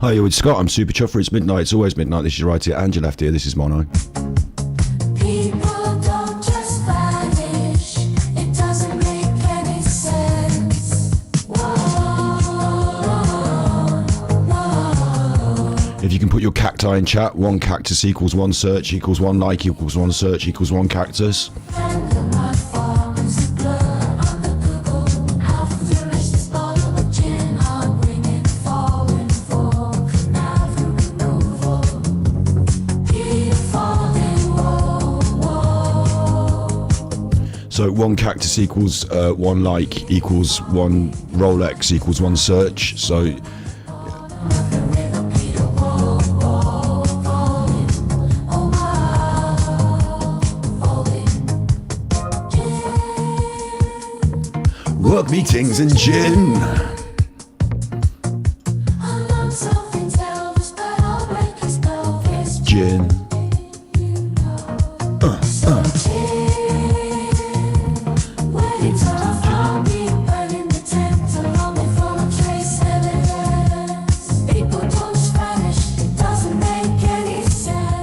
Hi, you're with Scott. I'm super chuffer. It's midnight. It's always midnight. This is right here. And your left ear. This is mono. People don't just vanish. It doesn't make any sense. Whoa, whoa. If you can put your cacti in chat, one cactus equals one search equals one like equals one search equals one cactus. So one cactus equals one like equals one Rolex equals one search. So work meetings and gin. Gin.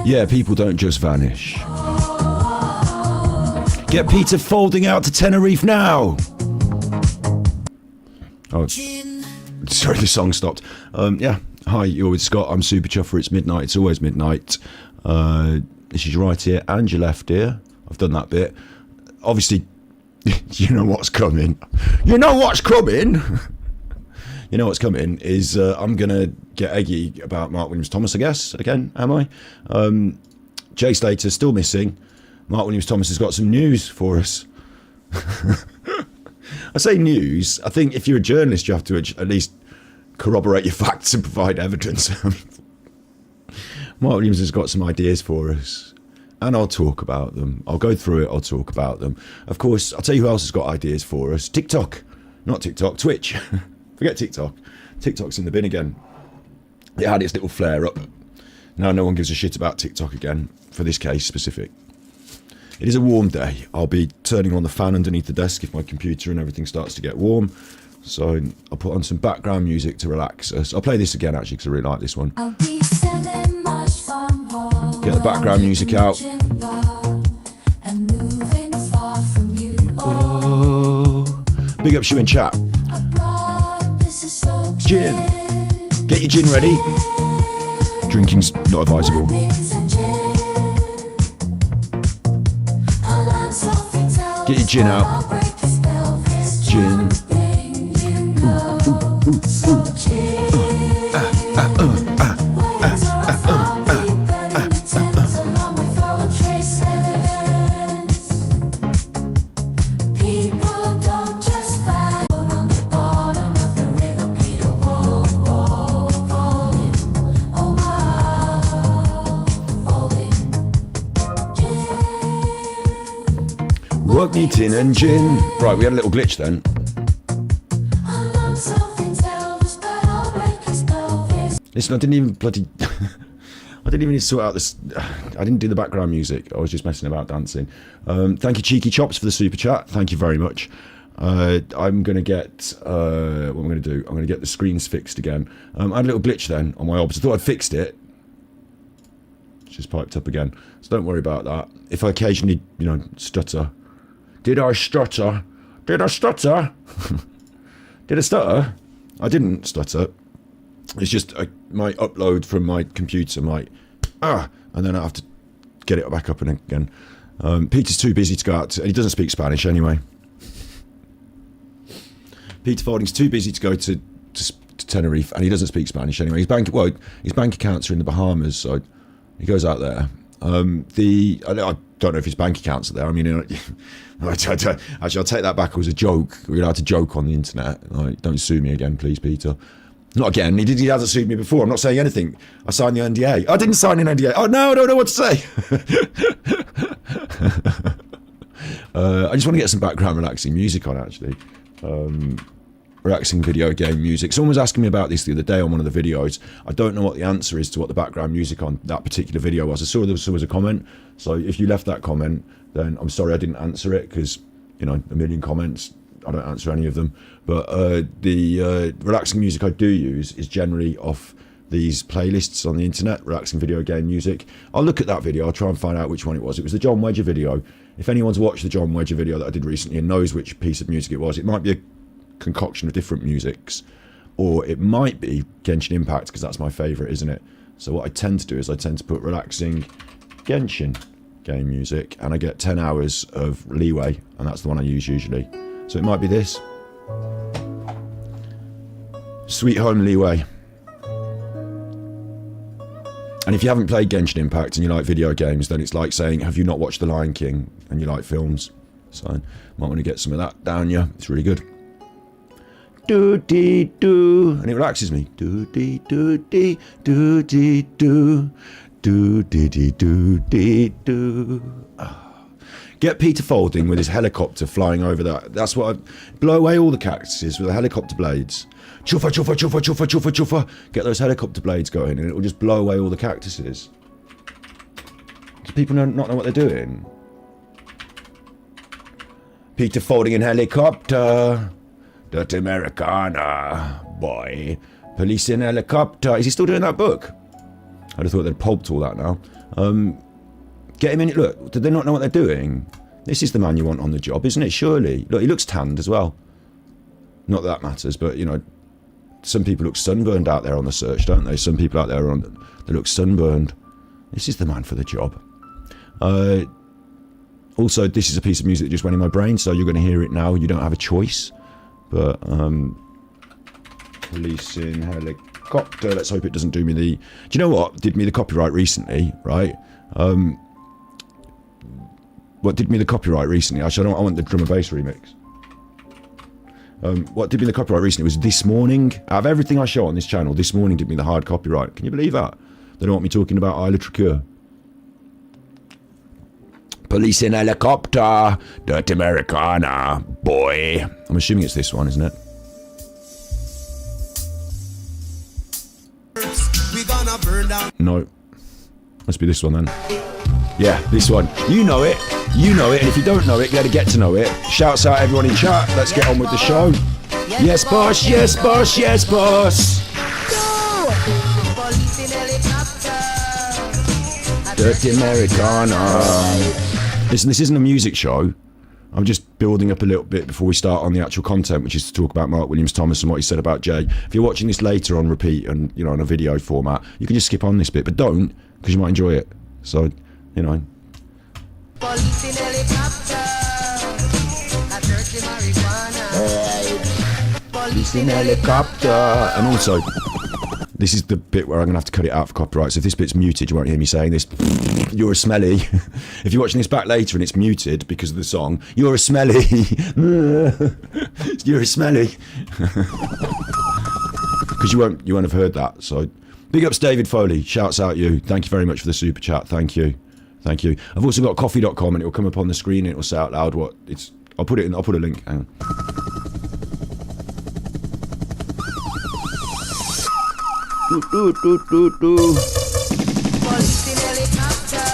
Yeah, people don't just vanish. Get Peter folding out to Tenerife now. Oh, sorry, the song stopped. Yeah, hi, you're with Scott. I'm super chuffer. It's midnight. It's always midnight. This is your right ear and your left ear. I've done that bit. Obviously, you know what's coming. You know what's coming. You know what's coming is I'm going to get eggy about Mark Williams Thomas, I guess. Again, am I? Jay Slater still missing. Mark Williams Thomas has got some news for us. I say news. I think if you're a journalist, you have to at least corroborate your facts and provide evidence. Mark Williams has got some ideas for us. And I'll talk about them. I'll go through it. I'll talk about them. Of course, I'll tell you who else has got ideas for us. TikTok. Not TikTok. Twitch. Forget TikTok. TikTok's in the bin again. It had its little flare up. Now no one gives a shit about TikTok again, for this case specific. It is a warm day. I'll be turning on the fan underneath the desk if my computer and everything starts to get warm. So I'll put on some background music to relax us. I'll play this again actually because I really like this one. Get the background music out. Oh, big up you in chat. Gin. Get your gin ready. Drinking's not advisable. Get your gin out. Gin. Work meeting and gin. Right, we had a little glitch then. Listen, I didn't even I didn't even need to sort out this. I didn't do the background music. I was just messing about dancing. Thank you, Cheeky Chops, for the super chat. Thank you very much. I'm going to get, what I'm going to do, I'm going to get the screens fixed again. I had a little glitch then on my obs. I thought I'd fixed it. It's just piped up again. So don't worry about that. If I occasionally, stutter. Did I stutter? Did I stutter? Did I stutter? I didn't stutter. It's just my upload from my computer might, and then I have to get it back up and again. Peter's too busy to go out, and he doesn't speak Spanish anyway. Peter Folding's too busy to go to Tenerife, and he doesn't speak Spanish anyway. His bank accounts are in the Bahamas, so he goes out there. I don't know if his bank accounts are there. I mean, actually, I'll take that back. It was a joke. We're allowed to joke on the internet. Don't sue me again, please, Peter. Not again. He hasn't sued me before. I'm not saying anything. I signed the NDA. I didn't sign an NDA. Oh no, I don't know what to say. I just want to get some background relaxing music on, actually. Relaxing video game music. Someone was asking me about this the other day on one of the videos. I don't know what the answer is to what the background music on that particular video was. I saw there was a comment. So if you left that comment, then I'm sorry I didn't answer it because, a million comments. I don't answer any of them. But the relaxing music I do use is generally off these playlists on the internet, relaxing video game music. I'll look at that video. I'll try and find out which one it was. It was the John Wedger video. If anyone's watched the John Wedger video that I did recently and knows which piece of music it was, it might be a concoction of different musics, or it might be Genshin Impact, because that's my favourite, isn't it? So what I tend to do is I tend to put relaxing Genshin game music, and I get 10 hours of leeway, and that's the one I use usually. So it might be this. Sweet Home Leeway. And if you haven't played Genshin Impact and you like video games, then it's like saying, have you not watched The Lion King and you like films? So might want to get some of that down you. It's really good. Do dee do, and it relaxes me. Do dee do dee do dee do do dee dee do dee do. Get Peter Folding with his helicopter flying over that. That's what I blow away all the cactuses with the helicopter blades. Chuffa, chuffa, chuffa, chuffa, chuffa, chuffa. Get those helicopter blades going, and it will just blow away all the cactuses. Do people not know what they're doing? Peter Folding in helicopter. Dirty Americana, boy. Police in helicopter. Is he still doing that book? I'd have thought they'd pulped all that now. Get him in. Look, do they not know what they're doing? This is the man you want on the job, isn't it? Surely. Look, he looks tanned as well. Not that matters, but, you know, some people look sunburned out there on the search, don't they? Some people out there they look sunburned. This is the man for the job. Also, this is a piece of music that just went in my brain, so you're going to hear it now. You don't have a choice. But, police in helicopter. Let's hope it doesn't do me the... Do you know what did me the copyright recently, right? What did me the copyright recently? Actually, I want the drum and bass remix. What did me the copyright recently was This Morning. Out of everything I show on this channel, This Morning did me the hard copyright. Can you believe that? They don't want me talking about Isla Tricure. Police in helicopter, dirty Americana, boy. I'm assuming it's this one, isn't it? No. Must be this one then. Yeah, this one. You know it. You know it. And if you don't know it, you gotta get to know it. Shouts out everyone in chat. Let's get on with the show. Yes, boss. Yes, boss. Yes, boss. Dirty Americana. Listen, this isn't a music show. I'm just building up a little bit before we start on the actual content, which is to talk about Mark Williams Thomas and what he said about Jay. If you're watching this later on repeat and, you know, in a video format, you can just skip on this bit, but don't, because you might enjoy it. So, you know. Police in helicopter, a dirty marijuana. Police in helicopter. And also, this is the bit where I'm going to have to cut it out for copyright. So if this bit's muted, you won't hear me saying this. You're a smelly. If you're watching this back later and it's muted because of the song, you're a smelly. You're a smelly. Because you won't have heard that. So big ups David Foley. Shouts out you. Thank you very much for the super chat. Thank you. Thank you. I've also got coffee.com and it will come up on the screen and it will say out loud what it's... I'll put a link. Hang on. Police in helicopter,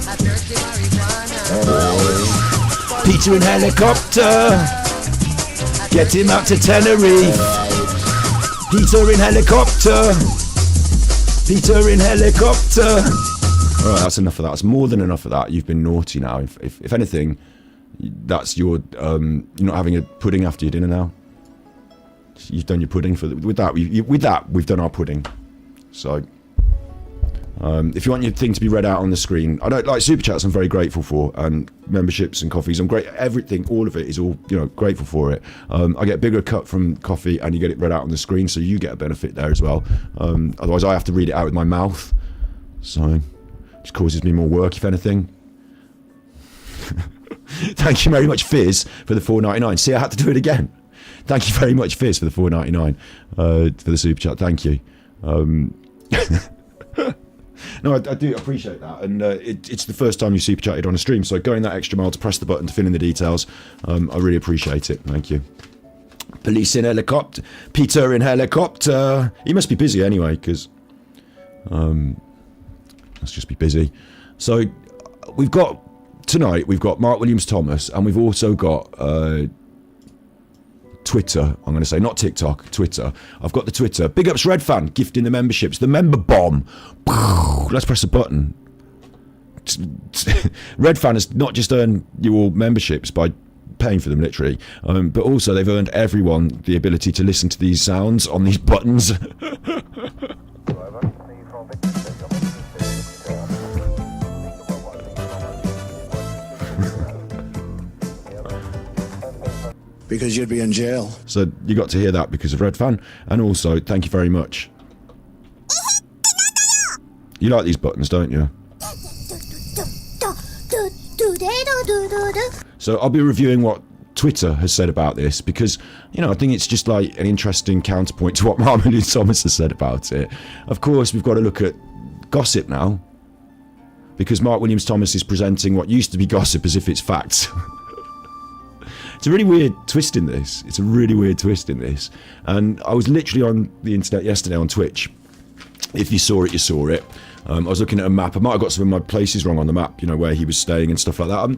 a dirty marijuana. Peter in helicopter. Get him out to Tenerife. Peter in helicopter. Peter in helicopter. Alright, that's enough of that. That's more than enough of that. You've been naughty now. If anything, that's your... you're not having a pudding after your dinner now. You've done your pudding with that. We've done our pudding. So, if you want your thing to be read out on the screen, I don't like super chats. I'm very grateful for, and memberships and coffees. I'm great. Everything, all of it is all, you know, grateful for it. I get a bigger cut from coffee, and you get it read out on the screen, so you get a benefit there as well. Otherwise, I have to read it out with my mouth, so it just causes me more work, if anything. Thank you very much, Fizz, for the $4.99. See, I had to do it again. Thank you very much, Fizz, for the $4.99 for the super chat. Thank you. No, I do appreciate that, and it's the first time you super chatted on a stream, so going that extra mile to press the button to fill in the details, I really appreciate it. Thank you. Police in helicopter. Peter in helicopter. He must be busy anyway, because let's just be busy. So tonight we've got Mark Williams Thomas, and we've also got Twitter, I'm going to say, not TikTok, Twitter. I've got the Twitter. Big ups Red Fan, gifting the memberships. The member bomb. Let's press a button. Red Fan has not just earned you all memberships by paying for them, literally, but also they've earned everyone the ability to listen to these sounds on these buttons. Because you'd be in jail. So you got to hear that because of Red Fan, and also thank you very much. You like these buttons, don't you? So I'll be reviewing what Twitter has said about this because, you know, I think it's just like an interesting counterpoint to what Mark Williams Thomas has said about it. Of course, we've got to look at gossip now because Mark Williams Thomas is presenting what used to be gossip as if it's facts. It's a really weird twist in this. And I was literally on the internet yesterday on Twitch. If you saw it, you saw it. I was looking at a map. I might have got some of my places wrong on the map, you know, where he was staying and stuff like that. I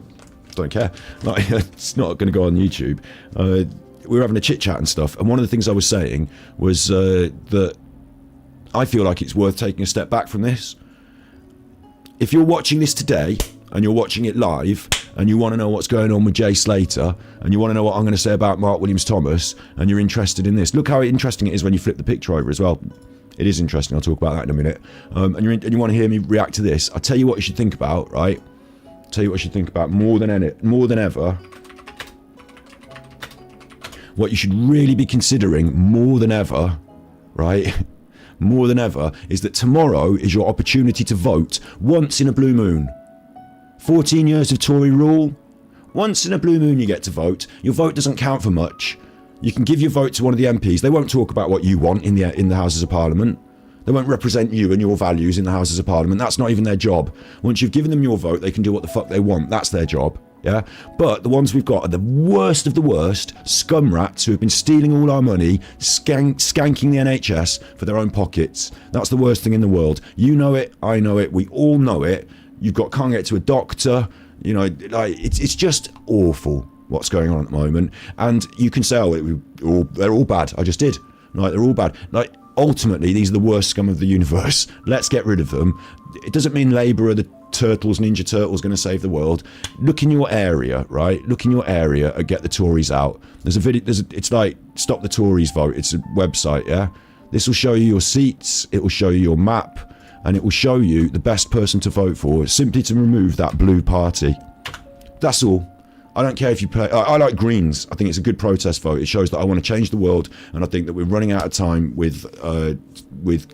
don't care. Like, it's not going to go on YouTube. We were having a chit chat and stuff. And one of the things I was saying was that I feel like it's worth taking a step back from this. If you're watching this today and you're watching it live and you want to know what's going on with Jay Slater and you want to know what I'm going to say about Mark Williams Thomas and you're interested in this, look how interesting it is when you flip the picture over as well. It is interesting. I'll talk about that in a minute. And you want to hear me react to this. I'll tell you what you should think about, right? Tell you what you should think about more than ever. What you should really be considering more than ever, right? More than ever is that tomorrow is your opportunity to vote once in a blue moon. 14 years of Tory rule. Once in a blue moon you get to vote. Your vote doesn't count for much. You can give your vote to one of the MPs. They won't talk about what you want in the Houses of Parliament. They won't represent you and your values in the Houses of Parliament. That's not even their job. Once you've given them your vote, they can do what the fuck they want. That's their job. Yeah? But the ones we've got are the worst of the worst scum rats who have been stealing all our money, skanking the NHS for their own pockets. That's the worst thing in the world. You know it, I know it, we all know it. Can't get to a doctor. You know, like it's just awful what's going on at the moment. And you can say, oh, they're all bad. I just did. Like, they're all bad. Like, ultimately, these are the worst scum of the universe. Let's get rid of them. It doesn't mean Labour are the Ninja Turtles going to save the world. Look in your area, right? Look in your area and get the Tories out. There's a video, it's like Stop the Tories Vote. It's a website, yeah? This will show you your seats. It will show you your map. And it will show you the best person to vote for, simply to remove that blue party. That's all. I don't care if you play. I like Greens. I think it's a good protest vote. It shows that I want to change the world, and I think that we're running out of time with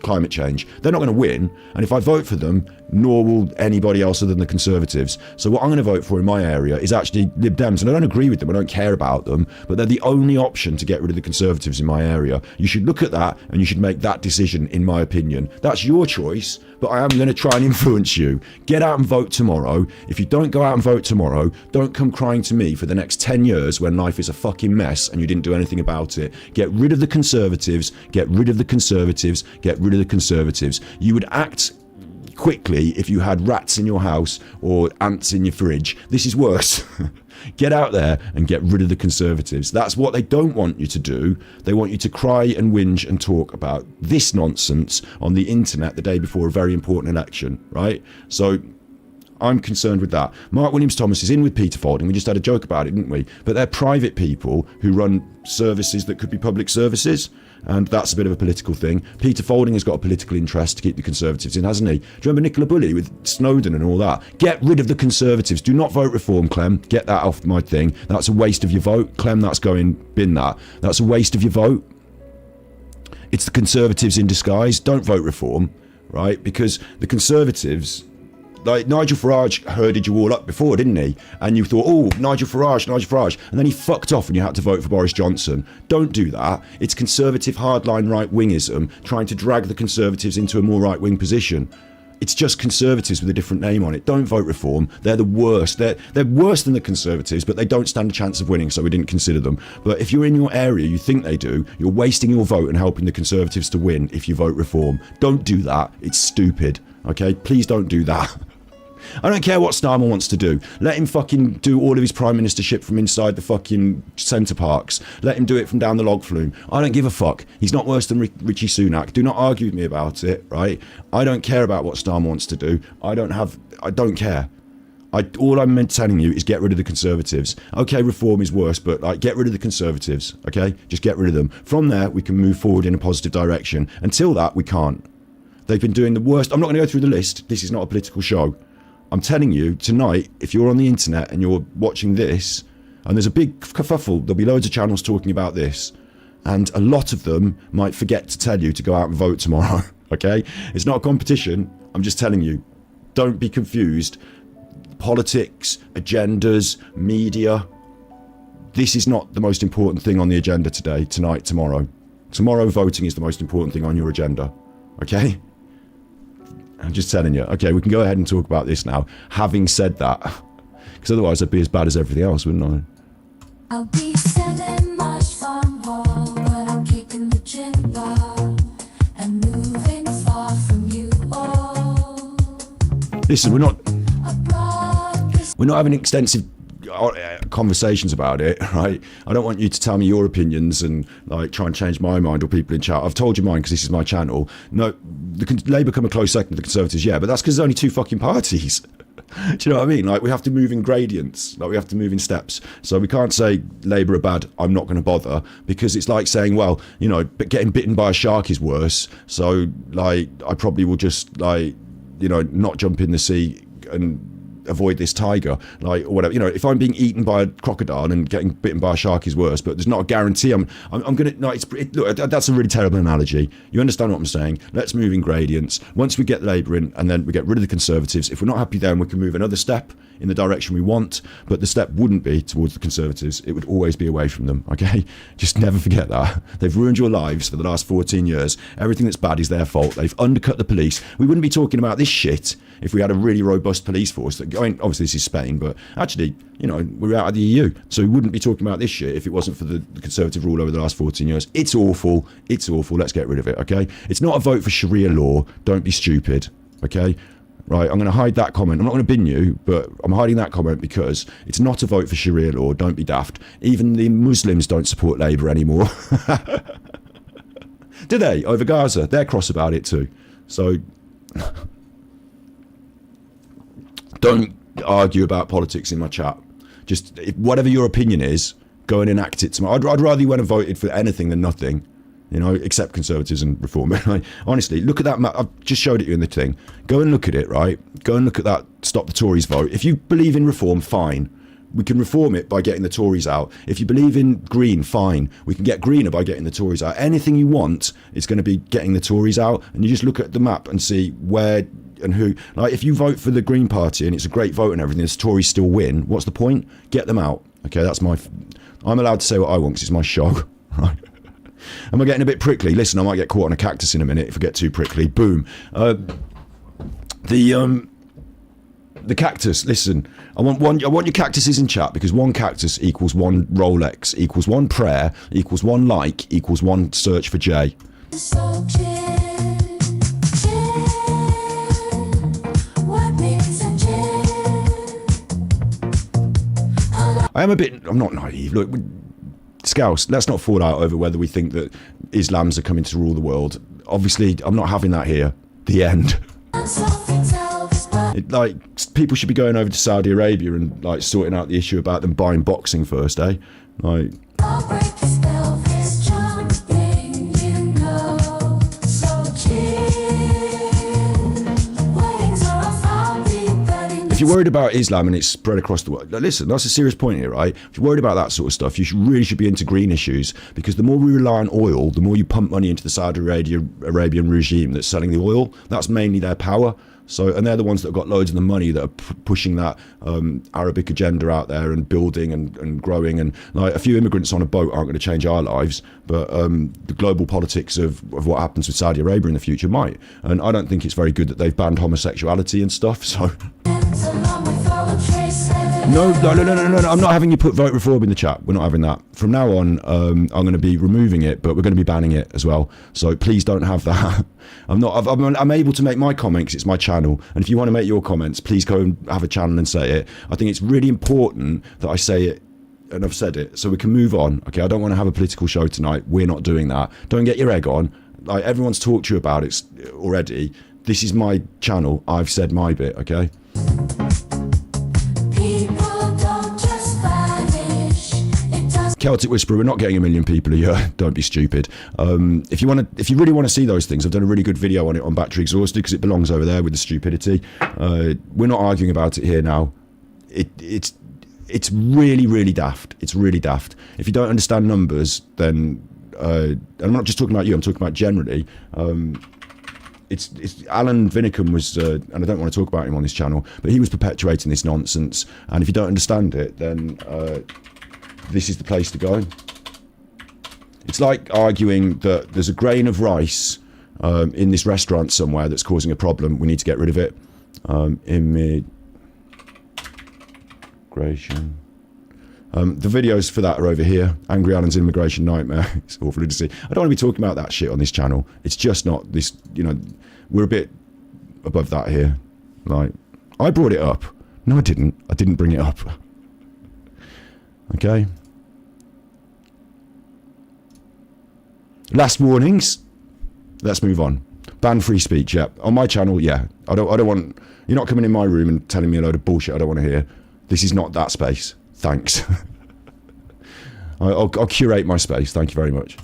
climate change. They're not going to win, and if I vote for them, nor will anybody else other than the Conservatives. So what I'm going to vote for in my area is actually Lib Dems, and I don't agree with them. I don't care about them, but they're the only option to get rid of the Conservatives in my area. You should look at that, and you should make that decision, in my opinion. That's your choice, but I am going to try and influence you. Get out and vote tomorrow. If you don't go out and vote tomorrow, don't come crying to me for the next 10 years when life is a fucking mess and you didn't do anything about it. Get rid of the Conservatives. Get rid of the Conservatives. Get rid of the Conservatives. You would act quickly if you had rats in your house or ants in your fridge. This is worse. Get out there and get rid of the Conservatives. That's what they don't want you to do. They want you to cry and whinge and talk about this nonsense on the internet the day before a very important election, right? So I'm concerned with that. Mark Williams Thomas is in with Peter Fording. We just had a joke about it, didn't we? But they're private people who run services that could be public services, and that's a bit of a political thing. Peter Fording has got a political interest to keep the Conservatives in, hasn't he? Do you remember Nicola Bulley with Snowden and all that? Get rid of the Conservatives. Do not vote Reform, Clem. Get that off my thing. That's a waste of your vote. Clem, that's going, bin that. That's a waste of your vote. It's the Conservatives in disguise. Don't vote Reform, right? Because the Conservatives... Like, Nigel Farage herded you all up before, didn't he? And you thought, oh, Nigel Farage. And then he fucked off and you had to vote for Boris Johnson. Don't do that. It's conservative hardline right-wingism trying to drag the Conservatives into a more right-wing position. It's just Conservatives with a different name on it. Don't vote Reform. They're the worst. They're worse than the Conservatives, but they don't stand a chance of winning, so we didn't consider them. But if you're in your area, you think they do, you're wasting your vote and helping the Conservatives to win if you vote Reform. Don't do that. It's stupid. Okay? Please don't do that. I don't care what Starmer wants to do. Let him fucking do all of his prime ministership from inside the fucking centre parks. Let him do it from down the log flume. I don't give a fuck. He's not worse than Richie Sunak. Do not argue with me about it, right? I don't care about what Starmer wants to do. I don't care. All I'm meant telling you is get rid of the Conservatives. Okay, reform is worse, but like get rid of the Conservatives, okay? Just get rid of them. From there, we can move forward in a positive direction. Until that, we can't. They've been doing the worst. I'm not going to go through the list. This is not a political show. I'm telling you, tonight, if you're on the internet and you're watching this, and there's a big kerfuffle, there'll be loads of channels talking about this, and a lot of them might forget to tell you to go out and vote tomorrow, okay? It's not a competition. I'm just telling you, don't be confused. Politics, agendas, media. This is not the most important thing on the agenda today, tonight, tomorrow. Tomorrow, voting is the most important thing on your agenda, okay? I'm just telling you. Okay, we can go ahead and talk about this now. Having said that, because otherwise I'd be as bad as everything else, wouldn't I? I'll be sending much from home, but I'm keeping the gin bar and moving far from you all. Listen, we're not Abroad, this having extensive conversations about it, right? I don't want you to tell me your opinions and like try and change my mind or people in chat. I've told you mine because this is my channel. No, Labour come a close second to the Conservatives, yeah, but that's because there's only two fucking parties. Do you know what I mean? Like, we have to move in gradients, like we have to move in steps. So we can't say Labour are bad, I'm not going to bother, because it's like saying, well, you know, but getting bitten by a shark is worse, so like I probably will just like, you know, not jump in the sea and avoid this tiger, like, or whatever. You know, if I'm being eaten by a crocodile and getting bitten by a shark is worse, but there's not a guarantee I'm gonna, no, look, that's a really terrible analogy. You understand what I'm saying? Let's move in gradients. Once we get Labour in and then we get rid of the Conservatives, if we're not happy then we can move another step in the direction we want, but the step wouldn't be towards the Conservatives, it would always be away from them, okay? Just never forget that. They've ruined your lives for the last 14 years. Everything that's bad is their fault. They've undercut the police. We wouldn't be talking about this shit if we had a really robust police force that, I mean, obviously this is Spain, but actually, you know, we're out of the EU, so we wouldn't be talking about this shit if it wasn't for the Conservative rule over the last 14 years. It's awful. It's awful. Let's get rid of it, okay? It's not a vote for Sharia law. Don't be stupid, okay? Right, I'm going to hide that comment. I'm not going to bin you, but I'm hiding that comment because it's not a vote for Sharia law. Don't be daft. Even the Muslims don't support Labour anymore. Do they? Over Gaza. They're cross about it too. So don't argue about politics in my chat. Just whatever your opinion is, go and enact it tomorrow. I'd rather you went and voted for anything than nothing. You know, except Conservatives and Reform. Honestly, look at that map. I've just showed it you in the thing. Go and look at it, right? Go and look at that Stop the Tories vote. If you believe in reform, fine. We can reform it by getting the Tories out. If you believe in green, fine. We can get greener by getting the Tories out. Anything you want is going to be getting the Tories out. And you just look at the map and see where and who. Like, if you vote for the Green Party and it's a great vote and everything, the Tories still win, what's the point? Get them out. Okay, that's my... I'm allowed to say what I want because it's my show, right? Am I getting a bit prickly? Listen, I might get caught on a cactus in a minute if I get too prickly. Boom. The cactus. Listen, I want your cactuses in chat because one cactus equals one Rolex, equals one prayer, equals one like, equals one search for J. so chill, chill. What makes a chill? I'm not naive. Look, Scouse, let's not fall out over whether we think that Islams are coming to rule the world. Obviously, I'm not having that here. The end. Like, people should be going over to Saudi Arabia and like sorting out the issue about them buying boxing first, eh? Like, I'll break the spell, this jumping, you know, so chill. Wings are off, I'll be burning. if you're worried about Islam and it's spread across the world, like, listen, that's a serious point here, right? If you're worried about that sort of stuff, you really should be into green issues, because the more we rely on oil, the more you pump money into the Saudi Arabian regime that's selling the oil. That's mainly their power. So, and they're the ones that have got loads of the money that are pushing that Arabic agenda out there and building and growing. And like, a few immigrants on a boat aren't going to change our lives, but the global politics of what happens with Saudi Arabia in the future might. And I don't think it's very good that they've banned homosexuality and stuff. So. Along with all the trace No. I'm not having you put vote reform in the chat. We're not having that. From now on, I'm going to be removing it, but we're going to be banning it as well. So please don't have that. I'm able to make my comment because it's my channel. And if you want to make your comments, please go and have a channel and say it. I think it's really important that I say it, and I've said it, so we can move on. Okay, I don't want to have a political show tonight. We're not doing that. Don't get your egg on. Like, everyone's talked to you about it already. This is my channel. I've said my bit. Okay. Celtic Whisperer, we're not getting 1 million people a year. Don't be stupid. If you really want to see those things, I've done a really good video on it on Battery Exhausted because it belongs over there with the stupidity. We're not arguing about it here now. It's really, really daft. It's really daft. If you don't understand numbers, then and I'm not just talking about you. I'm talking about generally. It's Alan Vinicum was, and I don't want to talk about him on this channel, but he was perpetuating this nonsense. And if you don't understand it, then this is the place to go. It's like arguing that there's a grain of rice in this restaurant somewhere that's causing a problem. We need to get rid of it. Immigration. The videos for that are over here. Angry Alan's Immigration Nightmare. It's awful to see. I don't want to be talking about that shit on this channel. It's just not this, we're a bit above that here. Like, I brought it up. No, I didn't. I didn't bring it up. Okay. Last warnings. Let's move on. Ban free speech. Yeah, on my channel. Yeah, I don't want. You're not coming in my room and telling me a load of bullshit I don't want to hear. This is not that space. Thanks. I'll curate my space. Thank you very much.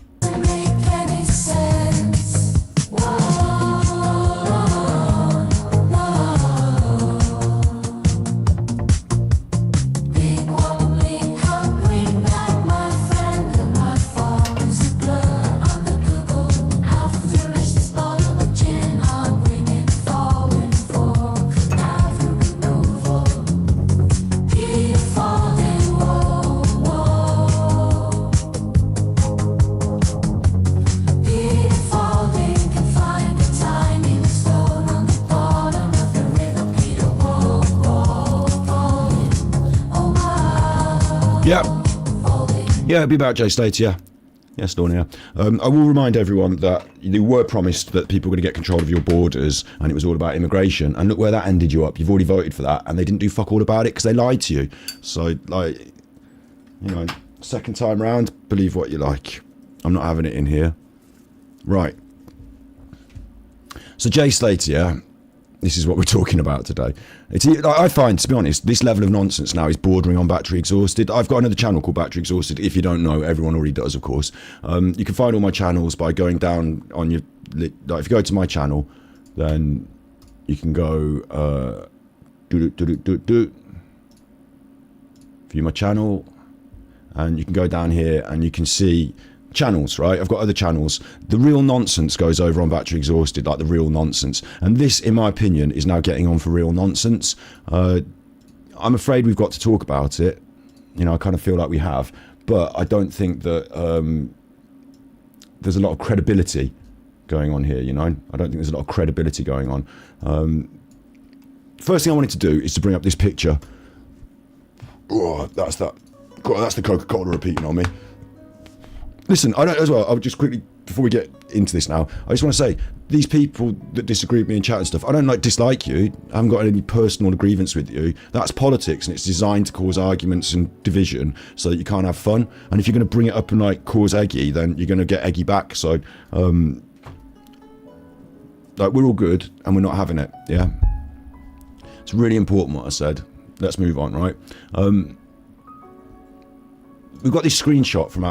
Yeah, it'll be about Jay Slater, yeah. Yes, Dawn, yeah. I will remind everyone that you were promised that people were going to get control of your borders and it was all about immigration. And look where that ended you up. You've already voted for that and they didn't do fuck all about it because they lied to you. So, like, second time round, believe what you like. I'm not having it in here. Right. So Jay Slater, yeah. This is what we're talking about today. I find, to be honest, this level of nonsense now is bordering on Battery Exhausted. I've got another channel called Battery Exhausted. If you don't know, everyone already does, of course. You can find all my channels by going down on your... Like, if you go to my channel, then you can go... View my channel. And you can go down here and you can see... channels, right? I've got other channels. The real nonsense goes over on Battery Exhausted, like the real nonsense. And this, in my opinion, is now getting on for real nonsense. I'm afraid we've got to talk about it. I kind of feel like we have. But I don't think that there's a lot of credibility going on here, I don't think there's a lot of credibility going on. First thing I wanted to do is to bring up this picture. Oh, that's that. God, that's the Coca-Cola repeating on me. Listen, I'll just quickly, before we get into this now, I just want to say, these people that disagree with me in chat and stuff, I don't dislike you. I haven't got any personal grievance with you. That's politics and it's designed to cause arguments and division so that you can't have fun. And if you're going to bring it up and cause eggy, then you're going to get eggy back. So, we're all good and we're not having it. Yeah. It's really important what I said. Let's move on, right? We've got this screenshot from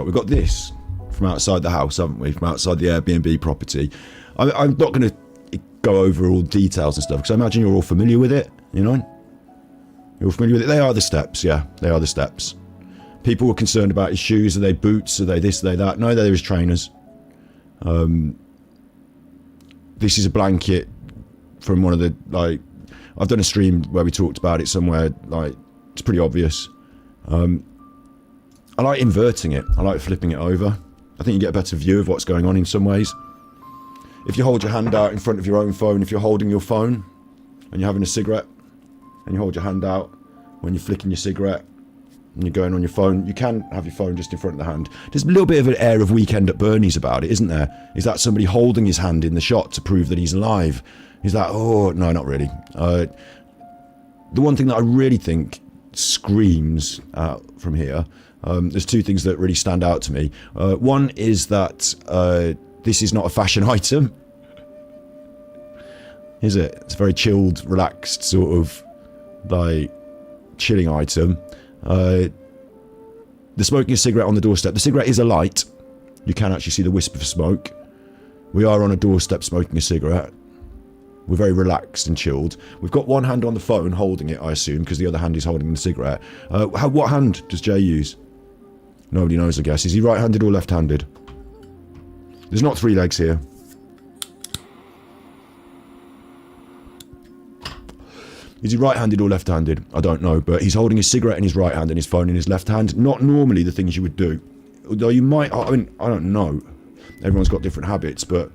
we've got this from outside the house, haven't we? From outside the Airbnb property. I'm not going to go over all details and stuff because I imagine you're all familiar with it, You're all familiar with it. They are the steps, yeah. They are the steps. People were concerned about his shoes. Are they boots? Are they this? Are they that? No, they're his trainers. This is a blanket from one of the, I've done a stream where we talked about it somewhere, it's pretty obvious. I like inverting it. I like flipping it over. I think you get a better view of what's going on in some ways. If you hold your hand out in front of your own phone, if you're holding your phone and you're having a cigarette and you hold your hand out when you're flicking your cigarette and you're going on your phone, you can have your phone just in front of the hand. There's a little bit of an air of Weekend at Bernie's about it, isn't there? Is that somebody holding his hand in the shot to prove that he's alive? Is that, oh, no, not really. The one thing that I really think screams out from here, there's two things that really stand out to me. One is that this is not a fashion item. Is it? It's a very chilled, relaxed sort of, like, chilling item. The smoking a cigarette on the doorstep. The cigarette is alight. You can actually see the wisp of smoke. We are on a doorstep smoking a cigarette. We're very relaxed and chilled. We've got one hand on the phone holding it, I assume, because the other hand is holding the cigarette. What hand does Jay use? Nobody knows, I guess. Is he right-handed or left-handed? There's not three legs here. Is he right-handed or left-handed? I don't know, but he's holding his cigarette in his right hand and his phone in his left hand. Not normally the things you would do. Although you might, I mean, I don't know. Everyone's got different habits, but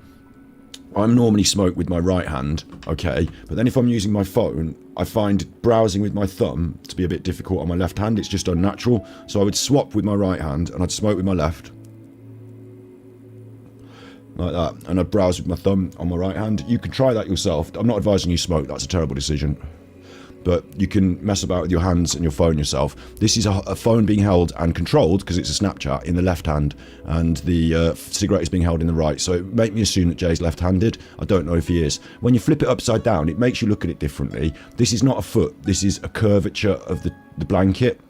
I'm normally smoke with my right hand, okay? But then if I'm using my phone, I find browsing with my thumb to be a bit difficult on my left hand. It's just unnatural. So I would swap with my right hand and I'd smoke with my left. Like that. And I'd browse with my thumb on my right hand. You can try that yourself. I'm not advising you smoke. That's a terrible decision. But you can mess about with your hands and your phone yourself. This is a phone being held and controlled, because it's a Snapchat, in the left hand, and the cigarette is being held in the right. So it make me assume that Jay's left-handed. I don't know if he is. When you flip it upside down, it makes you look at it differently. This is not a foot. This is a curvature of the blanket.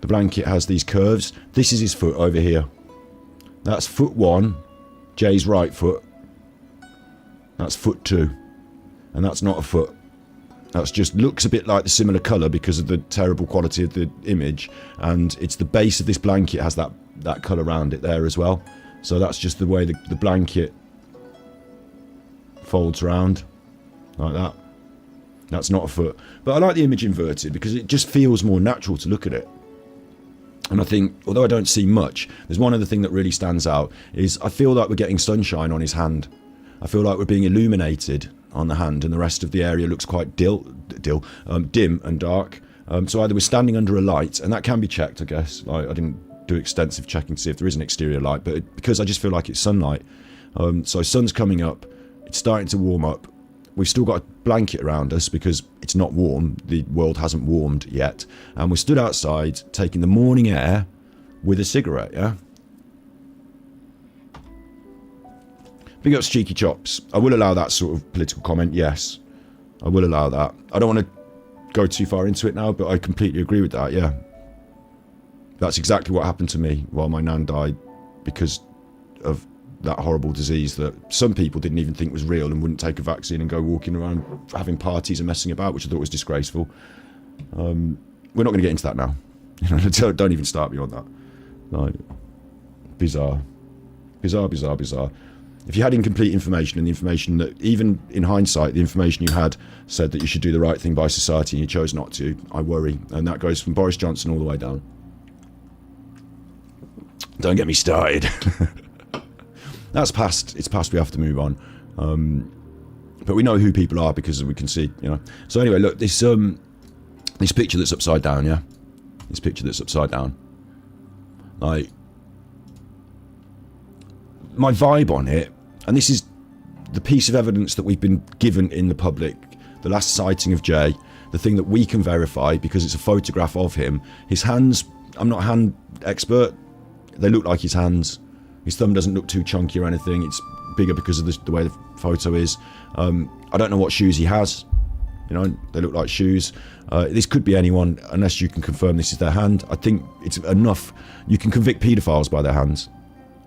The blanket has these curves. This is his foot over here. That's foot 1, Jay's right foot. That's foot 2. And that's not a foot. That's just looks a bit like the similar colour because of the terrible quality of the image, and it's the base of this blanket has that colour around it there as well. So that's just the way the blanket folds around like that. That's not a foot. But I like the image inverted because it just feels more natural to look at it. And I think, although I don't see much, there's one other thing that really stands out is I feel like we're getting sunshine on his hand. I feel like we're being illuminated on the hand, and the rest of the area looks quite dim and dark. So either we're standing under a light, and that can be checked, I guess. I didn't do extensive checking to see if there is an exterior light, but because I just feel like it's sunlight. So sun's coming up, it's starting to warm up. We've still got a blanket around us because it's not warm. The world hasn't warmed yet, and we're stood outside taking the morning air with a cigarette. Yeah. Big ups Cheeky Chops. I will allow that sort of political comment, yes. I will allow that. I don't want to go too far into it now, but I completely agree with that, yeah. That's exactly what happened to me while my nan died because of that horrible disease that some people didn't even think was real and wouldn't take a vaccine and go walking around having parties and messing about, which I thought was disgraceful. We're not going to get into that now. Don't even start me on that. Like, bizarre. Bizarre. If you had incomplete information, and the information that, even in hindsight, the information you had said that you should do the right thing by society and you chose not to, I worry. And that goes from Boris Johnson all the way down. Don't get me started. That's past. It's past. We have to move on. But we know who people are because we can see, So anyway, look, this picture that's upside down, yeah? This picture that's upside down. Like, my vibe on it, and this is the piece of evidence that we've been given in the public, the last sighting of Jay, the thing that we can verify because it's a photograph of him. His hands, I'm not a hand expert, they look like his hands. His thumb doesn't look too chunky or anything, it's bigger because of the way the photo is. I don't know what shoes he has, they look like shoes. This could be anyone, unless you can confirm this is their hand. I think it's enough, you can convict paedophiles by their hands.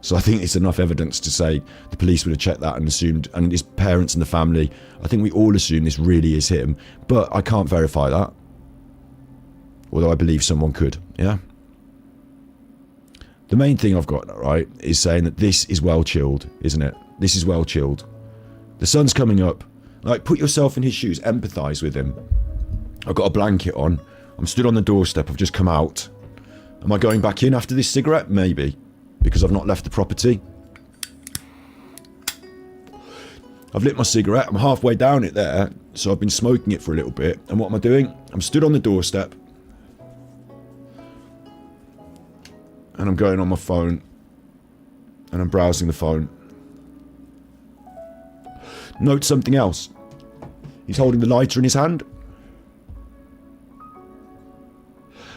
So I think it's enough evidence to say the police would have checked that and assumed, and his parents and the family, I think we all assume this really is him. But I can't verify that. Although I believe someone could, yeah? The main thing I've got, right, is saying that this is well chilled, isn't it? This is well chilled. The sun's coming up. Like, put yourself in his shoes, empathise with him. I've got a blanket on. I'm stood on the doorstep, I've just come out. Am I going back in after this cigarette? Maybe. Because I've not left the property. I've lit my cigarette. I'm halfway down it there, so I've been smoking it for a little bit. And what am I doing? I'm stood on the doorstep, and I'm going on my phone, and I'm browsing the phone. Note something else. He's holding the lighter in his hand.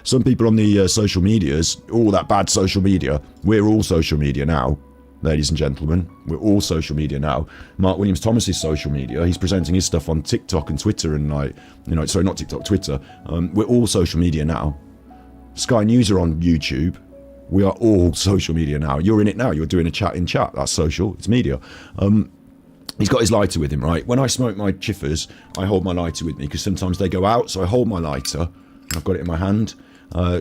Some people on the social medias, all that bad social media, we're all social media now, ladies and gentlemen. We're all social media now. Mark Williams Thomas's social media, he's presenting his stuff on TikTok and Twitter and sorry, not TikTok, Twitter. We're all social media now. Sky News are on YouTube. We are all social media now. You're in it now. You're doing a chat in chat. That's social. It's media. He's got his lighter with him, right? When I smoke my chiffers, I hold my lighter with me because sometimes they go out, so I hold my lighter and I've got it in my hand.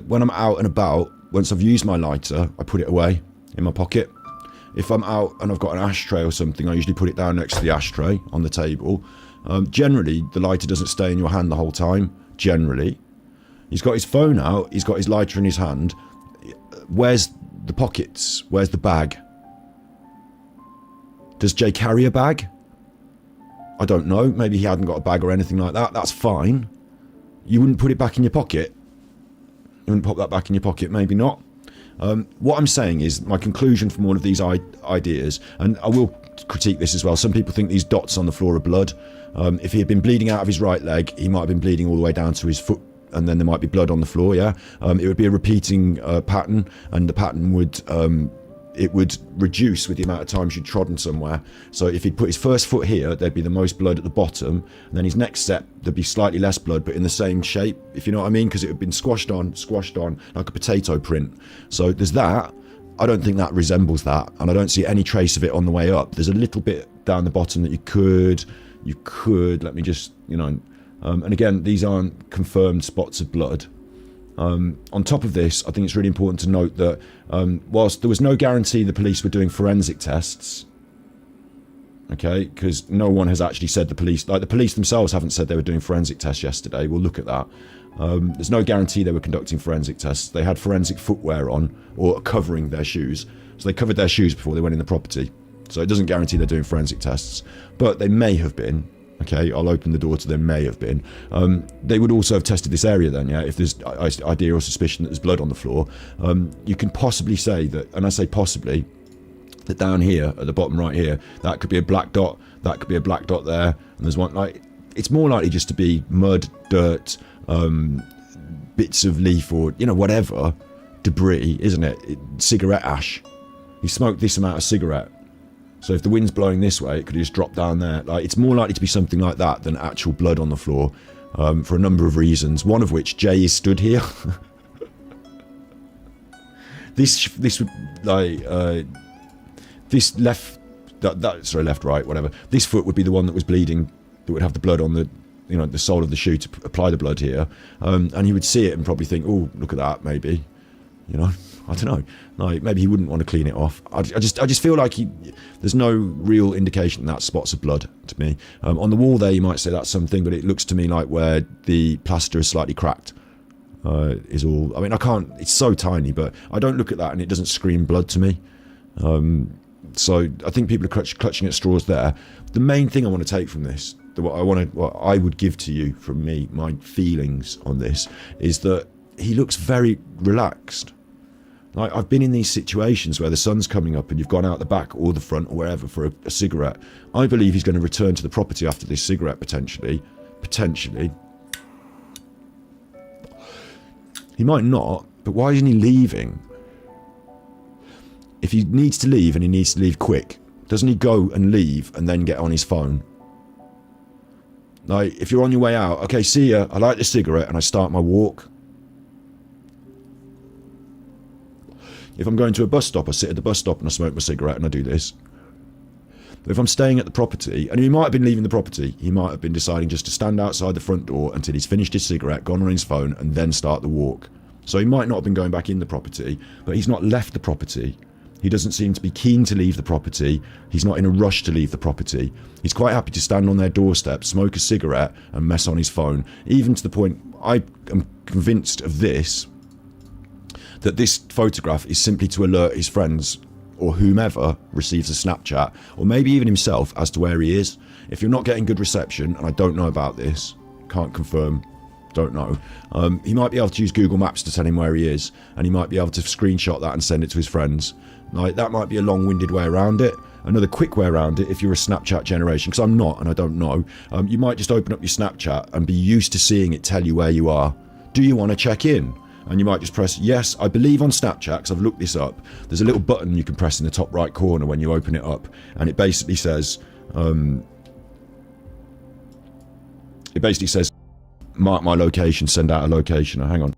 When I'm out and about, once I've used my lighter, I put it away in my pocket. If I'm out and I've got an ashtray or something, I usually put it down next to the ashtray on the table. Generally, the lighter doesn't stay in your hand the whole time. Generally. He's got his phone out, he's got his lighter in his hand. Where's the pockets? Where's the bag? Does Jay carry a bag? I don't know. Maybe he hadn't got a bag or anything like that. That's fine. You wouldn't put it back in your pocket? You wouldn't pop that back in your pocket? Maybe not. What I'm saying is, my conclusion from all of these ideas, and I will critique this as well, some people think these dots on the floor are blood. If he had been bleeding out of his right leg, he might have been bleeding all the way down to his foot, and then there might be blood on the floor, yeah? It would be a repeating pattern, and the pattern would reduce with the amount of times you'd trodden somewhere. So if he'd put his first foot here, there'd be the most blood at the bottom, and then his next step, there'd be slightly less blood, but in the same shape, if you know what I mean, because it had been squashed on, like a potato print. So there's that. I don't think that resembles that, and I don't see any trace of it on the way up. There's a little bit down the bottom that you could, let me just, and again, these aren't confirmed spots of blood. On top of this, I think it's really important to note that whilst there was no guarantee the police were doing forensic tests, okay, because no one has actually said the police themselves haven't said they were doing forensic tests yesterday. We'll look at that. There's no guarantee they were conducting forensic tests. They had forensic footwear on, or covering their shoes. So they covered their shoes before they went in the property. So it doesn't guarantee they're doing forensic tests, but they may have been. Okay, I'll open the door to them may have been. They would also have tested this area then, yeah, if there's idea or suspicion that there's blood on the floor. You can possibly say that, and I say possibly, that down here, at the bottom right here, that could be a black dot, that could be a black dot there, and there's one, it's more likely just to be mud, dirt, bits of leaf or, whatever, debris, isn't it? Cigarette ash. He smoked this amount of cigarette. So if the wind's blowing this way, it could just drop down there. It's more likely to be something like that than actual blood on the floor, for a number of reasons. One of which, Jay is stood here. This left, left, right, whatever. This foot would be the one that was bleeding, that would have the blood on the, the sole of the shoe to apply the blood here. And he would see it and probably think, oh, look at that, maybe, I don't know. Maybe he wouldn't want to clean it off. I just feel like there's no real indication that's spots of blood to me. On the wall there, you might say that's something, but it looks to me like where the plaster is slightly cracked. Is all. I mean, I can't. It's so tiny, but I don't look at that and it doesn't scream blood to me. So I think people are clutching at straws there. The main thing I want to take from this, what I would give to you from me, my feelings on this, is that he looks very relaxed. I've been in these situations where the sun's coming up and you've gone out the back or the front or wherever for a cigarette. I believe he's going to return to the property after this cigarette, potentially. He might not, but why isn't he leaving? If he needs to leave and he needs to leave quick, doesn't he go and leave and then get on his phone? If you're on your way out, okay, see ya, I light the cigarette and I start my walk. If I'm going to a bus stop, I sit at the bus stop and I smoke my cigarette and I do this. But if I'm staying at the property, and he might have been leaving the property, he might have been deciding just to stand outside the front door until he's finished his cigarette, gone on his phone, and then start the walk. So he might not have been going back in the property, but he's not left the property. He doesn't seem to be keen to leave the property. He's not in a rush to leave the property. He's quite happy to stand on their doorstep, smoke a cigarette, and mess on his phone. Even to the point, I am convinced of this, that this photograph is simply to alert his friends or whomever receives a Snapchat, or maybe even himself, as to where he is. If you're not getting good reception, and I don't know about this, can't confirm, don't know, he might be able to use Google Maps to tell him where he is, and he might be able to screenshot that and send it to his friends. Like, that might be a long-winded way around it. Another quick way around it, if you're a Snapchat generation, because I'm not and I don't know, you might just open up your Snapchat and be used to seeing it tell you where you are. Do you want to check in? And you might just press yes. I believe on Snapchat, because I've looked this up, there's a little button you can press in the top right corner when you open it up, and it basically says mark my location, send out a location. Oh, hang on.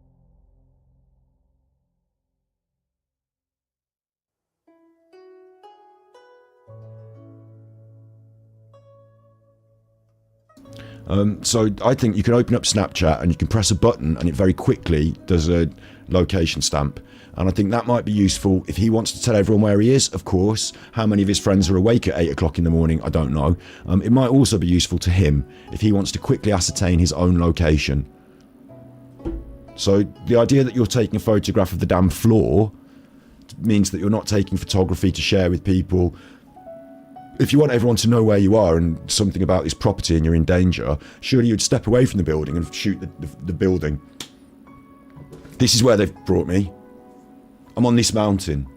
So I think you can open up Snapchat and you can press a button and it very quickly does a location stamp. And I think that might be useful if he wants to tell everyone where he is, of course. How many of his friends are awake at 8 o'clock in the morning, I don't know. It might also be useful to him if he wants to quickly ascertain his own location. So the idea that you're taking a photograph of the damn floor means that you're not taking photography to share with people. If you want everyone to know where you are and something about this property and you're in danger, surely you'd step away from the building and shoot the building. This is where they've brought me. I'm on this mountain.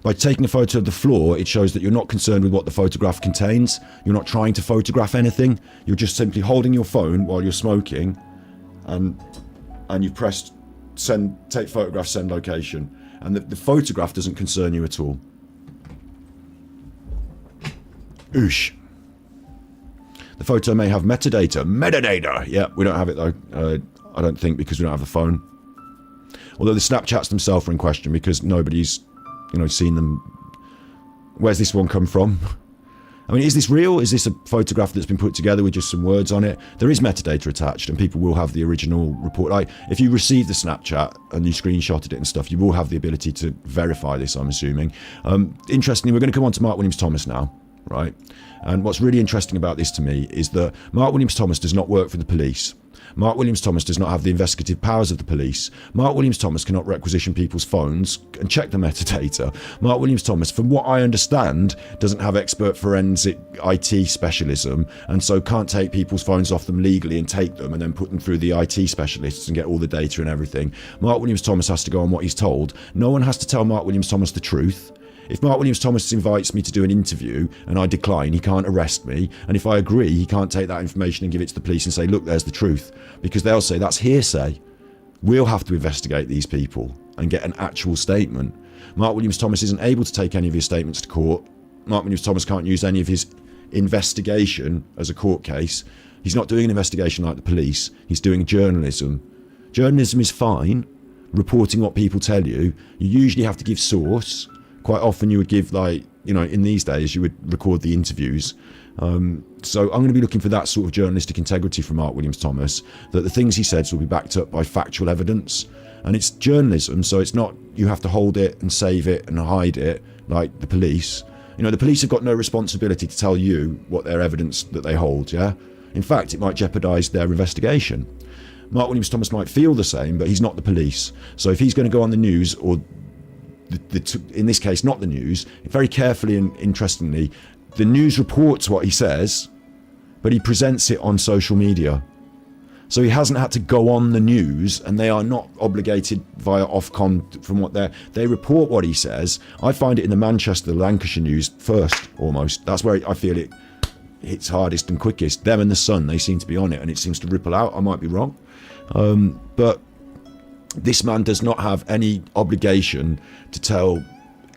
By taking a photo of the floor, it shows that you're not concerned with what the photograph contains. You're not trying to photograph anything. You're just simply holding your phone while you're smoking, and you've pressed send, take photograph, send location. And the photograph doesn't concern you at all. Oosh. The photo may have metadata. Metadata! Yeah, we don't have it though. I don't think, because we don't have the phone. Although the Snapchats themselves are in question because nobody's, seen them. Where's this one come from? I mean, is this real? Is this a photograph that's been put together with just some words on it? There is metadata attached and people will have the original report. Like, if you receive the Snapchat and you screenshotted it and stuff, you will have the ability to verify this, I'm assuming. Interestingly, we're going to come on to Mark Williams-Thomas now. Right, and what's really interesting about this to me is that Mark Williams-Thomas does not work for the police. Mark Williams-Thomas does not have the investigative powers of the police. Mark Williams-Thomas cannot requisition people's phones and check the metadata. Mark Williams-Thomas, from what I understand, doesn't have expert forensic IT specialism, and so can't take people's phones off them legally and take them and then put them through the IT specialists and get all the data and everything. Mark Williams-Thomas has to go on what he's told. No one has to tell Mark Williams-Thomas the truth. If Mark Williams-Thomas invites me to do an interview and I decline, he can't arrest me. And if I agree, he can't take that information and give it to the police and say, look, there's the truth. Because they'll say, that's hearsay. We'll have to investigate these people and get an actual statement. Mark Williams-Thomas isn't able to take any of his statements to court. Mark Williams-Thomas can't use any of his investigation as a court case. He's not doing an investigation like the police. He's doing journalism. Journalism is fine. Reporting what people tell you. You usually have to give source. Quite often you would give, in these days, you would record the interviews. So I'm going to be looking for that sort of journalistic integrity from Mark Williams-Thomas, that the things he says will be backed up by factual evidence. And it's journalism, so it's not you have to hold it and save it and hide it like the police. The police have got no responsibility to tell you what their evidence that they hold, yeah? In fact, it might jeopardise their investigation. Mark Williams-Thomas might feel the same, but he's not the police. So if he's going to go on the news, or in this case not the news, very carefully and interestingly, the news reports what he says, but he presents it on social media. So he hasn't had to go on the news, and they are not obligated via Ofcom from what they report what he says. I find it in the Manchester, Lancashire news first, almost. That's where I feel it hits hardest and quickest. Them and the Sun, they seem to be on it, and it seems to ripple out. I might be wrong, but this man does not have any obligation to tell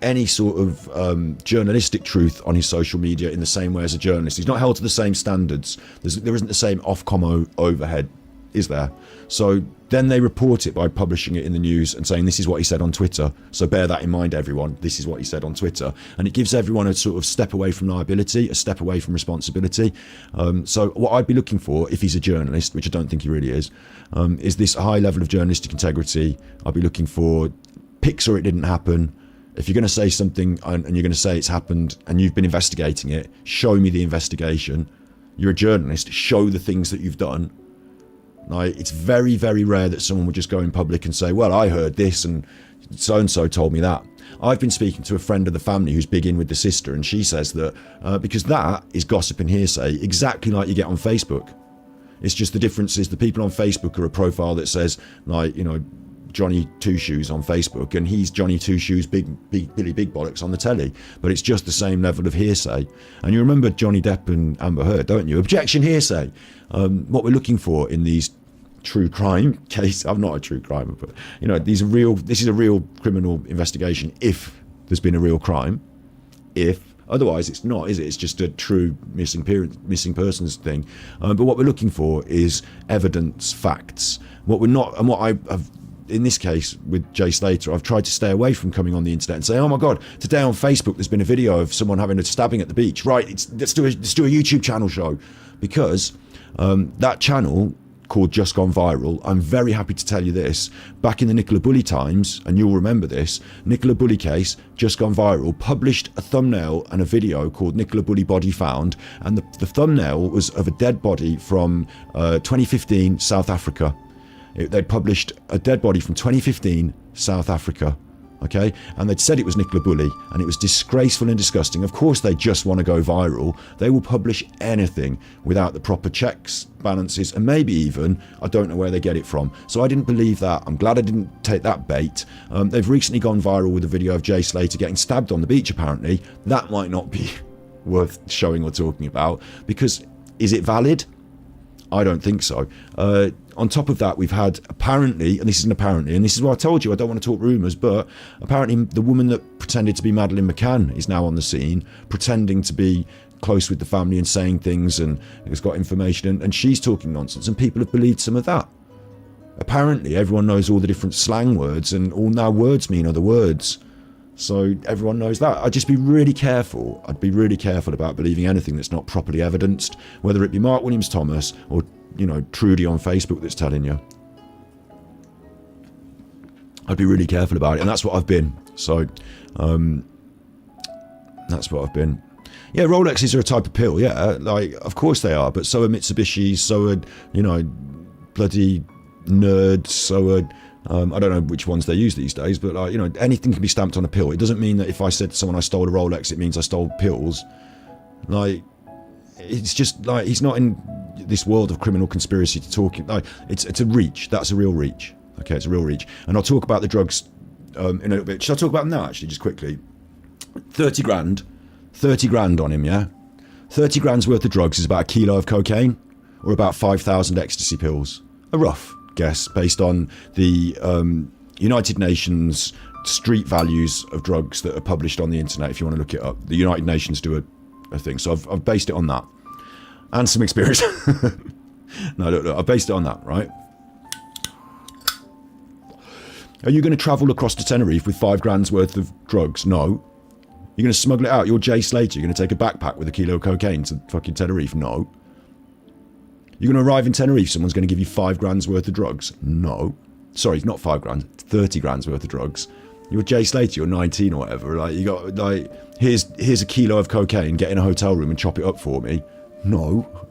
any sort of journalistic truth on his social media in the same way as a journalist. He's not held to the same standards. There isn't the same Ofcom overhead, is there? So then they report it by publishing it in the news and saying this is what he said on Twitter. So bear that in mind, everyone. This is what he said on Twitter. And it gives everyone a sort of step away from liability, a step away from responsibility. So what I'd be looking for, if he's a journalist, which I don't think he really is this high level of journalistic integrity. I'd be looking for pics or it didn't happen. If you're going to say something and you're going to say it's happened and you've been investigating it, show me the investigation. You're a journalist, show the things that you've done. Like, it's very, very rare that someone would just go in public and say, well, I heard this and so-and-so told me that. I've been speaking to a friend of the family who's big in with the sister, and she says that because that is gossip and hearsay, exactly like you get on Facebook. It's just the difference is the people on Facebook are a profile that says, like, you know, Johnny Two Shoes on Facebook, and he's Johnny Two Shoes, Billy Big Bollocks on the telly. But it's just the same level of hearsay. And you remember Johnny Depp and Amber Heard, don't you? Objection, hearsay. What we're looking for in these true crime case, I'm not a true crimer, but you know, this is a real criminal investigation if there's been a real crime. If otherwise it's not, is it? It's just a true missing persons thing. But what we're looking for is evidence, facts. What we're not, and what I have in this case with Jay Slater, I've tried to stay away from coming on the internet and say, oh my God, today on Facebook there's been a video of someone having a stabbing at the beach. Right, let's do a YouTube channel show. Because that channel called Just Gone Viral, I'm very happy to tell you this, back in the Nicola Bulley times, and you'll remember this, Nicola Bulley case, Just Gone Viral, published a thumbnail and a video called Nicola Bulley Body Found, and the thumbnail was of a dead body from 2015 South Africa. They'd published a dead body from 2015 South Africa, okay? And they'd said it was Nicola Bulley, and it was disgraceful and disgusting. Of course, they just want to go viral. They will publish anything without the proper checks, balances, and maybe even, I don't know where they get it from. So I didn't believe that. I'm glad I didn't take that bait. They've recently gone viral with a video of Jay Slater getting stabbed on the beach, apparently. That might not be worth showing or talking about, because is it valid? I don't think so. On top of that, we've had apparently, and this is an apparently, and this is what I told you, I don't want to talk rumours, but apparently the woman that pretended to be Madeleine McCann is now on the scene, pretending to be close with the family and saying things, and has got information, and she's talking nonsense, and people have believed some of that. Apparently everyone knows all the different slang words, and all now words mean other words. So everyone knows that. I'd just be really careful. I'd be really careful about believing anything that's not properly evidenced, whether it be Mark Williams Thomas or, you know, Trudy on Facebook that's telling you. I'd be really careful about it, and that's what I've been. So that's what I've been. Yeah, Rolexes are a type of pill, yeah, like, of course they are, but so are Mitsubishis, so are, you know, bloody nerds, so are, I don't know which ones they use these days, but, you know, anything can be stamped on a pill. It doesn't mean that if I said to someone I stole a Rolex, it means I stole pills. Like, it's just, like, he's not in this world of criminal conspiracy to talk, like, it's a reach, that's a real reach. Okay, it's a real reach. And I'll talk about the drugs in a little bit. Shall I talk about them now, actually, just quickly? 30 grand on him, yeah? 30 grand's worth of drugs is about a kilo of cocaine, or about 5,000 ecstasy pills. A rough guess, based on the United Nations street values of drugs that are published on the internet, if you want to look it up. The United Nations do a thing, so I've based it on that. And some experience. No, look, I've based it on that, right? Are you going to travel across to Tenerife with 5 grand's worth of drugs? No. You're going to smuggle it out. You're Jay Slater. You're going to take a backpack with a kilo of cocaine to fucking Tenerife? No. You're going to arrive in Tenerife, someone's going to give you 5 grand's worth of drugs? No. Sorry, not 5 grand, 30 grand's worth of drugs. You're Jay Slater, you're 19 or whatever. Like, you got, like, here's a kilo of cocaine, get in a hotel room and chop it up for me. No.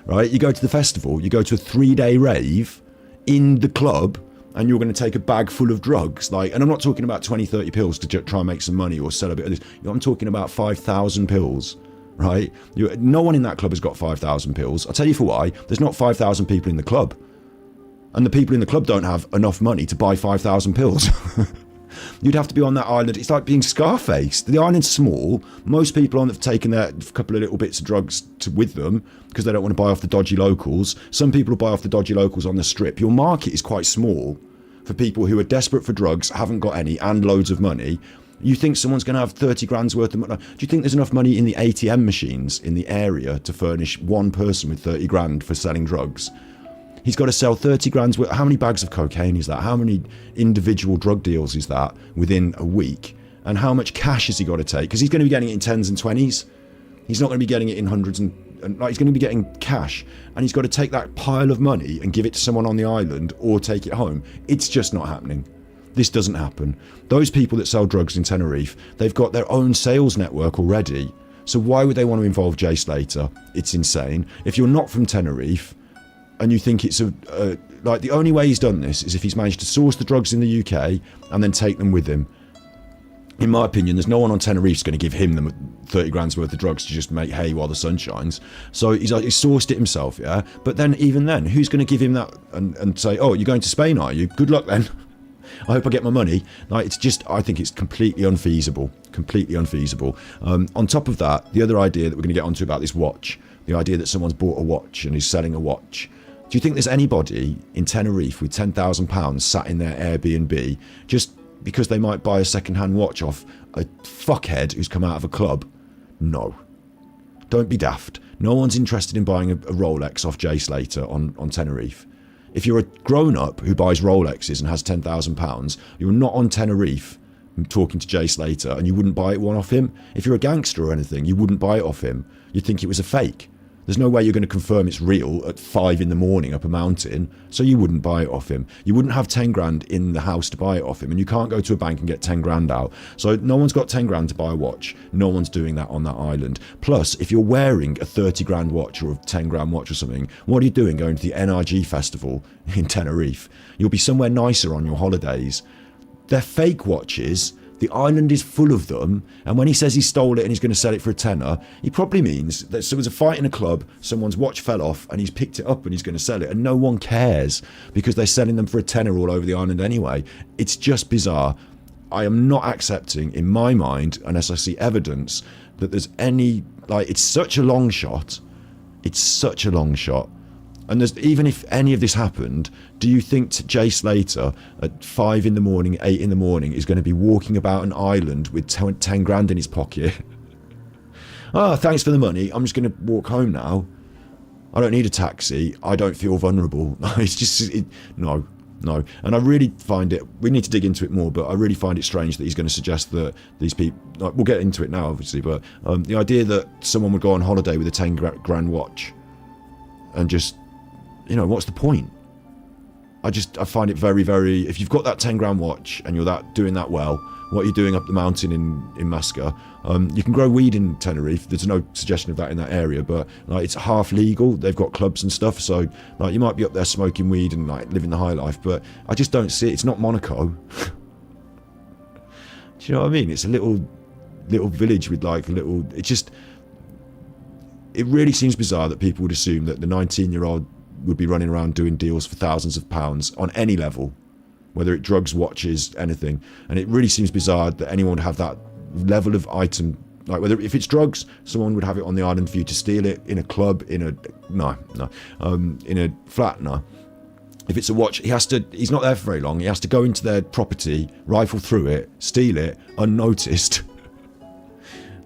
Right? You go to the festival, you go to a 3-day rave in the club, and you're going to take a bag full of drugs. Like, and I'm not talking about 20, 30 pills to try and make some money or sell a bit of this. I'm talking about 5,000 pills, right? No one in that club has got 5,000 pills. I'll tell you for why. There's not 5,000 people in the club. And the people in the club don't have enough money to buy 5,000 pills. You'd have to be on that island. It's like being Scarface. The island's small. Most people have taken their couple of little bits of drugs with them because they don't want to buy off the dodgy locals. Some people will buy off the dodgy locals on the strip. Your market is quite small for people who are desperate for drugs, haven't got any, and loads of money. You think someone's going to have 30 grand's worth of money? Do you think there's enough money in the ATM machines in the area to furnish one person with 30 grand for selling drugs? He's got to sell 30 grand's worth. How many bags of cocaine is that? How many individual drug deals is that within a week? And how much cash has he got to take? Because he's going to be getting it in 10s and 20s. He's not going to be getting it in hundreds and like, he's going to be getting cash. And he's got to take that pile of money and give it to someone on the island or take it home. It's just not happening. This doesn't happen. Those people that sell drugs in Tenerife, they've got their own sales network already. So why would they want to involve Jay Slater? It's insane. If you're not from Tenerife, and you think it's like the only way he's done this is if he's managed to source the drugs in the UK and then take them with him. in my opinion, there's no one on Tenerife's going to give him the 30 grand's worth of drugs to just make hay while the sun shines. So he's sourced it himself, yeah? But then, even then, who's going to give him that and say, oh, you're going to Spain, are you? Good luck then. I hope I get my money. Like, it's just, I think it's completely unfeasible. Completely unfeasible. On top of that, the other idea that we're going to get onto about this watch, the idea that someone's bought a watch and is selling a watch. Do you think there's anybody in Tenerife with £10,000 sat in their Airbnb just because they might buy a second-hand watch off a fuckhead who's come out of a club? No. Don't be daft. No one's interested in buying a Rolex off Jay Slater on Tenerife. If you're a grown-up who buys Rolexes and has £10,000, you're not on Tenerife talking to Jay Slater, and you wouldn't buy one off him. If you're a gangster or anything, you wouldn't buy it off him. You'd think it was a fake. There's no way you're going to confirm it's real at 5 a.m. up a mountain, so you wouldn't buy it off him. You wouldn't have 10 grand in the house to buy it off him, and you can't go to a bank and get 10 grand out. So no one's got 10 grand to buy a watch. No one's doing that on that island. Plus, if you're wearing a 30 grand watch or a 10 grand watch or something, what are you doing going to the NRG festival in Tenerife? You'll be somewhere nicer on your holidays. They're fake watches. The island is full of them, and when he says he stole it and he's going to sell it for a tenner, he probably means that there was a fight in a club, someone's watch fell off, and he's picked it up and he's going to sell it, and no one cares because they're selling them for a tenner all over the island anyway. It's just bizarre. I am not accepting, in my mind, unless I see evidence, that there's any, like, it's such a long shot. It's such a long shot. And there's, even if any of this happened, do you think Jay Slater at 5 a.m, 8 a.m, is going to be walking about an island with 10 grand in his pocket? Oh, thanks for the money. I'm just going to walk home now. I don't need a taxi. I don't feel vulnerable. It's just, no. And I really find it, we need to dig into it more, but I really find it strange that he's going to suggest that these people, like, we'll get into it now, obviously, but the idea that someone would go on holiday with a 10 grand watch and just, you know, what's the point? I find it very, very, if you've got that 10 grand watch and you're doing that well, what are you doing up the mountain in Masca? You can grow weed in Tenerife. There's no suggestion of that in that area, but like, it's half legal. They've got clubs and stuff, so like, you might be up there smoking weed and like living the high life, but I just don't see it. It's not Monaco. Do you know what I mean? It's a little village with like a little, it really seems bizarre that people would assume that the 19-year-old would be running around doing deals for thousands of pounds on any level, whether it drugs, watches, anything. And it really seems bizarre that anyone would have that level of item, like whether if it's drugs, someone would have it on the island for you to steal it in a club, in a in a flat. No, if it's a watch, he's not there for very long. He has to go into their property, rifle through it, steal it unnoticed.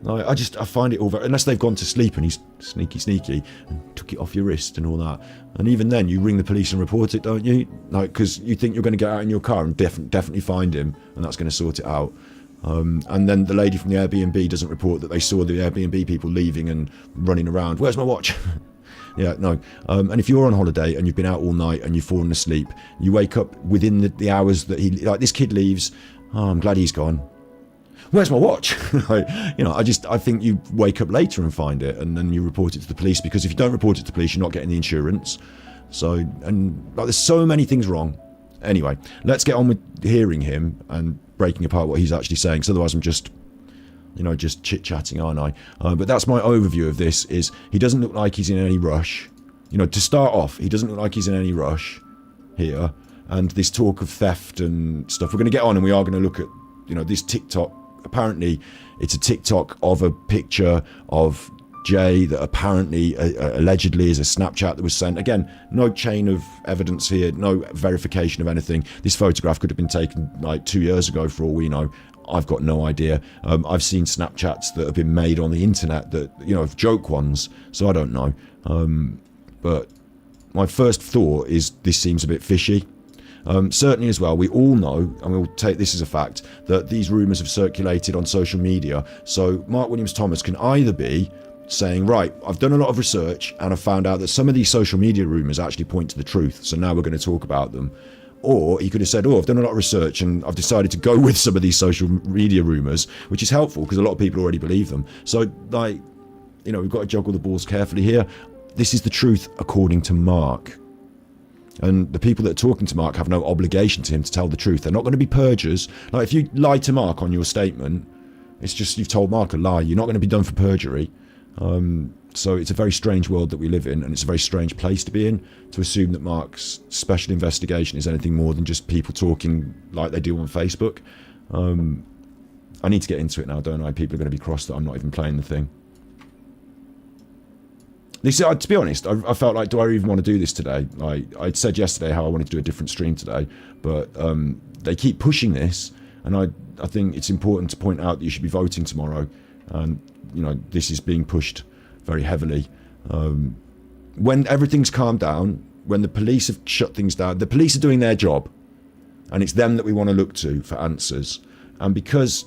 I find it all very, unless they've gone to sleep and he's sneaky and took it off your wrist and all that. And even then, you ring the police and report it, don't you? Like, because you think you're going to get out in your car and definitely find him, and that's going to sort it out. And then the lady from the Airbnb doesn't report that they saw the Airbnb people leaving and running around. Where's my watch? Yeah, no. And if you're on holiday and you've been out all night and you've fallen asleep, you wake up within the hours that this kid leaves. Oh, I'm glad he's gone. Where's my watch? Like, you know, I think you wake up later and find it, and then you report it to the police, because if you don't report it to the police, you're not getting the insurance. So, and like, there's so many things wrong. Anyway, let's get on with hearing him and breaking apart what he's actually saying, because otherwise I'm just chit-chatting, aren't I? But that's my overview of this, is he doesn't look like he's in any rush. You know, to start off, he doesn't look like he's in any rush here. And this talk of theft and stuff, we're going to get on, and we are going to look at, you know, this TikTok. Apparently, it's a TikTok of a picture of Jay that apparently, allegedly, is a Snapchat that was sent. Again, no chain of evidence here, no verification of anything. This photograph could have been taken like 2 years ago, for all we know. I've got no idea. I've seen Snapchats that have been made on the internet that, you know, joke ones, so I don't know. But my first thought is this seems a bit fishy. Certainly as well, we all know, and we'll take this as a fact, that these rumours have circulated on social media. So Mark Williams Thomas can either be saying, right, I've done a lot of research and I've found out that some of these social media rumours actually point to the truth, so now we're going to talk about them. Or he could have said, oh, I've done a lot of research and I've decided to go with some of these social media rumours, which is helpful because a lot of people already believe them. So, like, you know, we've got to juggle the balls carefully here. This is the truth according to Mark. And the people that are talking to Mark have no obligation to him to tell the truth. They're not going to be perjurers. Like, if you lie to Mark on your statement, it's just you've told Mark a lie. You're not going to be done for perjury. So it's a very strange world that we live in, and it's a very strange place to be in, to assume that Mark's special investigation is anything more than just people talking like they do on Facebook. I need to get into it now, don't I? People are going to be cross that I'm not even playing the thing. To be honest, I felt like, do I even want to do this today? I'd said yesterday how I wanted to do a different stream today, but they keep pushing this, and I think it's important to point out that you should be voting tomorrow, and this is being pushed very heavily. When everything's calmed down, when the police have shut things down, the police are doing their job, and it's them that we want to look to for answers. And because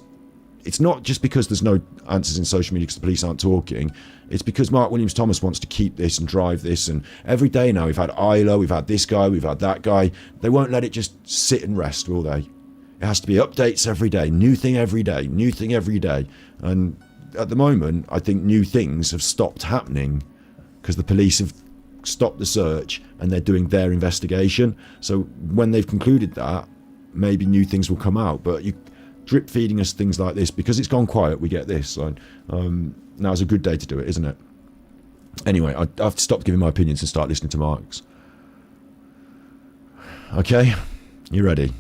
it's not just because there's no answers in social media because the police aren't talking, it's because Mark Williams-Thomas wants to keep this and drive this. And every day now we've had Isla, we've had this guy, we've had that guy. They won't let it just sit and rest, will they? It has to be updates every day, new thing every day, new thing every day. And at the moment, I think new things have stopped happening because the police have stopped the search and they're doing their investigation. So when they've concluded that, maybe new things will come out. But you drip feeding us things like this because it's gone quiet, we get this. So, now's a good day to do it, isn't it? Anyway, I have to stop giving my opinions and start listening to Mark's. Okay, you ready?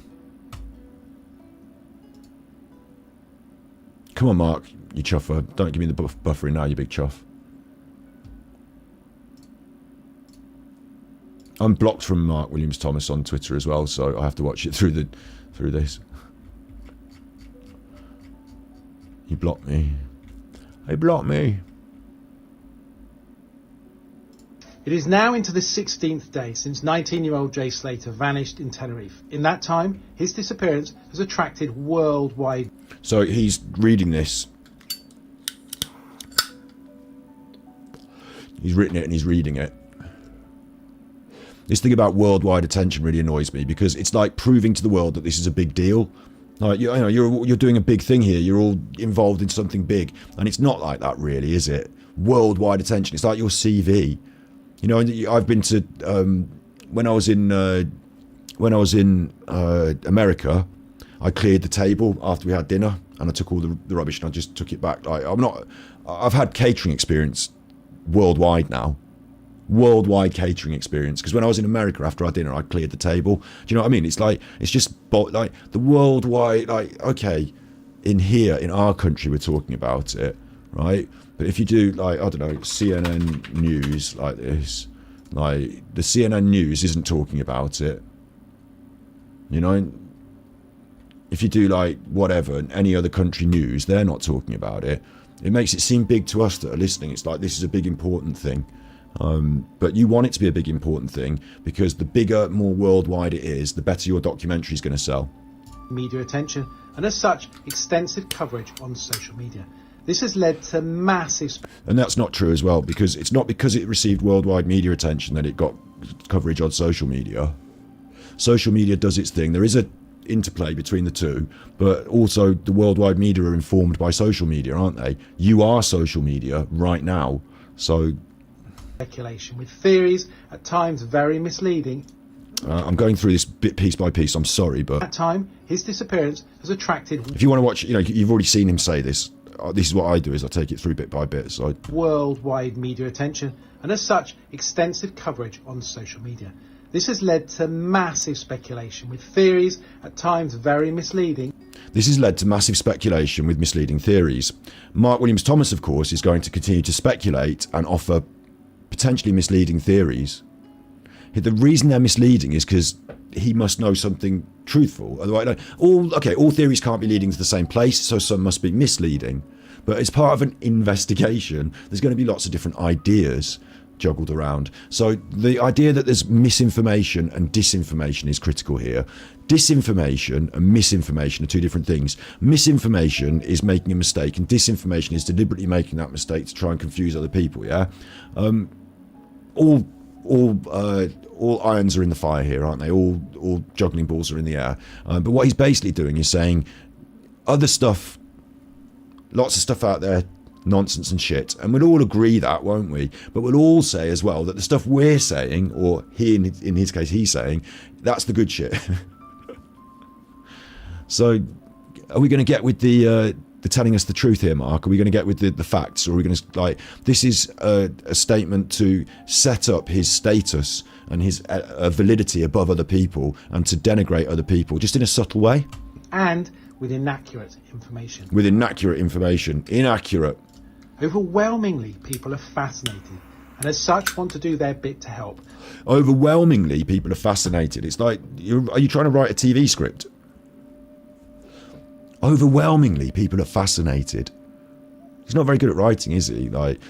Come on, Mark, you chuffer. Don't give me the buffering now, you big chuff. I'm blocked from Mark Williams-Thomas on Twitter as well, so I have to watch it through this. He blocked me. He blocked me. It is now into the 16th day since 19-year-old Jay Slater vanished in Tenerife. In that time, his disappearance has attracted worldwide... So he's reading this. He's written it and he's reading it. This thing about worldwide attention really annoys me because it's like proving to the world that this is a big deal. Like, you're doing a big thing here. You're all involved in something big, and it's not like that, really, is it? Worldwide attention. It's like your CV. I've been to when I was in America. I cleared the table after we had dinner, and I took all the rubbish and I just took it back. I've had catering experience worldwide now. Worldwide catering experience, because when I was in America after our dinner I cleared the table. Do you know what I mean? It's like, it's just like the worldwide, like, okay, in here in our country we're talking about it, right? But if you do, like, I don't know, CNN news like this, like the CNN news isn't talking about it, if you do like whatever any other country news, they're not talking about it. It makes it seem big to us that are listening. It's like this is a big important thing. But you want it to be a big important thing because the bigger, more worldwide it is, the better your documentary is going to sell. Media attention, and as such, extensive coverage on social media. This has led to massive... And that's not true as well, because it's not because it received worldwide media attention that it got coverage on social media. Social media does its thing. There is a interplay between the two, but also the worldwide media are informed by social media, aren't they? You are social media right now, so... Speculation with theories at times very misleading. I'm going through this bit piece by piece. I'm sorry, but At time, his disappearance has attracted if you want to watch, you've already seen him say this. This is what I do: is I take it through bit by bit. So worldwide media attention, and as such, extensive coverage on social media. This has led to massive speculation with theories at times very misleading. This has led to massive speculation with misleading theories. Mark Williams-Thomas, of course, is going to continue to speculate and offer potentially misleading theories. The reason they're misleading is because he must know something truthful. Otherwise, all theories can't be leading to the same place, so some must be misleading. But as part of an investigation, there's going to be lots of different ideas juggled around. So the idea that there's misinformation and disinformation is critical here. Disinformation and misinformation are two different things. Misinformation is making a mistake, and disinformation is deliberately making that mistake to try and confuse other people. Yeah, all irons are in the fire here, aren't they? All juggling balls are in the air. But what he's basically doing is saying other stuff, lots of stuff out there nonsense and shit. And we'll all agree that, won't we? But we'll all say as well that the stuff we're saying, or he, in his case, he's saying, that's the good shit. So are we going to get with the telling us the truth here, Mark? Are we going to get with the facts? Or are we going to, like, this is a statement to set up his status and his validity above other people and to denigrate other people, just in a subtle way? And with inaccurate information. With inaccurate information. Inaccurate. Overwhelmingly, people are fascinated and as such want to do their bit to help. Overwhelmingly, people are fascinated. It's like, are you trying to write a TV script? Overwhelmingly, people are fascinated. He's not very good at writing, is he? Like,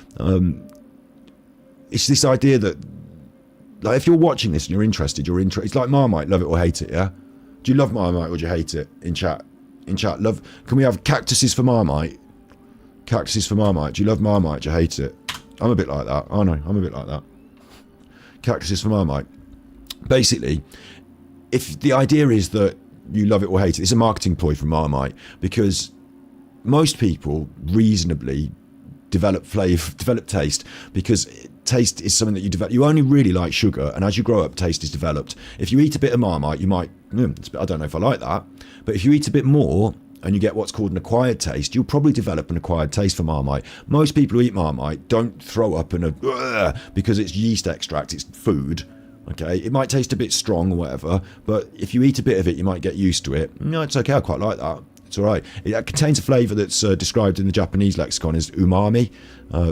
it's this idea that, like, if you're watching this and you're interested, It's like Marmite, love it or hate it, yeah? Do you love Marmite or do you hate it? In chat, love. Can we have cactuses for Marmite? Cactuses for Marmite. Do you love Marmite? Do you hate it? I'm a bit like that. I know, I'm a bit like that. Cactuses for Marmite. Basically, if the idea is that you love it or hate it, it's a marketing ploy from Marmite, because most people reasonably develop taste, because taste is something that you develop. You only really like sugar, and as you grow up, taste is developed. If you eat a bit of Marmite, you might, I don't know if I like that, but if you eat a bit more and you get what's called an acquired taste, you'll probably develop an acquired taste for Marmite. Most people who eat Marmite don't throw up because it's yeast extract, it's food. Okay, it might taste a bit strong or whatever, but if you eat a bit of it, you might get used to it. No, it's okay, I quite like that. It's all right. It contains a flavour that's described in the Japanese lexicon as umami,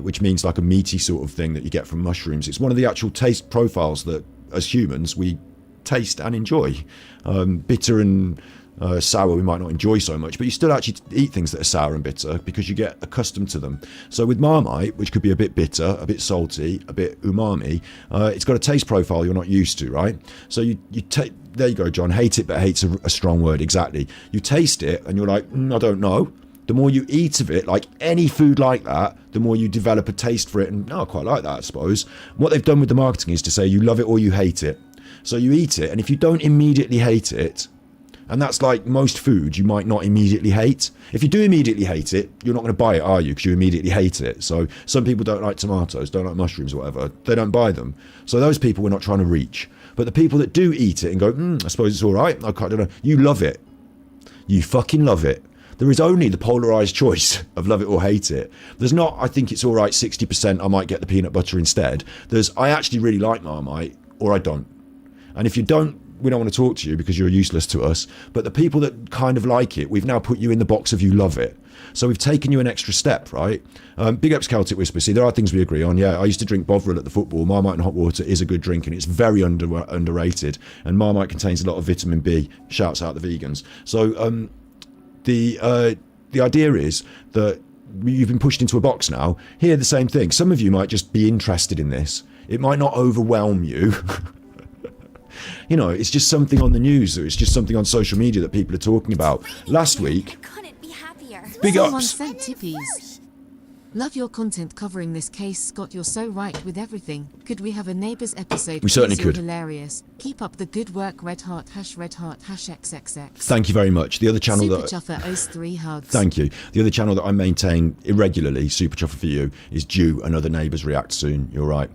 which means like a meaty sort of thing that you get from mushrooms. It's one of the actual taste profiles that, as humans, we taste and enjoy. Bitter and sour we might not enjoy so much, but you still actually eat things that are sour and bitter because you get accustomed to them. So with Marmite, which could be a bit bitter, a bit salty, a bit umami, it's got a taste profile you're not used to, right? So you take, there you go, John, hate it, but hate's a strong word, exactly. You taste it and you're like, I don't know. The more you eat of it, like any food like that, the more you develop a taste for it, and I quite like that, I suppose. What they've done with the marketing is to say you love it or you hate it. So you eat it, and if you don't immediately hate it, and that's like most food you might not immediately hate. If you do immediately hate it, you're not going to buy it, are you? Because you immediately hate it. So some people don't like tomatoes, don't like mushrooms or whatever. They don't buy them. So those people we're not trying to reach. But the people that do eat it and go, I suppose it's all right. I don't know. You love it. You fucking love it. There is only the polarised choice of love it or hate it. There's not, I think it's all right, 60%, I might get the peanut butter instead. There's, I actually really like Marmite, or I don't. And if you don't, we don't want to talk to you because you're useless to us. But the people that kind of like it, we've now put you in the box of you love it. So we've taken you an extra step, right? Big ups Celtic Whisper. See, there are things we agree on. Yeah, I used to drink Bovril at the football. Marmite and hot water is a good drink, and it's very underrated. And Marmite contains a lot of vitamin B. Shouts out the vegans. So the idea is that you've been pushed into a box now. Here, the same thing. Some of you might just be interested in this. It might not overwhelm you. You know, it's just something on the news, or it's just something on social media that people are talking about. Last week, Couldn't be happier. big Someone ups. sent tippies. Love your content covering this case, Scott. You're so right with everything. Could we have a neighbours episode? We certainly please? You're could. Hilarious. Keep up the good work. Red heart #XXX. Thank you very much. The other channel Super that Chuffer owes 3 hugs. Thank you. The other channel that I maintain irregularly, Super Chuffer for you, is due another Neighbours React soon. You're right.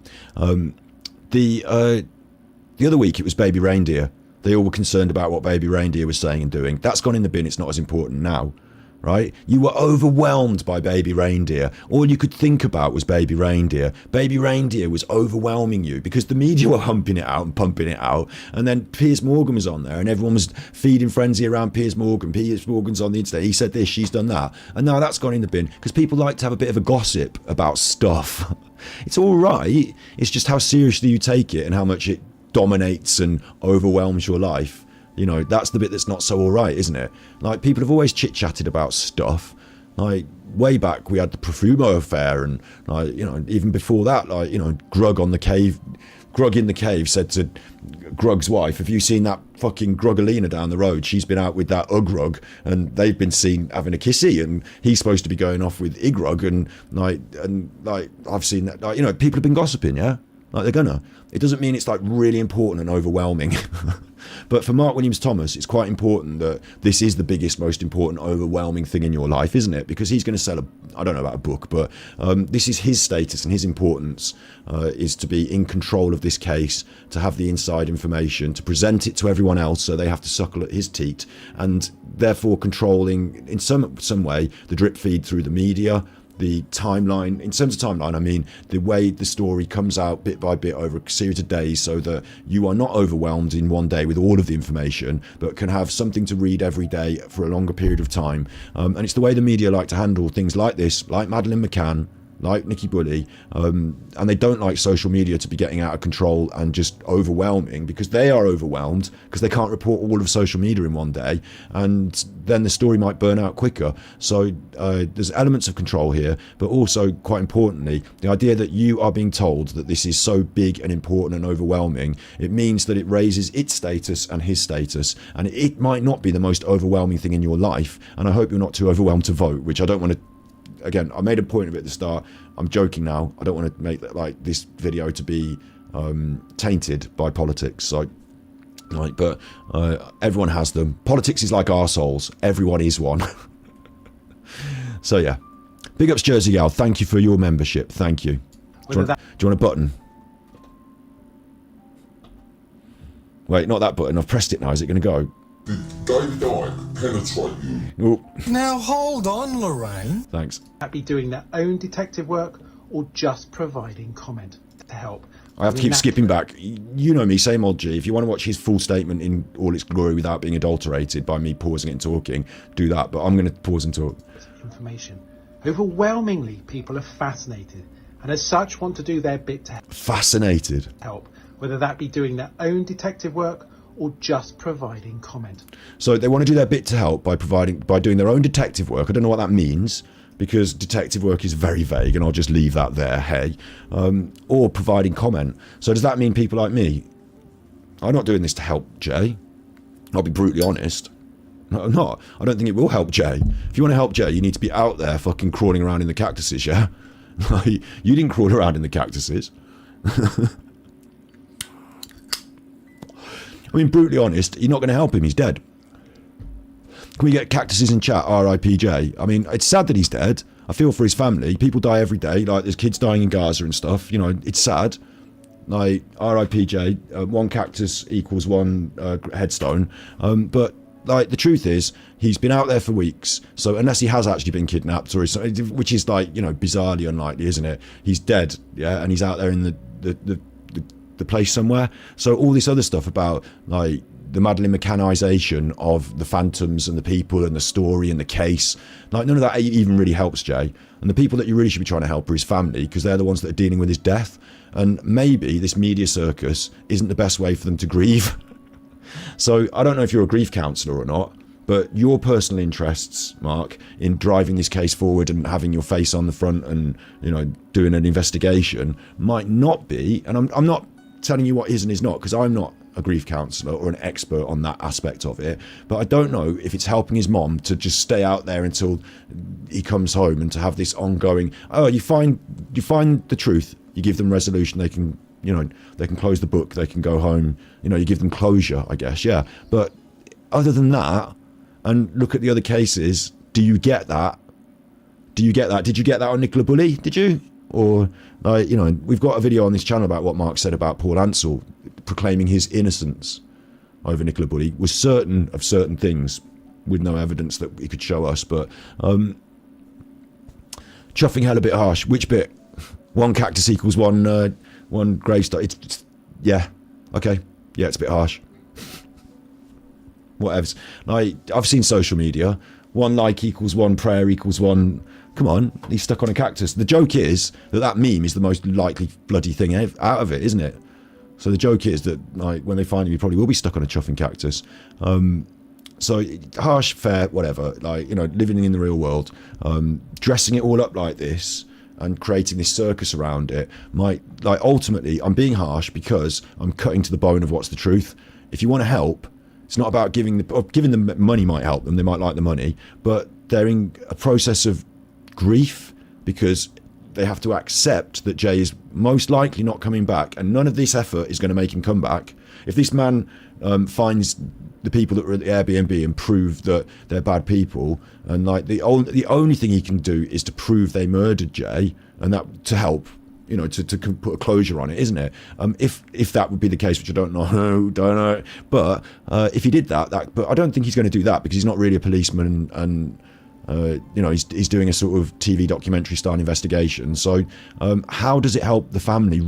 The other week it was Baby Reindeer. They all were concerned about what Baby Reindeer was saying and doing. That's gone in the bin. It's not as important now, right? You were overwhelmed by Baby Reindeer. All you could think about was Baby Reindeer. Baby Reindeer was overwhelming you because the media were humping it out and pumping it out. And then Piers Morgan was on there and everyone was feeding frenzy around Piers Morgan. Piers Morgan's on the internet. He said this, she's done that. And now that's gone in the bin because people like to have a bit of a gossip about stuff. It's all right. It's just how seriously you take it and how much it dominates and overwhelms your life. You know, that's the bit that's not so all right, isn't it? Like, people have always chit-chatted about stuff. Like, way back we had the Profumo affair, and like, you know, even before that, like, you know, Grug in the cave said to Grug's wife, have you seen that fucking Grugalina down the road? She's been out with that Ugrug and they've been seen having a kissy, and he's supposed to be going off with Igrug, and like I've seen that, like, you know, people have been gossiping, yeah? Like, they're gonna. It doesn't mean it's like really important and overwhelming. But for Mark Williams Thomas, it's quite important that this is the biggest, most important, overwhelming thing in your life, isn't it? Because he's going to sell I don't know about a book, but this is his status and his importance is to be in control of this case, to have the inside information, to present it to everyone else so they have to suckle at his teat, and therefore controlling in some way the drip feed through the media, the timeline. In terms of timeline, I mean the way the story comes out bit by bit over a series of days, so that you are not overwhelmed in one day with all of the information, but can have something to read every day for a longer period of time. And it's the way the media like to handle things like this, like Madeleine McCann, like Nicky Bulley, and they don't like social media to be getting out of control and just overwhelming, because they are overwhelmed because they can't report all of social media in one day, and then the story might burn out quicker. So there's elements of control here, but also, quite importantly, the idea that you are being told that this is so big and important and overwhelming, it means that it raises its status and his status, and it might not be the most overwhelming thing in your life, and I hope you're not too overwhelmed to vote, which I don't want to. Again, I made a point of it at the start. I'm joking now. I don't want to make like this video to be tainted by politics. So, like, but everyone has them. Politics is like arseholes. Everyone is one. So yeah, big ups Jersey Gal. Thank you for your membership. Thank you. Do you want a button? Wait, not that button. I've pressed it now. Is it going to go? Did David Icke penetrate you? Oh, Now hold on, Lorraine. thanks. That be doing their own detective work or just providing comment to help? I have to keep skipping back. You know me, same old G. If you want to watch his full statement in all its glory without being adulterated by me pausing it and talking, do that. But I'm going to pause and talk. Information. Overwhelmingly, people are fascinated and as such want to do their bit to Fascinated. help, whether that be doing their own detective work or just providing comment. So they want to do their bit to help by doing their own detective work. I don't know what that means, because detective work is very vague, and I'll just leave that there, hey. Or providing comment. So does that mean people like me? I'm not doing this to help Jay. I'll be brutally honest. No, I'm not. I don't think it will help Jay. If you want to help Jay, you need to be out there fucking crawling around in the cactuses, yeah? You didn't crawl around in the cactuses. I mean, brutally honest, you're not going to help him. He's dead. Can we get cactuses in chat? R.I.P.J. I mean, it's sad that he's dead. I feel for his family. People die every day. Like, there's kids dying in Gaza and stuff. You know, it's sad. Like, R.I.P.J. One cactus equals one headstone. But, like, the truth is, he's been out there for weeks. So unless he has actually been kidnapped, or which is, like, you know, bizarrely unlikely, isn't it? He's dead, yeah, and he's out there in the place somewhere. So all this other stuff about, like, the Madeleine McCannisation of the phantoms and the people and the story and the case, like, none of that even really helps Jay. And the people that you really should be trying to help are his family, because they're the ones that are dealing with his death. And maybe this media circus isn't the best way for them to grieve. So I don't know if you're a grief counsellor or not, but your personal interests, Mark, in driving this case forward and having your face on the front and, you know, doing an investigation might not be, and I'm not telling you what is and is not, because I'm not a grief counsellor or an expert on that aspect of it, but I don't know if it's helping his mom to just stay out there until he comes home and to have this ongoing, you find the truth, you give them resolution, they can, you know, they can close the book, they can go home, you know, you give them closure, I guess, yeah. But other than that, and look at the other cases, do you get that? Did you get that on Nicola Bulley? Did you? Or, like, you know, we've got a video on this channel about what Mark said about Paul Ansell proclaiming his innocence over Nicola Bulley, was certain of certain things with no evidence that he could show us. But chuffing hell a bit harsh. Which bit? One cactus equals one gravestone. It's yeah, okay, yeah, it's a bit harsh. Whatevs. Like, I've seen social media. One like equals one prayer equals one. Come on, he's stuck on a cactus. The joke is that meme is the most likely bloody thing out of it, isn't it? So the joke is that, like, when they find him, he probably will be stuck on a chuffing cactus. So harsh, fair, whatever. Like, you know, living in the real world, dressing it all up like this and creating this circus around it might, like, ultimately, I'm being harsh because I'm cutting to the bone of what's the truth. If you want to help, it's not about giving them money might help them. They might like the money, but they're in a process of grief because they have to accept that Jay is most likely not coming back, and none of this effort is going to make him come back. If this man finds the people that were at the Airbnb and prove that they're bad people, and like the only thing he can do is to prove they murdered Jay, and that to help, you know, to put a closure on it, isn't it? If that would be the case, which I don't know, but if he did that, but I don't think he's going to do that, because he's not really a policeman, and you know, he's doing a sort of TV documentary style investigation. So how does it help the family?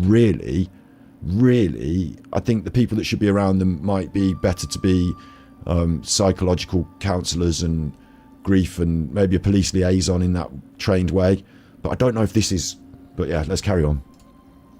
Really, I think the people that should be around them might be better to be psychological counsellors and grief, and maybe a police liaison in that trained way. But I don't know if this is. But yeah, let's carry on.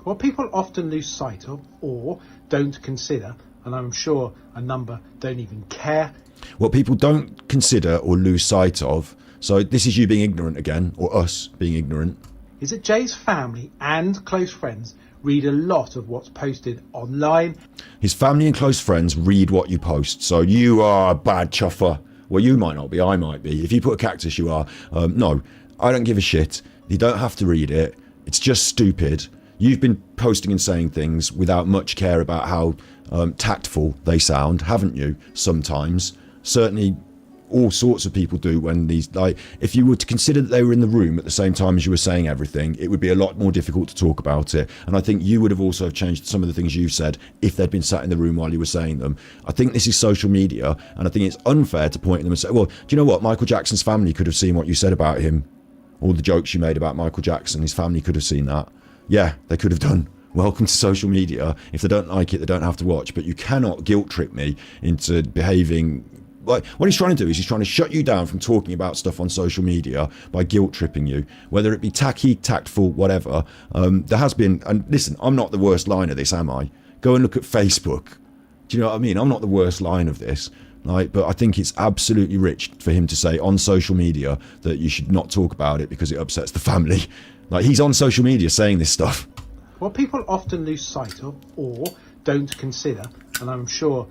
What people often lose sight of or don't consider, and I'm sure a number don't even care. What people don't consider or lose sight of, so this is you being ignorant again, or us being ignorant, is that Jay's family and close friends read a lot of what's posted online. His family and close friends read what you post. So you are a bad chuffer. Well, you might not be, I might be. If you put a cactus, you are. No, I don't give a shit. You don't have to read it. It's just stupid. You've been posting and saying things without much care about how tactful they sound, haven't you? Sometimes. Certainly all sorts of people do when these, like, if you were to consider that they were in the room at the same time as you were saying everything, it would be a lot more difficult to talk about it. And I think you would have also changed some of the things you've said if they'd been sat in the room while you were saying them. I think this is social media, and I think it's unfair to point at them and say, well, do you know what? Michael Jackson's family could have seen what you said about him. All the jokes you made about Michael Jackson, his family could have seen that. Yeah, they could have done. Welcome to social media. If they don't like it, they don't have to watch. But you cannot guilt trip me into behaving. Like, what he's trying to do is he's trying to shut you down from talking about stuff on social media by guilt tripping you, whether it be tacky, tactful, whatever. There has been, and listen, I'm not the worst line of this, am I? Go and look at Facebook. Do you know what I mean? I'm not the worst line of this. Like, but I think it's absolutely rich for him to say on social media that you should not talk about it because it upsets the family. Like, he's on social media saying this stuff. What people often lose sight of or don't consider, and I'm sure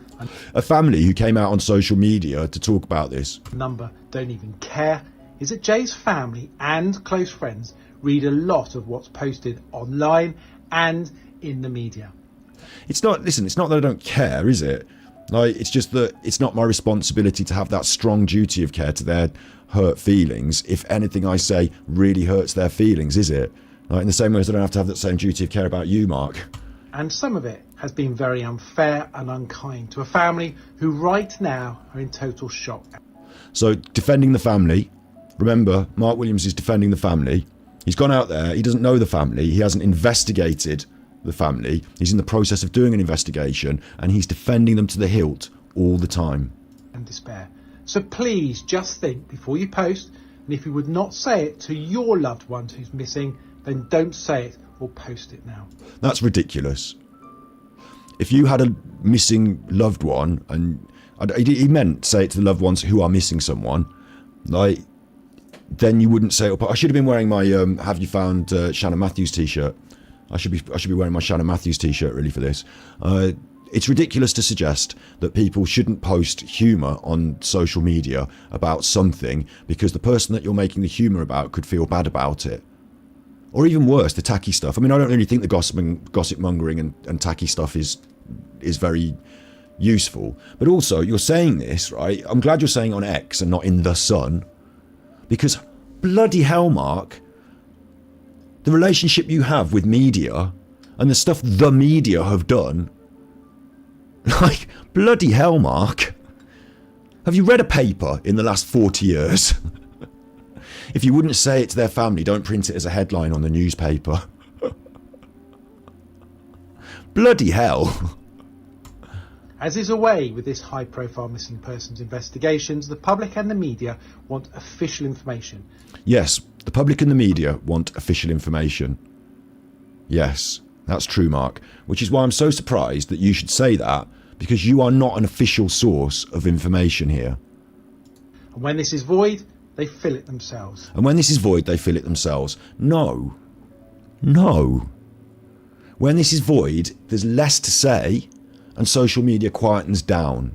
a family who came out on social media to talk about this, a number don't even care, is that Jay's family and close friends read a lot of what's posted online and in the media. It's not, listen, it's not that I don't care, is it? Like, it's just that it's not my responsibility to have that strong duty of care to their hurt feelings. If anything I say really hurts their feelings, is it? Like, in the same way as I don't have to have that same duty of care about you, Mark. And some of it has been very unfair and unkind to a family who right now are in total shock. So, defending the family. Remember, Mark Williams is defending the family. He's gone out there, he doesn't know the family, he hasn't investigated the family, he's in the process of doing an investigation, and he's defending them to the hilt all the time. And despair. So please just think before you post, and if you would not say it to your loved one who's missing, then don't say it or post it now. That's ridiculous. If you had a missing loved one, and he meant say it to the loved ones who are missing someone, like, then you wouldn't say it. I should have been wearing my Have You Found Shannon Matthews t-shirt. I should be wearing my Shannon Matthews t-shirt really for this. It's ridiculous to suggest that people shouldn't post humour on social media about something because the person that you're making the humour about could feel bad about it. Or even worse, the tacky stuff. I mean, I don't really think the gossip mongering and tacky stuff is very useful. But also, you're saying this, right? I'm glad you're saying on X and not in The Sun. Because bloody hell, Mark, the relationship you have with media and the stuff the media have done, like, bloody hell, Mark. Have you read a paper in the last 40 years? If you wouldn't say it to their family, don't print it as a headline on the newspaper. Bloody hell. As is a way with this high-profile missing persons investigations, the public and the media want official information. Yes, the public and the media want official information. Yes, that's true, Mark. Which is why I'm so surprised that you should say that, because you are not an official source of information here. And when this is void, they fill it themselves. And when this is void, they fill it themselves. No. No. When this is void, there's less to say, and social media quietens down.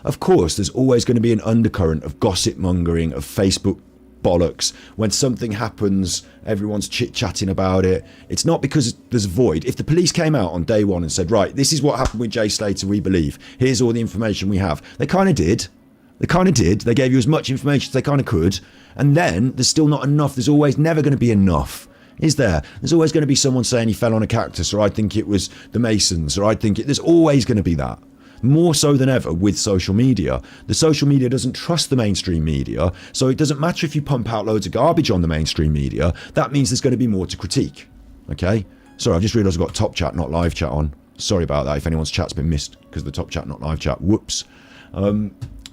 Of course, there's always going to be an undercurrent of gossip mongering, of Facebook bollocks. When something happens, everyone's chit-chatting about it. It's not because there's a void. If the police came out on day one and said, right, this is what happened with Jay Slater, we believe. Here's all the information we have. They kind of did. They gave you as much information as they kind of could. And then there's still not enough. There's always never going to be enough. Is there? There's always going to be someone saying he fell on a cactus, or I think it was the Masons, or I think there's always going to be that. More so than ever with social media. The social media doesn't trust the mainstream media, so it doesn't matter if you pump out loads of garbage on the mainstream media. That means there's going to be more to critique. Okay? Sorry, I just realised I've got top chat, not live chat on. Sorry about that if anyone's chat's been missed because of the top chat, not live chat. Whoops.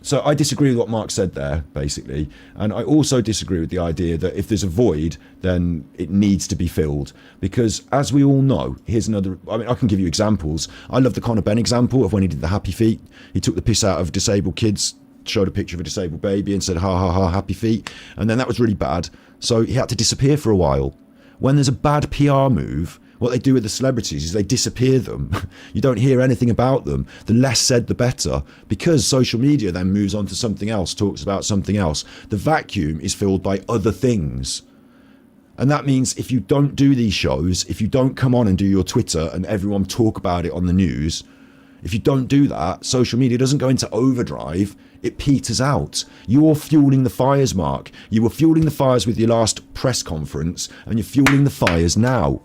So I disagree with what Mark said there, basically. And I also disagree with the idea that if there's a void, then it needs to be filled. Because as we all know, here's another, I mean, I can give you examples. I love the Conor Benn example of when he did the happy feet. He took the piss out of disabled kids, showed a picture of a disabled baby and said, ha, ha, ha, happy feet. And then that was really bad. So he had to disappear for a while. When there's a bad PR move, what they do with the celebrities is they disappear them. You don't hear anything about them. The less said, the better. Because social media then moves on to something else, talks about something else. The vacuum is filled by other things. And that means if you don't do these shows, if you don't come on and do your Twitter and everyone talk about it on the news, if you don't do that, social media doesn't go into overdrive, it peters out. You're fueling the fires, Mark. You were fueling the fires with your last press conference, and you're fueling the fires now.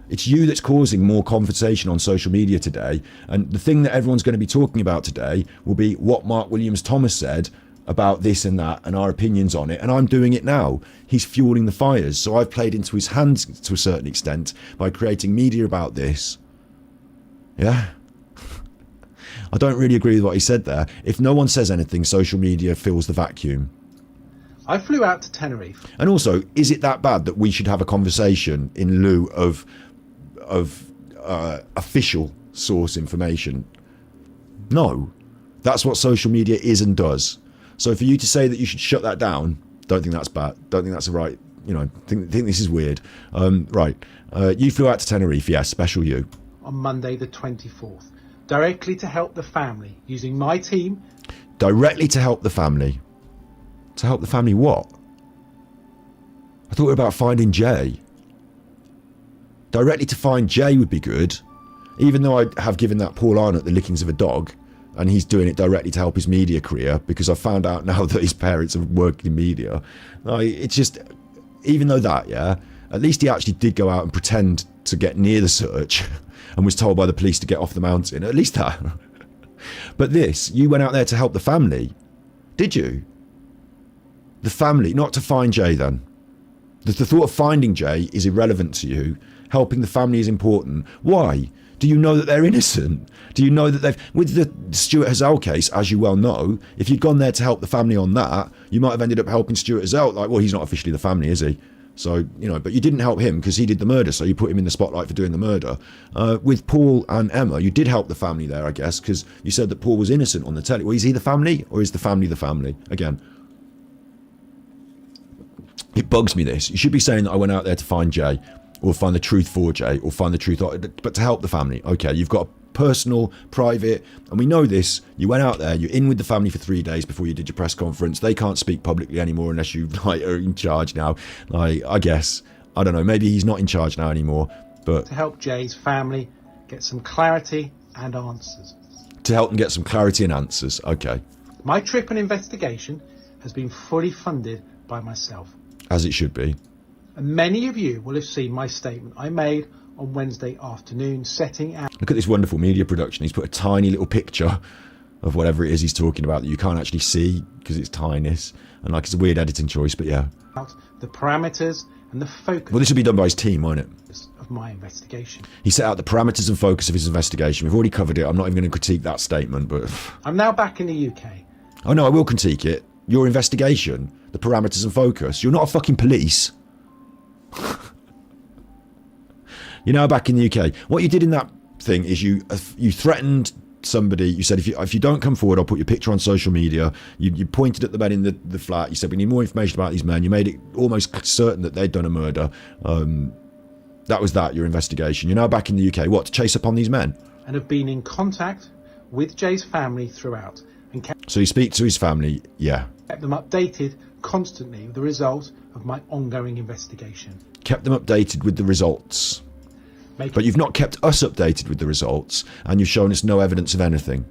It's you that's causing more conversation on social media today. And the thing that everyone's going to be talking about today will be what Mark Williams Thomas said about this and that and our opinions on it. And I'm doing it now. He's fueling the fires. So I've played into his hands to a certain extent by creating media about this. Yeah. I don't really agree with what he said there. If no one says anything, social media fills the vacuum. I flew out to Tenerife. And also, is it that bad that we should have a conversation in lieu of official source information? No, that's what social media is and does. So for you to say that you should shut that down, don't think that's bad. Don't think that's a right. You know, think this is weird. Right, you flew out to Tenerife, yes, special you. On Monday the 24th, directly to help the family using my team. Directly to help the family. To help the family what? I thought we were about finding Jay. Directly to find Jay would be good, even though I have given that Paul Arnott the lickings of a dog, and he's doing it directly to help his media career because I found out now that his parents have worked in media. It's just, even though that, yeah, at least he actually did go out and pretend to get near the search and was told by the police to get off the mountain. At least that. But this, you went out there to help the family, did you? The family, not to find Jay then. The thought of finding Jay is irrelevant to you. Helping the family is important. Why? Do you know that they're innocent? Do you know that they've... With the Stuart Hazell case, as you well know, if you'd gone there to help the family on that, you might have ended up helping Stuart Hazell. Like, well, he's not officially the family, is he? So, you know, but you didn't help him because he did the murder, so you put him in the spotlight for doing the murder. With Paul and Emma, you did help the family there, I guess, because you said that Paul was innocent on the telly. Well, is he the family, or is the family the family? Again, it bugs me this. You should be saying that I went out there to find Jay, or find the truth for Jay, or find the truth, but to help the family. Okay, you've got a personal, private, and we know this. You went out there, you're in with the family for 3 days before you did your press conference. They can't speak publicly anymore unless you are in charge now. I guess, I don't know, maybe he's not in charge now anymore, but... To help Jay's family get some clarity and answers. To help them get some clarity and answers, okay. My trip and investigation has been fully funded by myself. As it should be. And many of you will have seen my statement I made on Wednesday afternoon setting out... Look at this wonderful media production. He's put a tiny little picture of whatever it is he's talking about that you can't actually see because it's tinyness. And like, it's a weird editing choice, but yeah. The parameters and the focus... Well, this will be done by his team, won't it? ...of my investigation. He set out the parameters and focus of his investigation. We've already covered it. I'm not even going to critique that statement, but... I'm now back in the UK. Oh, no, I will critique it. Your investigation, the parameters and focus. You're not a fucking police. You're now back in the UK. What you did in that thing is you threatened somebody. You said if you don't come forward, I'll put your picture on social media. You pointed at the men in the flat. You said we need more information about these men. You made it almost certain that they'd done a murder. That was your investigation. You're now back in the UK. What, to chase upon these men? And have been in contact with Jay's family throughout. And so you speak to his family, yeah. kept them updated constantly with the result of my ongoing investigation. Kept them updated with the results. Making But you've not kept us updated with the results, and you've shown us no evidence of anything.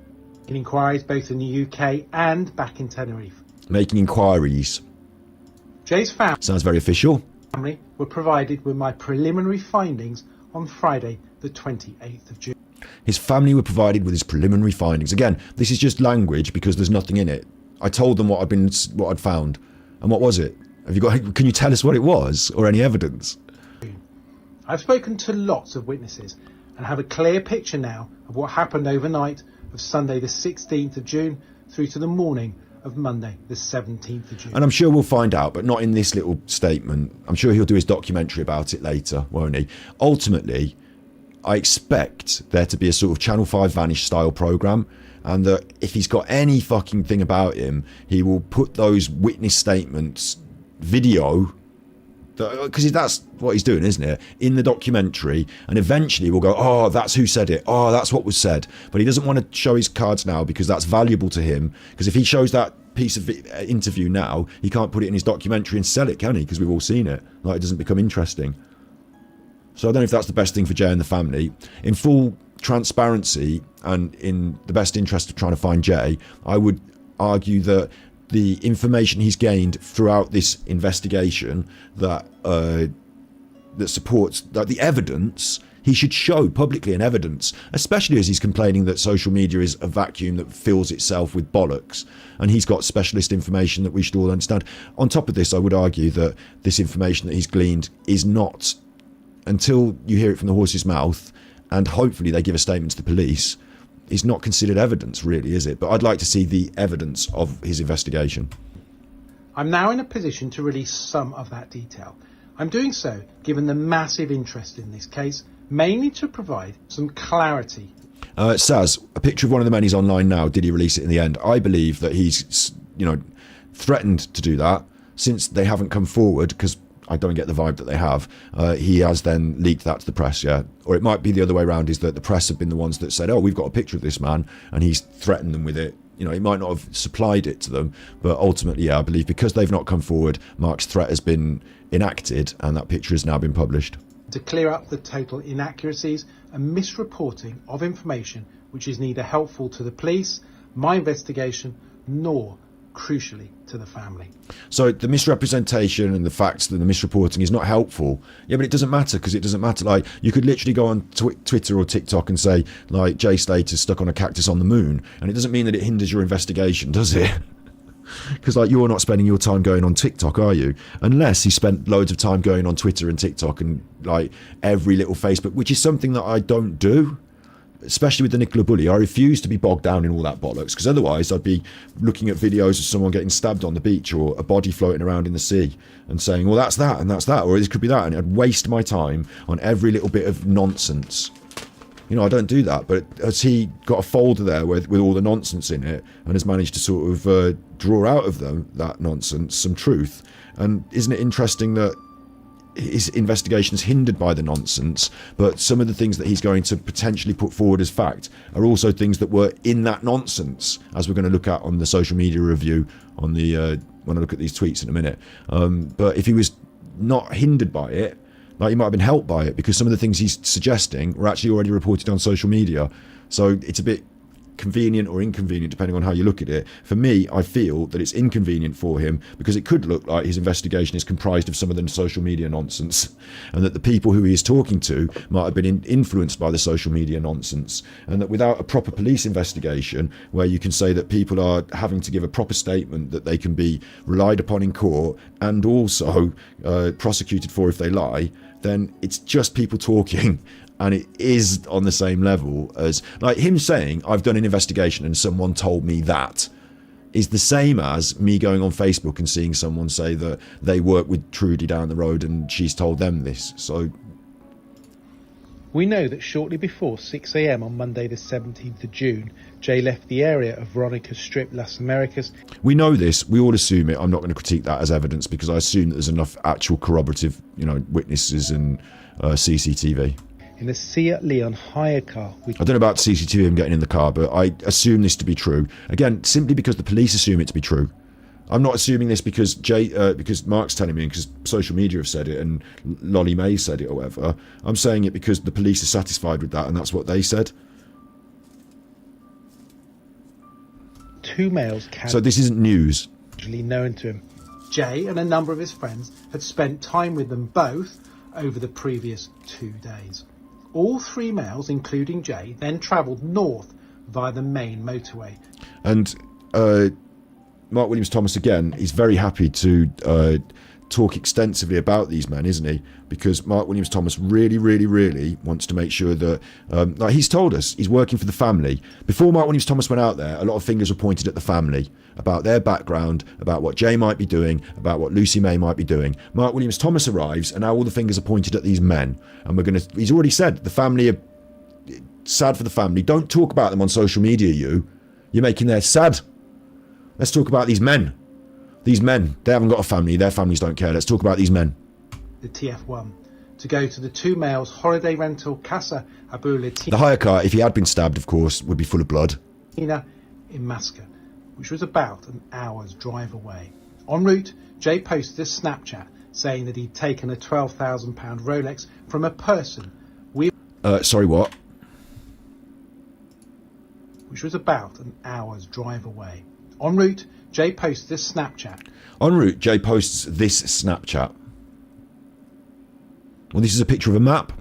inquiries both in the UK and back in Tenerife. Making inquiries. Jay's Sounds very official. family were provided with my preliminary findings on Friday, the 28th of June. His family were provided with his preliminary findings. Again, this is just language because there's nothing in it. I told them what I'd found. And what was it? Can you tell us what it was, or any evidence? I've spoken to lots of witnesses and have a clear picture now of what happened overnight of Sunday the 16th of June through to the morning of Monday the 17th of June. And I'm sure we'll find out, but not in this little statement. I'm sure he'll do his documentary about it later, won't he? Ultimately, I expect there to be a sort of Channel 5 Vanish style programme, and that if he's got any fucking thing about him, he will put those witness statements, video, because that's what he's doing, isn't it, in the documentary, and eventually we'll go, oh, that's who said it, oh, that's what was said. But he doesn't want to show his cards now because that's valuable to him, because if he shows that piece of interview now, he can't put it in his documentary and sell it, can he? Because we've all seen it. Like, it doesn't become interesting. So I don't know if that's the best thing for Jay and the family. In full transparency and in the best interest of trying to find Jay, I would argue that the information he's gained throughout this investigation that supports that the evidence, he should show publicly an evidence, especially as he's complaining that social media is a vacuum that fills itself with bollocks, and he's got specialist information that we should all understand. On top of this, I would argue that this information that he's gleaned is not, until you hear it from the horse's mouth, and hopefully they give a statement to the police, is not considered evidence, really, is it? But I'd like to see the evidence of his investigation. I'm now in a position to release some of that detail. I'm doing so given the massive interest in this case, mainly to provide some clarity. Saz, a picture of one of the men is online now. Did he release it in the end? I believe that he's, threatened to do that since they haven't come forward, because I don't get the vibe that they have. He has then leaked that to the press, yeah. Or it might be the other way around, is that the press have been the ones that said, oh, we've got a picture of this man, and he's threatened them with it. He might not have supplied it to them, but ultimately, yeah, I believe because they've not come forward, Mark's threat has been enacted, and that picture has now been published. To clear up the total inaccuracies and misreporting of information which is neither helpful to the police, my investigation, nor, crucially, to the family. So the misrepresentation and the facts that the misreporting is not helpful. Yeah, but it doesn't matter, because it doesn't matter. Like, you could literally go on Twitter or TikTok and say, like, Jay Slater's stuck on a cactus on the moon, and it doesn't mean that it hinders your investigation, does it? Because, like, you're not spending your time going on TikTok, are you? Unless he spent loads of time going on Twitter and TikTok and, like, every little Facebook, which is something that I don't do. Especially with the Nicola Bully, I refuse to be bogged down in all that bollocks, because otherwise I'd be looking at videos of someone getting stabbed on the beach or a body floating around in the sea and saying, well, that's that and that's that, or this could be that, and I'd waste my time on every little bit of nonsense. I don't do that, but has he got a folder there with all the nonsense in it and has managed to sort of draw out of that nonsense some truth? And isn't it interesting that his investigation is hindered by the nonsense, but some of the things that he's going to potentially put forward as fact are also things that were in that nonsense, as we're going to look at on the social media review on the when I look at these tweets in a minute. But if he was not hindered by it, like, he might have been helped by it, because some of the things he's suggesting were actually already reported on social media. So it's a bit convenient or inconvenient depending on how you look at it. For me, I feel that it's inconvenient for him because it could look like his investigation is comprised of some of the social media nonsense, and that the people who he is talking to might have been influenced by the social media nonsense, and that without a proper police investigation where you can say that people are having to give a proper statement that they can be relied upon in court and also prosecuted for if they lie, then it's just people talking. And it is on the same level as, like, him saying, I've done an investigation and someone told me that, is the same as me going on Facebook and seeing someone say that they work with Trudy down the road and she's told them this. So We know that shortly before 6 a.m. on Monday the 17th of June, Jay left the area of Veronica's Strip, Las Americas. We know this, we all assume it. I'm not going to critique that as evidence because I assume that there's enough actual corroborative, witnesses and CCTV. In a Seat Leon hire car. I don't know about CCTV him getting in the car, but I assume this to be true. Again, simply because the police assume it to be true. I'm not assuming this because because Mark's telling me, and because social media have said it, and Lolly May said it or whatever. I'm saying it because the police are satisfied with that, and that's what they said. Two males So this isn't news. casually known to him. Jay and a number of his friends had spent time with them both over the previous 2 days. All three males, including Jay, then travelled north via the main motorway. And Mark Williams Thomas, again, is very happy to talk extensively about these men, isn't he? Because Mark Williams Thomas really, really, really wants to make sure that, like he's told us, he's working for the family. Before Mark Williams Thomas went out there, a lot of fingers were pointed at the family, about their background, about what Jay might be doing, about what Lucy May might be doing. Mark Williams Thomas arrives, and now all the fingers are pointed at these men. And he's already said, the family are sad for the family. Don't talk about them on social media, You're making their sad. Let's talk about these men. These men, they haven't got a family. Their families don't care. Let's talk about these men. The TF1 to go to the two males' holiday rental Casa Abu The hire car, if he had been stabbed, of course, would be full of blood. Latina in Masca, which was about an hour's drive away. En route, Jay posted a Snapchat saying that he'd taken a £12,000 Rolex from a person Sorry, what? which was about an hour's drive away. En route, Jay posted a Snapchat. En route, Jay posts this Snapchat. Well, this is a picture of a map.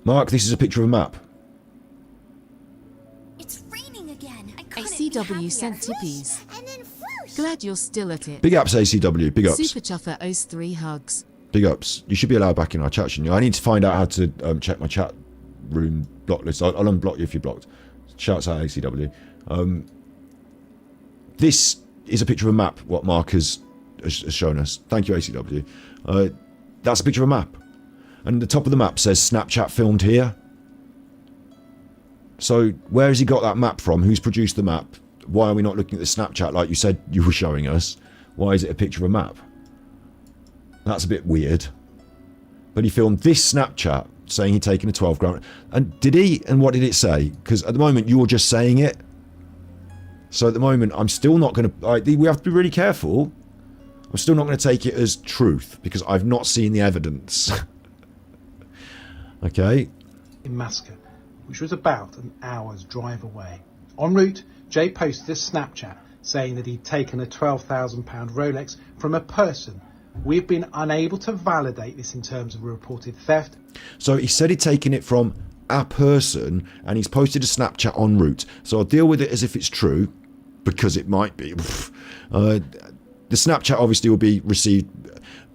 Mark, this is a picture of a map. It's raining again. I couldn't ACW be sent happier. tippies. And then whoosh. Glad you're still at it. Big ups, ACW. Big ups. Super Chuffer owes 3 hugs. Big ups. You should be allowed back in our chat, shouldn't you? I need to find out how to check my chat room block list. I'll unblock you if you're blocked. Shouts out ACW. This is a picture of a map, what Mark has shown us. Thank you, ACW. That's a picture of a map. And the top of the map says Snapchat filmed here. So where has he got that map from? Who's produced the map? Why are we not looking at the Snapchat like you said you were showing us? Why is it a picture of a map? That's a bit weird. But he filmed this Snapchat saying he'd taken a 12 grand. And did he? And what did it say? Because at the moment you're just saying it. So at the moment I'm still not going to... we have to be really careful. I'm still not going to take it as truth because I've not seen the evidence. Okay. In Masca, which was about an hour's drive away. En route, Jay posted a Snapchat saying that he'd taken a £12,000 Rolex from a person. We've been unable to validate this in terms of a reported theft. So he said he'd taken it from a person and he's posted a Snapchat en route. So I'll deal with it as if it's true because it might be. The Snapchat obviously will be received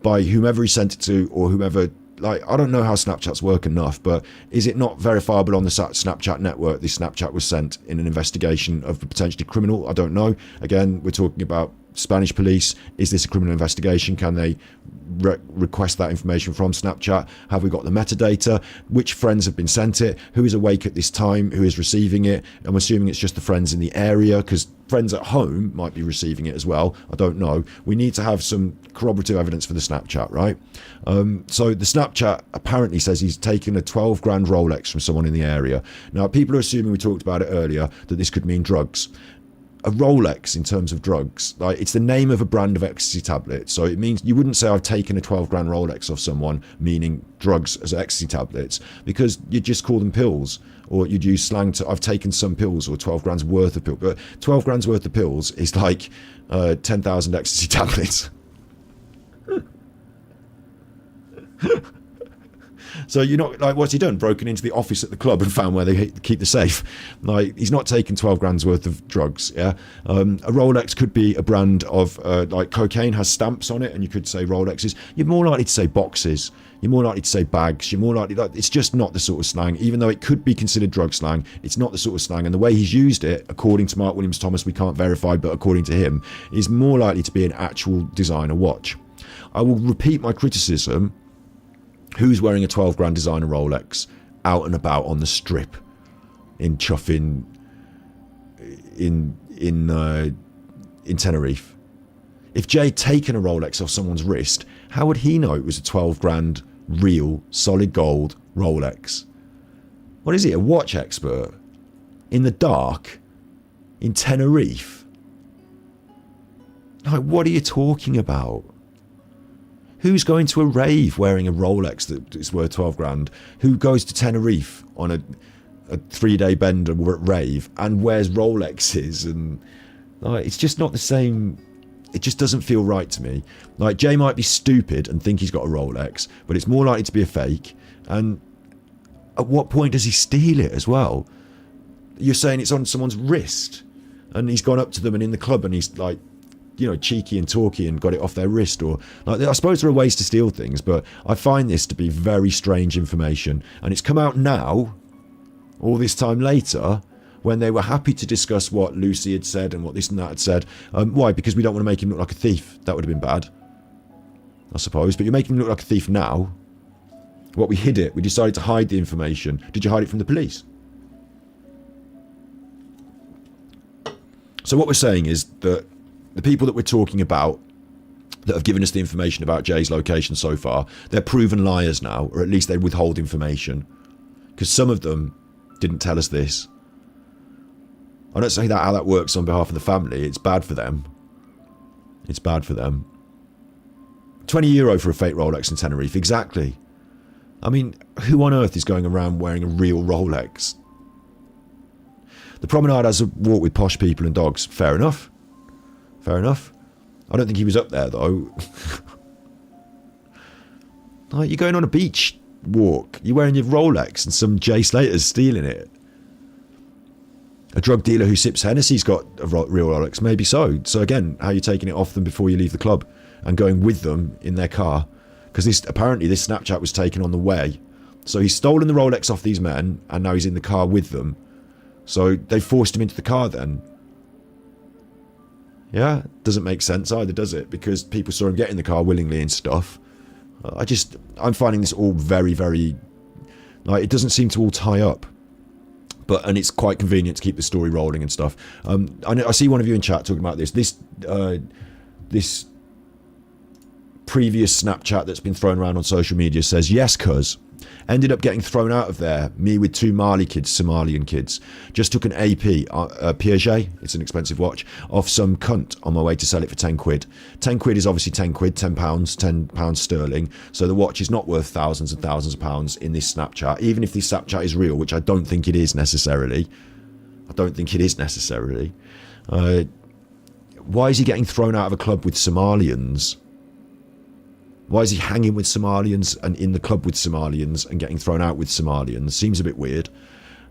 by whomever he sent it to or whomever... I don't know how Snapchats work enough, but is it not verifiable on the Snapchat network? This Snapchat was sent in an investigation of a potentially criminal. I don't know. Again, we're talking about Spanish police. Is this a criminal investigation? Can they request that information from Snapchat? Have we got the metadata? Which friends have been sent it? Who is awake at this time? Who is receiving it? I'm assuming it's just the friends in the area because friends at home might be receiving it as well. I don't know. We need to have some corroborative evidence for the Snapchat, right? So the Snapchat apparently says he's taken a 12 grand Rolex from someone in the area. Now, people are assuming, we talked about it earlier, that this could mean drugs. A Rolex in terms of drugs, it's the name of a brand of ecstasy tablet. So it means you wouldn't say I've taken a 12 grand Rolex off someone, meaning drugs as ecstasy tablets, because you'd just call them pills. Or you'd use slang to, I've taken some pills, or 12 grand's worth of pills. But 12 grand's worth of pills is like 10,000 ecstasy tablets. So you're not, what's he done? Broken into the office at the club and found where they keep the safe. He's not taken 12 grand's worth of drugs, yeah? A Rolex could be a brand of, cocaine has stamps on it, and you could say Rolexes. You're more likely to say boxes. You're more likely to say bags. You're more likely... it's just not the sort of slang. Even though it could be considered drug slang, it's not the sort of slang. And the way he's used it, according to Mark Williams Thomas, we can't verify, but according to him, is more likely to be an actual designer watch. I will repeat my criticism. Who's wearing a 12 grand designer Rolex out and about on the strip in Chuffin in Tenerife? If Jay'd taken a Rolex off someone's wrist, how would he know it was a 12 grand real solid gold Rolex? What is he, a watch expert? In the dark in Tenerife. Like, what are you talking about? Who's going to a rave wearing a Rolex that is worth 12 grand? Who goes to Tenerife on a 3-day bender rave and wears Rolexes? And like, it's just not the same. It just doesn't feel right to me. Like, Jay might be stupid and think he's got a Rolex, but it's more likely to be a fake. And at what point does he steal it as well? You're saying it's on someone's wrist, and he's gone up to them and in the club and he's like, you know, cheeky and talky and got it off their wrist. Or like, I suppose there are ways to steal things, but I find this to be very strange information. And it's come out now, all this time later, when they were happy to discuss what Lucy had said and what this and that had said. Why? Because we don't want to make him look like a thief. That would have been bad, I suppose. But you're making him look like a thief now. What, we hid it? We decided to hide the information. Did you hide it from the police? So what we're saying is that the people that we're talking about that have given us the information about Jay's location so far, they're proven liars now, or at least they withhold information. Because some of them didn't tell us this. I don't say that how that works on behalf of the family. It's bad for them. It's bad for them. €20 for a fake Rolex in Tenerife. Exactly. I mean, who on earth is going around wearing a real Rolex? The promenade has a walk with posh people and dogs. Fair enough. Fair enough. I don't think he was up there, though. Like, you're going on a beach walk. You're wearing your Rolex and some Jay Slater's stealing it. A drug dealer who sips Hennessy's got a real Rolex. Maybe so. So again, how are you taking it off them before you leave the club and going with them in their car? Because apparently this Snapchat was taken on the way. So he's stolen the Rolex off these men and now he's in the car with them. So they forced him into the car then. Yeah, doesn't make sense either, does it? Because people saw him get in the car willingly and stuff. I'm finding this all very, very, like, it doesn't seem to all tie up. And it's quite convenient to keep the story rolling and stuff. I see one of you in chat talking about this. This previous Snapchat that's been thrown around on social media says, yes, cuz. Ended up getting thrown out of there. Me with 2 Mali kids, Somalian kids. Just took an AP, Piaget, it's an expensive watch, off some cunt on my way to sell it for 10 quid. 10 quid is obviously 10 quid, £10, £10 sterling. So the watch is not worth thousands and thousands of pounds in this Snapchat. Even if this Snapchat is real, which I don't think it is necessarily. Why is he getting thrown out of a club with Somalians? Why is he hanging with Somalians and in the club with Somalians and getting thrown out with Somalians? Seems a bit weird.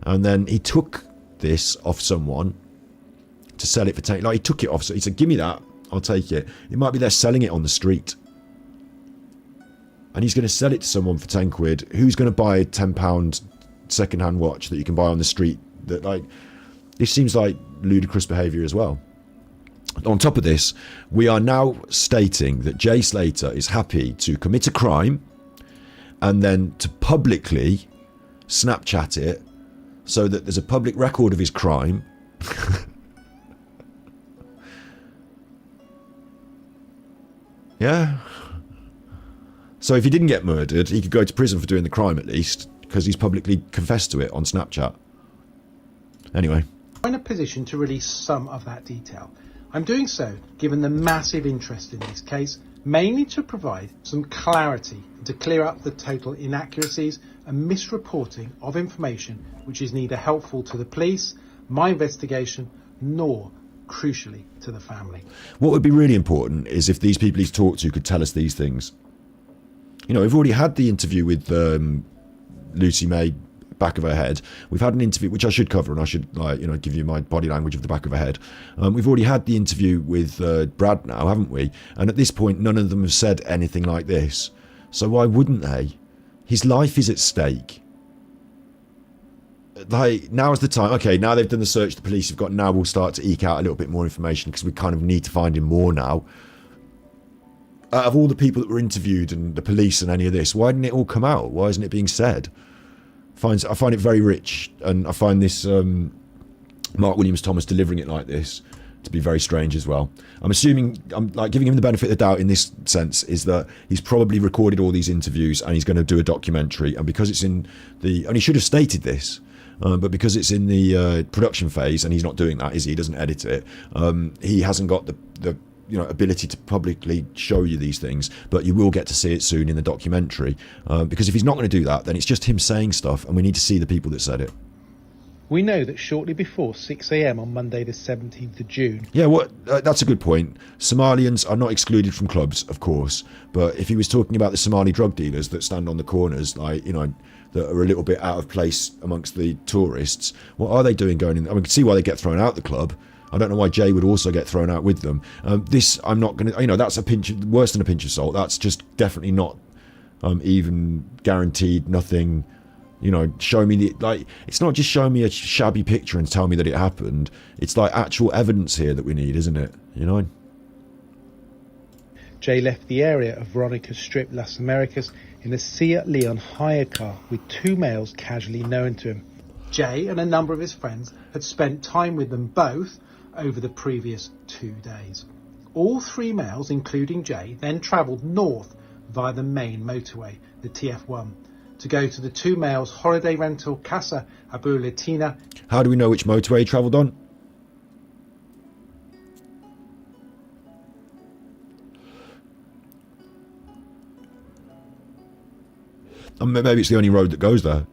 And then he took this off someone to sell it for 10. Like, he took it off. So he said, give me that. I'll take it. It might be they're selling it on the street. And he's going to sell it to someone for 10 quid. Who's going to buy a £10 second-hand watch that you can buy on the street? That, like, this seems like ludicrous behaviour as well. On top of this, we are now stating that Jay Slater is happy to commit a crime and then to publicly Snapchat it so that there's a public record of his crime. Yeah. So if he didn't get murdered, he could go to prison for doing the crime at least, because he's publicly confessed to it on Snapchat. Anyway. I'm in a position to release some of that detail. I'm doing so given the massive interest in this case, mainly to provide some clarity and to clear up the total inaccuracies and misreporting of information which is neither helpful to the police, my investigation, nor, crucially, to the family. What would be really important is if these people he's talked to could tell us these things. You know, we've already had the interview with Lucy May, back of her head. We've had an interview, which I should cover, and I should, like, you know, give you my body language of the back of her head. We've already had the interview with Brad now, haven't we? And at this point, none of them have said anything like this. So why wouldn't they? His life is at stake. Like, now's the time. Okay, now they've done the search, the police have got, now we'll start to eke out a little bit more information because we kind of need to find him more now. Out of all the people that were interviewed and the police and any of this, why didn't it all come out? Why isn't it being said? I find it very rich, and I find this Mark Williams Thomas delivering it like this to be very strange as well. I'm assuming, I'm like giving him the benefit of the doubt in this sense, is that he's probably recorded all these interviews and he's going to do a documentary, and because it's in the, and he should have stated this, But because it's in the production phase, and he's not doing that, is he? He doesn't edit it. He hasn't got the ability to publicly show you these things, but you will get to see it soon in the documentary. Because if he's not going to do that, then it's just him saying stuff, and we need to see the people that said it. We know that shortly before 6 a.m. on Monday the 17th of June. Yeah, that's a good point. Somalians are not excluded from clubs, of course, but if he was talking about the Somali drug dealers that stand on the corners, like, that are a little bit out of place amongst the tourists, what are they doing going in? I can see why they get thrown out the club. I don't know why Jay would also get thrown out with them. This, I'm not going to, that's worse than a pinch of salt. That's just definitely not even guaranteed, nothing. Show me it's not just show me a shabby picture and tell me that it happened. It's like actual evidence here that we need, isn't it? Jay left the area of Veronica Strip, Las Americas, in a Seat Leon hire car with two males casually known to him. Jay and a number of his friends had spent time with them both over the previous 2 days. All three males, including Jay, then travelled north via the main motorway, the TF1, to go to the two males' holiday rental Casa Abu Latina. How do we know which motorway he travelled on? Maybe it's the only road that goes there.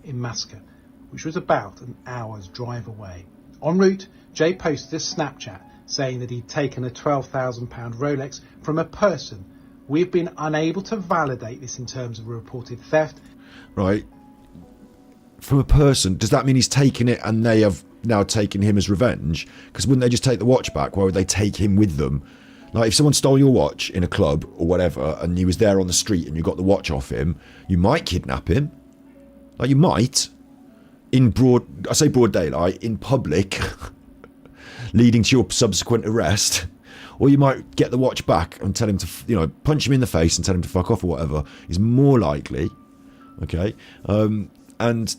In Masca, which was about an hour's drive away. En route, Jay posted a Snapchat saying that he'd taken a £12,000 Rolex from a person. We've been unable to validate this in terms of a reported theft. Right. From a person, does that mean he's taken it and they have now taken him as revenge? Because wouldn't they just take the watch back? Why would they take him with them? Like, if someone stole your watch in a club or whatever, and he was there on the street and you got the watch off him, you might kidnap him. Like, you might. In broad daylight, in public, leading to your subsequent arrest. Or you might get the watch back and tell him to, punch him in the face and tell him to fuck off or whatever, is more likely. Okay? And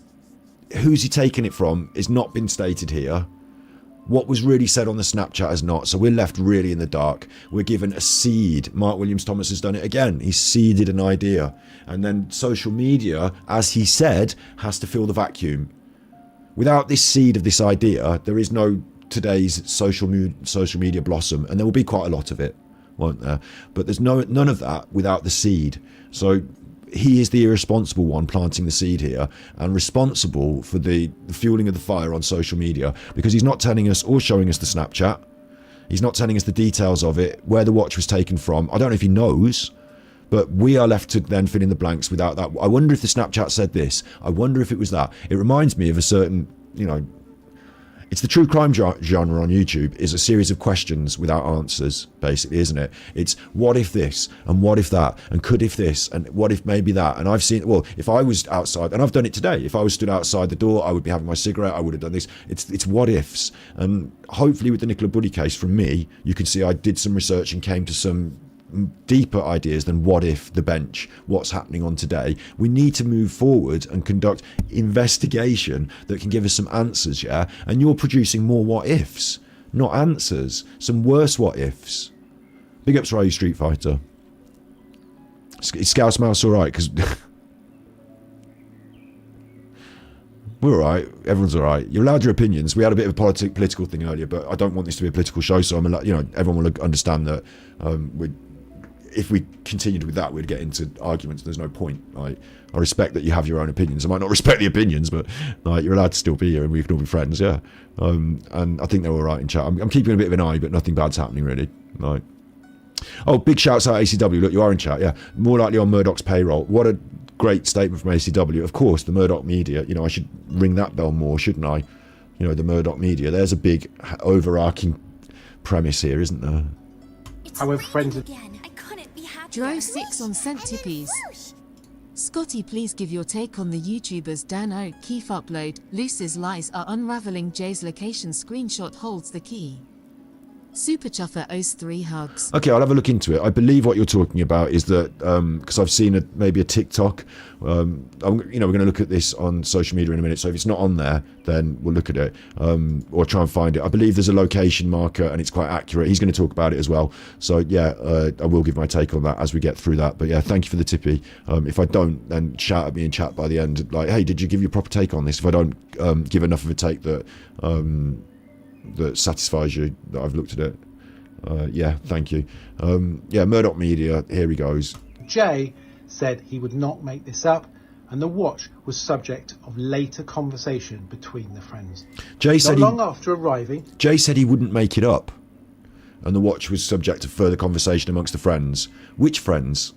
who's he taking it from is not been stated here. What was really said on the Snapchat is not. So we're left really in the dark. We're given a seed. Mark Williams Thomas has done it again. He seeded an idea. And then social media, as he said, has to fill the vacuum. Without this seed of this idea, there is no today's social media blossom, and there will be quite a lot of it, won't there? But there's none of that without the seed. So he is the irresponsible one planting the seed here and responsible for the fueling of the fire on social media, because he's not telling us or showing us the Snapchat. He's not telling us the details of it, where the watch was taken from. I don't know if he knows, but we are left to then fill in the blanks without that. I wonder if the Snapchat said this. I wonder if it was that. It reminds me of a certain, it's the true crime genre on YouTube, is a series of questions without answers, basically, isn't it? It's what if this, and what if that, and could if this, and what if maybe that. And I've seen, if I was outside, and I've done it today, if I was stood outside the door, I would be having my cigarette, I would have done this. It's what ifs. And hopefully with the Nicola Buddy case, from me, you can see I did some research and came to some deeper ideas than what if the bench, what's happening on today. We need to move forward and conduct investigation that can give us some answers, yeah? And you're producing more what ifs, not answers. Some worse what ifs. Big ups Ryu Street Fighter. Is Scouse Mouse alright? Because we're alright, everyone's alright. You're allowed your opinions. We had a bit of a political thing earlier, but I don't want this to be a political show, so everyone will understand that if we continued with that, we'd get into arguments. There's no point. I respect that you have your own opinions. I might not respect the opinions, but you're allowed to still be here and we can all be friends, yeah. And I think they're all right in chat. I'm keeping a bit of an eye, but nothing bad's happening really. Oh, big shouts out ACW. Look, you are in chat, yeah. More likely on Murdoch's payroll. What a great statement from ACW. Of course, the Murdoch media. I should ring that bell more, shouldn't I? The Murdoch media. There's a big overarching premise here, isn't there? However, friends of Dro 6 on Cent Tippies. Scotty, please give your take on the YouTubers Dan O'Keefe upload. Luce's lies are unraveling. Jay's location screenshot holds the key. Super Chuffer owes 3 hugs. Okay, I'll have a look into it. I believe what you're talking about is that because I've seen maybe a TikTok. We're going to look at this on social media in a minute. So if it's not on there, then we'll look at it or try and find it. I believe there's a location marker and it's quite accurate. He's going to talk about it as well. So yeah, I will give my take on that as we get through that. But yeah, thank you for the tippy. If I don't, then shout at me in chat by the end. Like, hey, did you give your proper take on this? If I don't give enough of a take that that satisfies you that I've looked at it. Yeah, thank you. Murdoch Media, here he goes. Jay said he would not make this up, and the watch was subject of later conversation between the friends. Jay said Not long after arriving, Jay said he wouldn't make it up, and the watch was subject to further conversation amongst the friends. Which friends?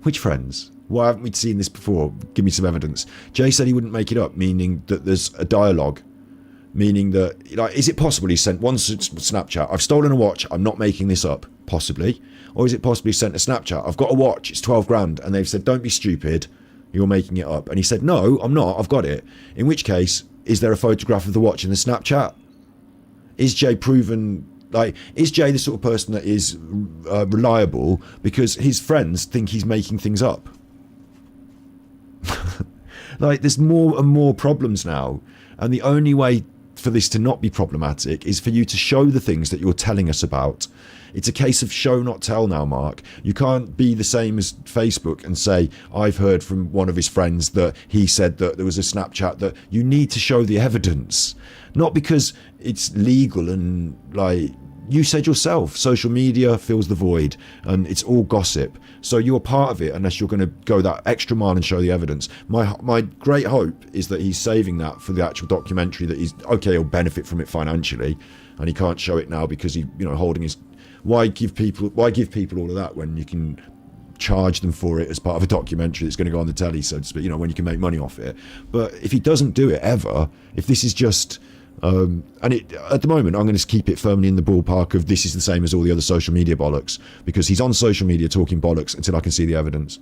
Which friends? Why haven't we seen this before? Give me some evidence. Jay said he wouldn't make it up, meaning that there's a dialogue. Meaning that, like, is it possible he sent one Snapchat? I've stolen a watch. I'm not making this up. Possibly. Or is it possibly sent a Snapchat? I've got a watch. It's 12 grand. And they've said, don't be stupid. You're making it up. And he said, no, I'm not. I've got it. In which case, is there a photograph of the watch in the Snapchat? Is Jay proven... Like, is Jay the sort of person that is reliable because his friends think he's making things up? Like, there's more and more problems now. And the only way for this to not be problematic is for you to show the things that you're telling us about. It's a case of show not tell now, Mark. You can't be the same as Facebook and say, I've heard from one of his friends that he said that there was a Snapchat. That you need to show the evidence, not because it's legal and, like, you said yourself, social media fills the void and it's all gossip. So you're part of it unless you're going to go that extra mile and show the evidence. My great hope is that he's saving that for the actual documentary, that he's okay, he'll benefit from it financially, and he can't show it now because he, holding his... Why give people all of that when you can charge them for it as part of a documentary that's going to go on the telly, so to speak, when you can make money off it. But if he doesn't do it ever, if this is just... at the moment, I'm going to keep it firmly in the ballpark of this is the same as all the other social media bollocks, because he's on social media talking bollocks until I can see the evidence.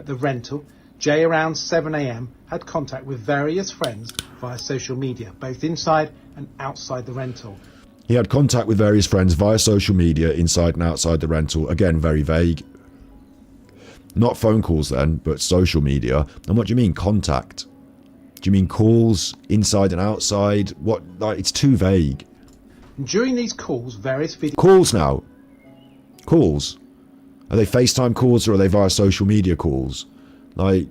at the rental, Jay around 7 a.m. had contact with various friends via social media, both inside and outside the rental. He had contact with various friends via social media inside and outside the rental. Again, very vague. Not phone calls then, but social media. And what do you mean, contact? Do you mean calls, inside and outside? What? Like, it's too vague. And during these calls, various videos... Calls now. Calls. Are they FaceTime calls or are they via social media calls? Like,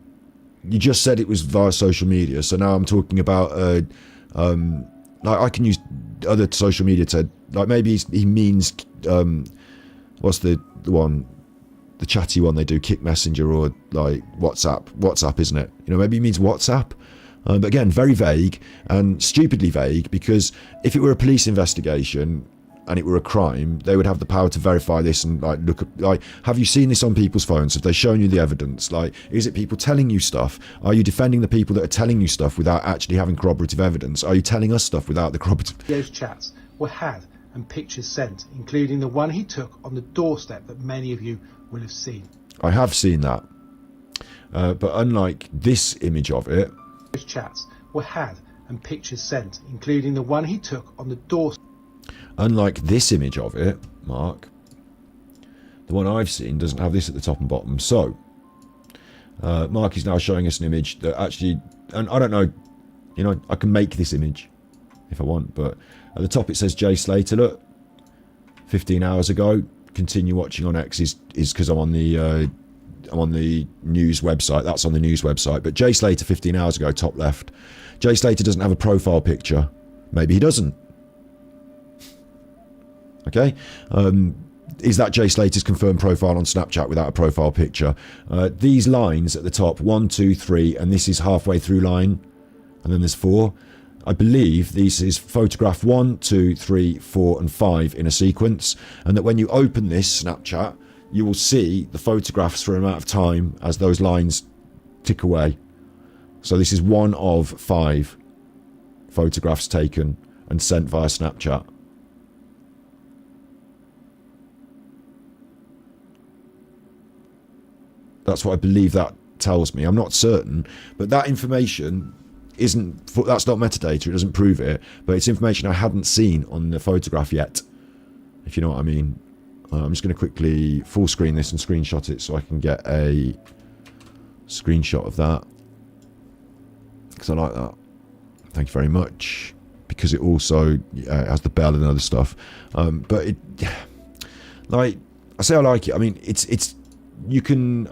you just said it was via social media, so now I'm talking about... like, I can use other social media to... Like, maybe he means... what's the one... The chatty one they do, Kick Messenger or like WhatsApp. WhatsApp, isn't it? You know, maybe he means WhatsApp. But again, very vague and stupidly vague, because if it were a police investigation and it were a crime, they would have the power to verify this and like look at, like, have you seen this on people's phones? Have they shown you the evidence? Like, is it people telling you stuff? Are you defending the people that are telling you stuff without actually having corroborative evidence? Are you telling us stuff without the corroborative? Those chats were had and pictures sent, including the one he took on the doorstep that many of you will have seen. I have seen that. But unlike this image of it... Those chats were had and pictures sent, including the one he took on the doorstep. Unlike this image of it, Mark, the one I've seen doesn't have this at the top and bottom. So, Mark is now showing us an image that actually... And I don't know, you know, I can make this image if I want, but at the top it says Jay Slater. Look, 15 hours ago. Continue watching on X is because I'm on the news website. That's on the news website. But Jay Slater 15 hours ago, top left. Jay Slater doesn't have a profile picture. Maybe he doesn't. Okay. Is that Jay Slater's confirmed profile on Snapchat without a profile picture? These lines at the top, 1, 2, 3, and this is halfway through line, and then there's 4. I believe this is photograph 1, 2, 3, 4 and 5 in a sequence, and that when you open this Snapchat you will see the photographs for an amount of time as those lines tick away. So this is 1 of 5 photographs taken and sent via Snapchat. That's what I believe that tells me. I'm not certain, but that information that's not metadata, it doesn't prove it, but it's information I hadn't seen on the photograph yet, if you know what I mean. I'm just going to quickly full screen this and screenshot it so I can get a screenshot of that, because I like that. Thank you very much, because it also has the bell and other stuff. But it, like I say, I like it. I mean, it's you can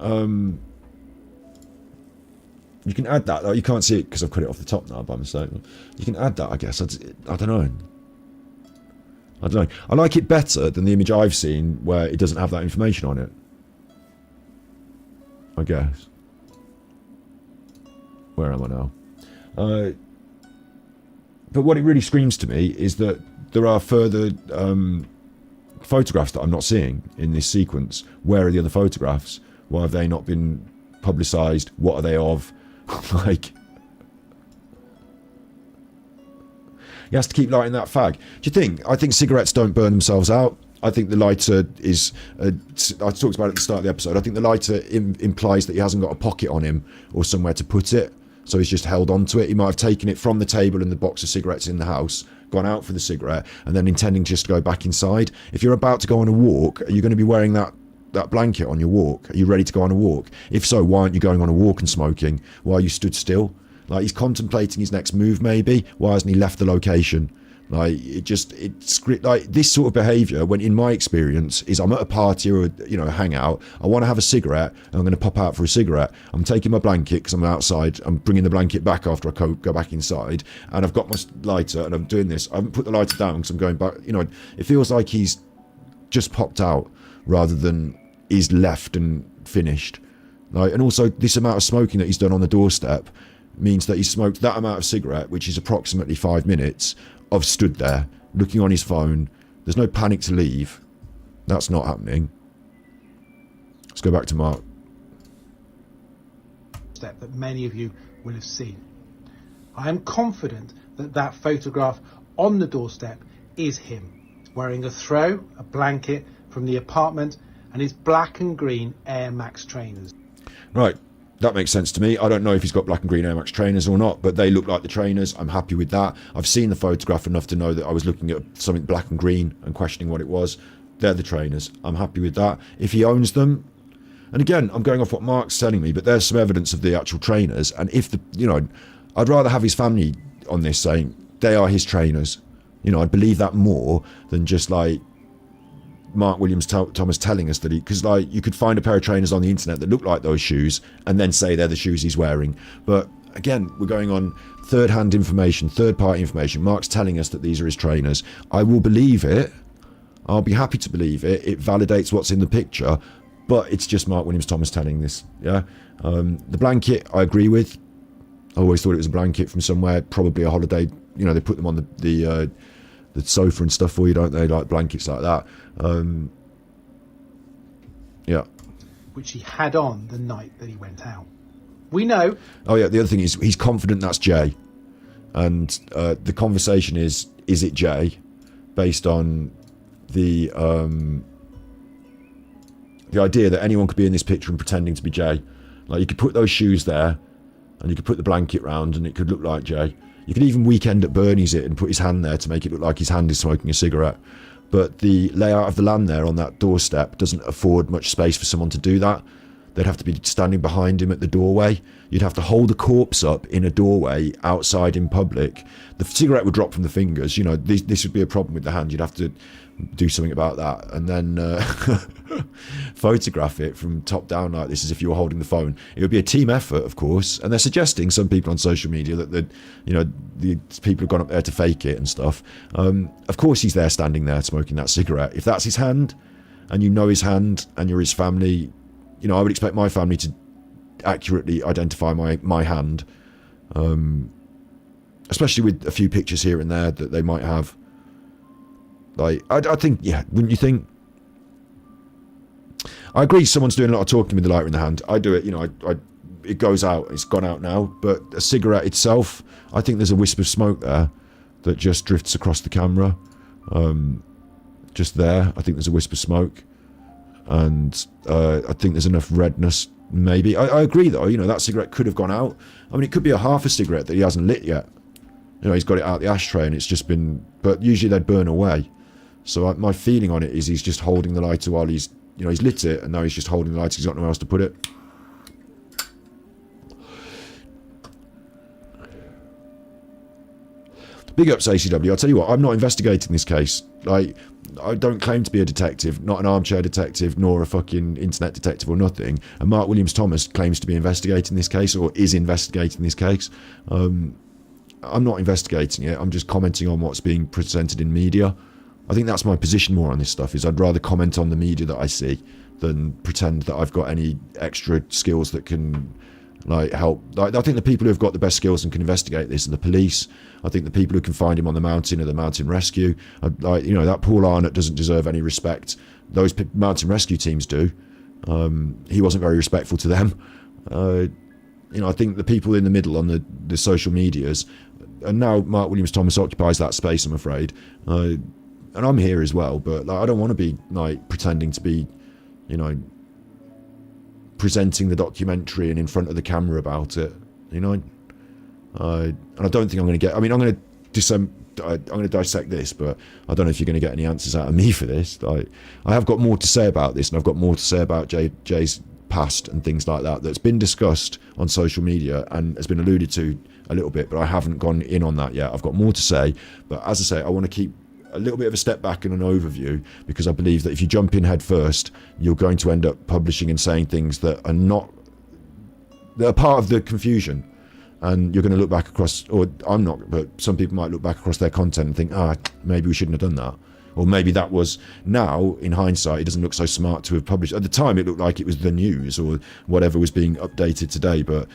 add that. Like, you can't see it because I've cut it off the top now by mistake. You can add that, I guess. I don't know. I like it better than the image I've seen where it doesn't have that information on it, I guess. Where am I now? But what it really screams to me is that there are further photographs that I'm not seeing in this sequence. Where are the other photographs? Why have they not been publicised? What are they of? Like, he has to keep lighting that fag. Do you think? I think cigarettes don't burn themselves out. I think the lighter is... I talked about it at the start of the episode. I think the lighter implies that he hasn't got a pocket on him or somewhere to put it. So he's just held on to it. He might have taken it from the table and the box of cigarettes in the house, gone out for the cigarette, and then intending just to go back inside. If you're about to go on a walk, are you going to be wearing that blanket on your walk? Are you ready to go on a walk? If so, why aren't you going on a walk and smoking? Why are you stood still? Like, he's contemplating his next move, maybe. Why hasn't he left the location? Like, like this sort of behaviour, when in my experience, is I'm at a party or a hangout. I want to have a cigarette, and I'm going to pop out for a cigarette. I'm taking my blanket because I'm outside. I'm bringing the blanket back after I go back inside, and I've got my lighter, and I'm doing this. I haven't put the lighter down because I'm going back. It feels like he's just popped out rather than is left and finished. Like, and also this amount of smoking that he's done on the doorstep means that he smoked that amount of cigarette, which is approximately 5 minutes. I've stood there looking on his phone. There's no panic to leave. That's not happening. Let's go back to Mark. Step that many of you will have seen. I am confident that that photograph on the doorstep is him, wearing a throw, a blanket from the apartment, and his black and green Air Max trainers. Right. That makes sense to me. I don't know if he's got black and green Air Max trainers or not, but they look like the trainers. I'm happy with that. I've seen the photograph enough to know that I was looking at something black and green and questioning what it was. They're the trainers. I'm happy with that. If he owns them, and again, I'm going off what Mark's telling me, but there's some evidence of the actual trainers. And if I'd rather have his family on this saying they are his trainers. I'd believe that more than just like Mark Williams Thomas telling us that because you could find a pair of trainers on the internet that look like those shoes and then say they're the shoes he's wearing. But again, we're going on third-hand information, third-party information. Mark's telling us that these are his trainers. I will believe it. I'll be happy to believe it. It validates what's in the picture, but it's just Mark Williams Thomas telling this. Yeah. The blanket, I agree with. I always thought it was a blanket from somewhere, probably a holiday. They put them on the sofa and stuff for you, don't they? Like blankets like that. Yeah. Which he had on the night that he went out. We know. Oh yeah. The other thing is he's confident that's Jay, and the conversation is it Jay, based on the idea that anyone could be in this picture and pretending to be Jay. Like, you could put those shoes there, and you could put the blanket round, and it could look like Jay. You could even Weekend at Bernie's it and put his hand there to make it look like his hand is smoking a cigarette. But the layout of the land there on that doorstep doesn't afford much space for someone to do that. They'd have to be standing behind him at the doorway. You'd have to hold a corpse up in a doorway outside in public. The cigarette would drop from the fingers. This would be a problem with the hand. You'd have to do something about that, and then photograph it from top down like this, as if you were holding the phone. It would be a team effort, of course, and they're suggesting, some people on social media, that the people have gone up there to fake it and stuff. Of course he's there, standing there smoking that cigarette. If that's his hand, and you know his hand, and you're his family, I would expect my family to accurately identify my hand, especially with a few pictures here and there that they might have. Like, I think, yeah, wouldn't you think? I agree someone's doing a lot of talking with the lighter in the hand. I do it, it goes out, it's gone out now. But a cigarette itself, I think there's a wisp of smoke there that just drifts across the camera. Just there, I think there's a wisp of smoke. And I think there's enough redness maybe. I agree, though. You know, that cigarette could have gone out. I mean, it could be a half a cigarette that he hasn't lit yet. You know, he's got it out the ashtray and it's just been... But usually they'd burn away. So my feeling on it is he's just holding the lighter while he's... You know, he's lit it and now he's just holding the lighter because he's got nowhere else to put it. Big ups, ACW. I'll tell you what, I'm not investigating this case. Like, I don't claim to be a detective, not an armchair detective, nor a fucking internet detective or nothing. And Mark Williams Thomas claims to be investigating this case, or is investigating this case. I'm not investigating it. I'm just commenting on what's being presented in media. I think that's my position more on this stuff, is I'd rather comment on the media that I see than pretend that I've got any extra skills that can, like, help. Like, I think the people who have got the best skills and can investigate this are the police. I think the people who can find him on the mountain are the mountain rescue. Like, you know, that Paul Arnott doesn't deserve any respect. Those mountain rescue teams do. He wasn't very respectful to them. You know, I think the people in the middle on the social medias, and now Mark Williams Thomas occupies that space, I'm afraid. And I'm here as well, but like, I don't want to be like pretending to be, you know, presenting the documentary and in front of the camera about it, you know. And I don't think I'm going to get... I mean, I'm going to dissect this, but I don't know if you're going to get any answers out of me for this. Like, I have got more to say about this, and I've got more to say about Jay's past and things like that that's been discussed on social media and has been alluded to a little bit, but I haven't gone in on that yet. I've got more to say, but as I say, I want to keep a little bit of a step back and an overview, because I believe that if you jump in head first, you're going to end up publishing and saying things that are part of the confusion. And you're going to look back across, or I'm not, but some people might look back across their content and think, maybe we shouldn't have done that. Or maybe that was, now, in hindsight, it doesn't look so smart to have published. At the time, it looked like it was the news or whatever was being updated today, but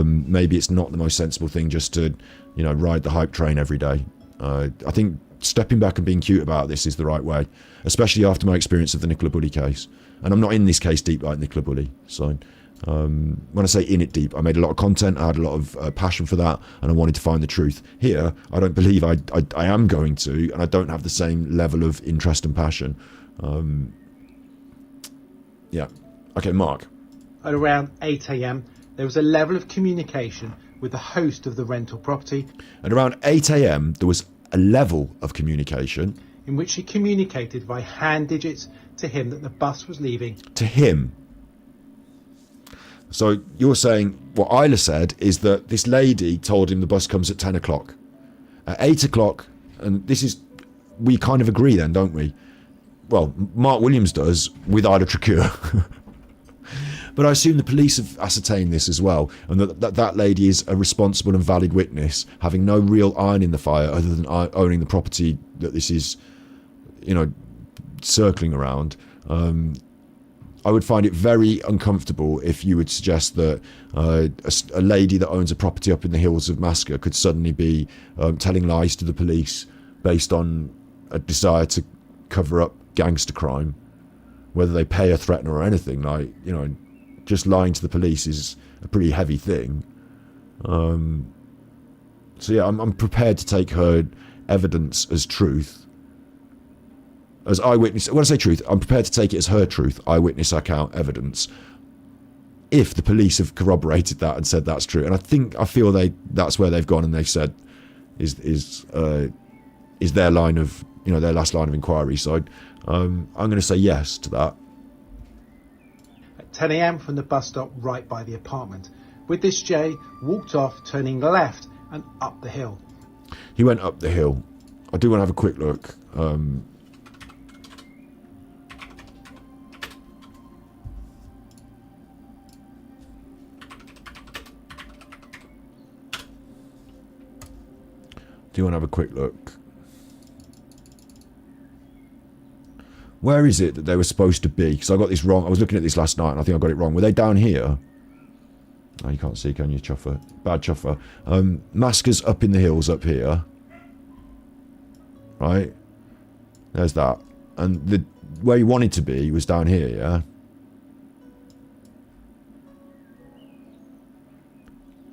maybe it's not the most sensible thing just to, you know, ride the hype train every day. I think stepping back and being cute about this is the right way, especially after my experience of the Nicola Bulley case. And I'm not in this case deep like Nicola Bulley, so... when I say in it deep, I made a lot of content, I had a lot of passion for that, and I wanted to find the truth. Here, I don't believe I am going to, and I don't have the same level of interest and passion. Yeah. Okay, Mark. At around 8 a.m, there was a level of communication with the host of the rental property. At around 8 a.m, there was a level of communication in which she communicated by hand digits to him that the bus was leaving. To him. So you're saying what Isla said is that this lady told him the bus comes at 10 o'clock. At 8 o'clock, and this is, we kind of agree then, don't we? Well, Mark Williams does with Isla Tracure. But I assume the police have ascertained this as well, and that lady is a responsible and valid witness, having no real iron in the fire other than owning the property that this is, you know, circling around. I would find it very uncomfortable if you would suggest that a lady that owns a property up in the hills of Masca could suddenly be telling lies to the police based on a desire to cover up gangster crime, whether they pay or threaten or anything. Like, you know, just lying to the police is a pretty heavy thing. So yeah, I'm prepared to take her evidence as truth. As eyewitness, when I say truth, I'm prepared to take it as her truth, eyewitness account evidence, if the police have corroborated that and said that's true. And I feel that's where they've gone, and they've said is their line of, you know, their last line of inquiry. So I'm going to say yes to that. At 10 a.m. from the bus stop right by the apartment. With this, Jay walked off, turning left and up the hill. He went up the hill. I do want to have a quick look. Do you want to have a quick look? Where is it that they were supposed to be? Because I got this wrong. I was looking at this last night and I think I got it wrong. Were they down here? Oh, you can't see, can you, Chuffer? Bad Chuffer. Masca's up in the hills up here. Right? There's that. And where you wanted to be was down here, yeah?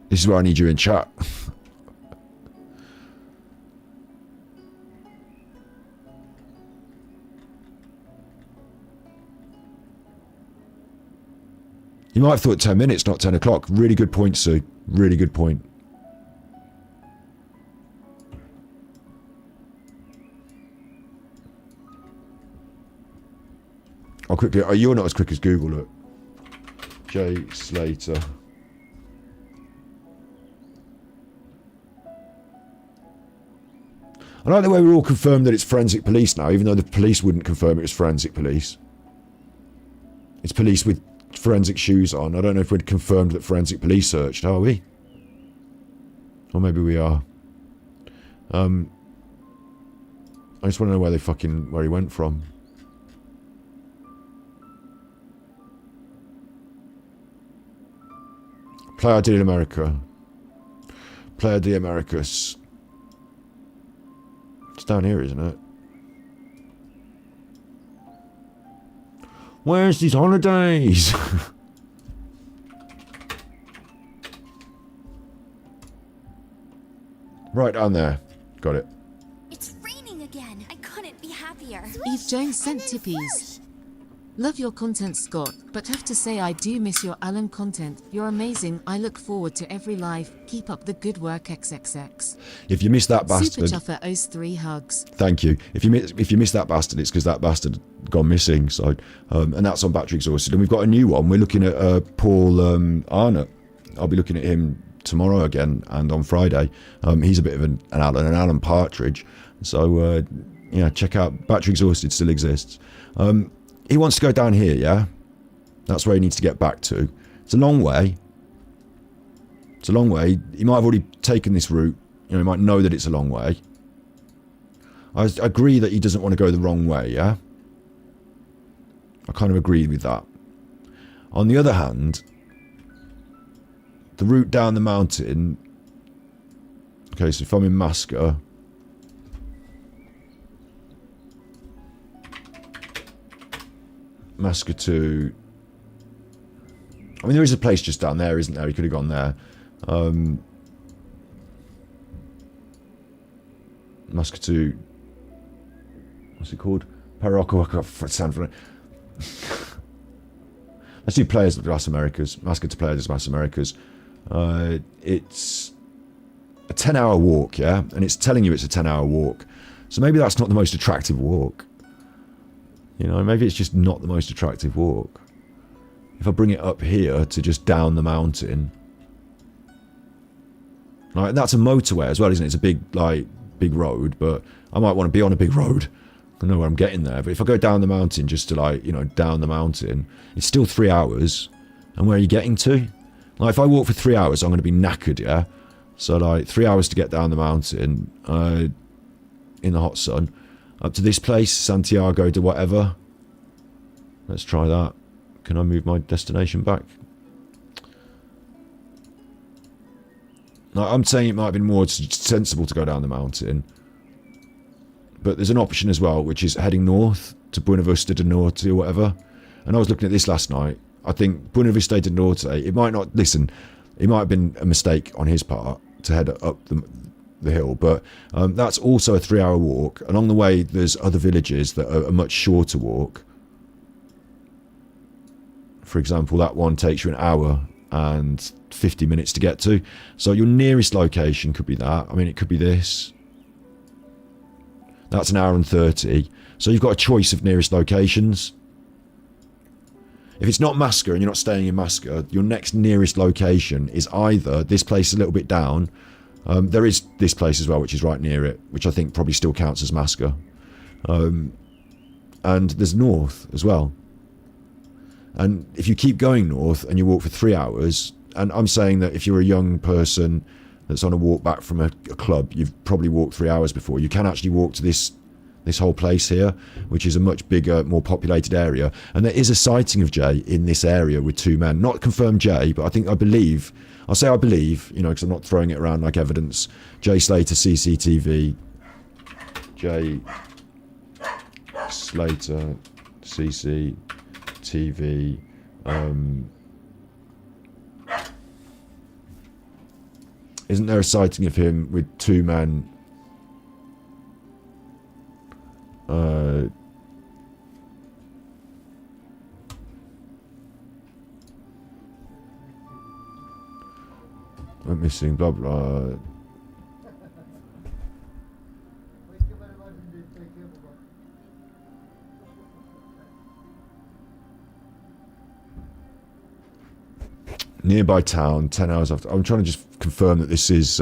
This is where I need you in chat. You might have thought 10 minutes, not 10 o'clock. Really good point, Sue. Really good point. I'll quickly... Oh, you're not as quick as Google, look. Jay Slater. I like the way we're all confirmed that it's forensic police now, even though the police wouldn't confirm it was forensic police. It's police with forensic shoes on. I don't know if we'd confirmed that forensic police searched, are we? Or maybe we are. I just want to know where he went from. Playa de America. Playa de Americas. It's down here, isn't it? Where's these holidays? Right down there. Got it. It's raining again. I couldn't be happier. Eve Jones sent tippies. Love your content, Scott, but have to say I do miss your Alan content. You're amazing. I look forward to every live. Keep up the good work, XXX. If you missed that bastard... Super Chuffer owes 3 hugs. Thank you. If you missed that bastard, it's because that bastard gone missing. So, and that's on Battery Exhausted. And we've got a new one. We're looking at Paul Arnott. I'll be looking at him tomorrow again and on Friday. He's a bit of an Alan Partridge. So, yeah, check out Battery Exhausted still exists. He wants to go down here, yeah? That's where he needs to get back to. It's a long way. It's a long way. He might have already taken this route. You know, he might know that it's a long way. I agree that he doesn't want to go the wrong way, yeah? I kind of agree with that. On the other hand, the route down the mountain... Okay, so if I'm in Masca... Masca to... I mean, there is a place just down there, isn't there? He could have gone there. Masca to... What's it called? Parroco... San Fernando. Let's do Players of Las Americas. Masca to Players of Las Americas. It's a 10-hour walk, yeah? And it's telling you it's a 10-hour walk. So maybe that's not the most attractive walk. You know, maybe it's just not the most attractive walk. If I bring it up here to just down the mountain. Like, that's a motorway as well, isn't it? It's a big road, but I might want to be on a big road. I know where I'm getting there. But if I go down the mountain just to down the mountain, it's still 3 hours. And where are you getting to? Like, if I walk for 3 hours, I'm going to be knackered, yeah? So, 3 hours to get down the mountain in the hot sun. Up to this place, Santiago de whatever. Let's try that. Can I move my destination back? Now, I'm saying it might have been more sensible to go down the mountain. But there's an option as well, which is heading north to Buena Vista del Norte or whatever. And I was looking at this last night. I think Buena Vista del Norte, it might not... Listen, it might have been a mistake on his part to head up the hill, but that's also a 3-hour walk. Along the way, there's other villages that are a much shorter walk. For example, that one takes you an hour and 50 minutes to get to. So your nearest location could be that. I mean, it could be this. That's an hour and 30. So you've got a choice of nearest locations. If it's not Masca and you're not staying in Masca, your next nearest location is either this place a little bit down. There is this place as well, which is right near it, which I think probably still counts as Masca. And there's north as well. And if you keep going north and you walk for 3 hours, and I'm saying that if you're a young person that's on a walk back from a club, you've probably walked 3 hours before. You can actually walk to this whole place here, which is a much bigger, more populated area. And there is a sighting of Jay in this area with 2 men. Not confirmed Jay, but I believe, I'll say I believe, you know, because I'm not throwing it around like evidence. Jay Slater, CCTV. Jay Slater, CCTV. Isn't there a sighting of him with 2 men? went missing, blah, blah. Nearby town, 10 hours after. I'm trying to just confirm that this is...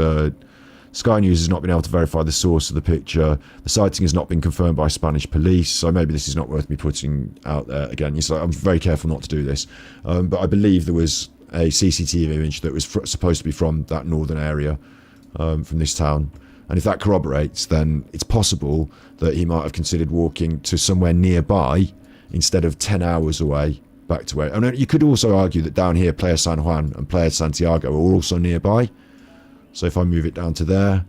Sky News has not been able to verify the source of the picture. The sighting has not been confirmed by Spanish police, so maybe this is not worth me putting out there again. I'm very careful not to do this. But I believe there was a CCTV image that was supposed to be from that northern area, from this town. And if that corroborates, then it's possible that he might have considered walking to somewhere nearby instead of 10 hours away back to where... I mean, you could also argue that down here, Playa San Juan and Playa Santiago are also nearby. So if I move it down to there,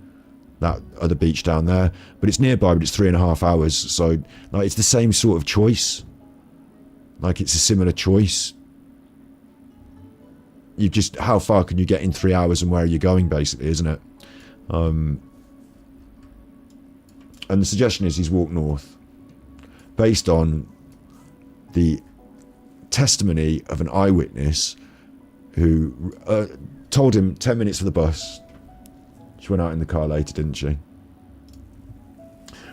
that other beach down there, but it's nearby, but it's 3.5 hours. So like, it's the same sort of choice. Like it's a similar choice. You just, how far can you get in 3 hours and where are you going, basically, isn't it? And the suggestion is he's walked north based on the testimony of an eyewitness who told him 10 minutes for the bus. She went out in the car later, didn't she?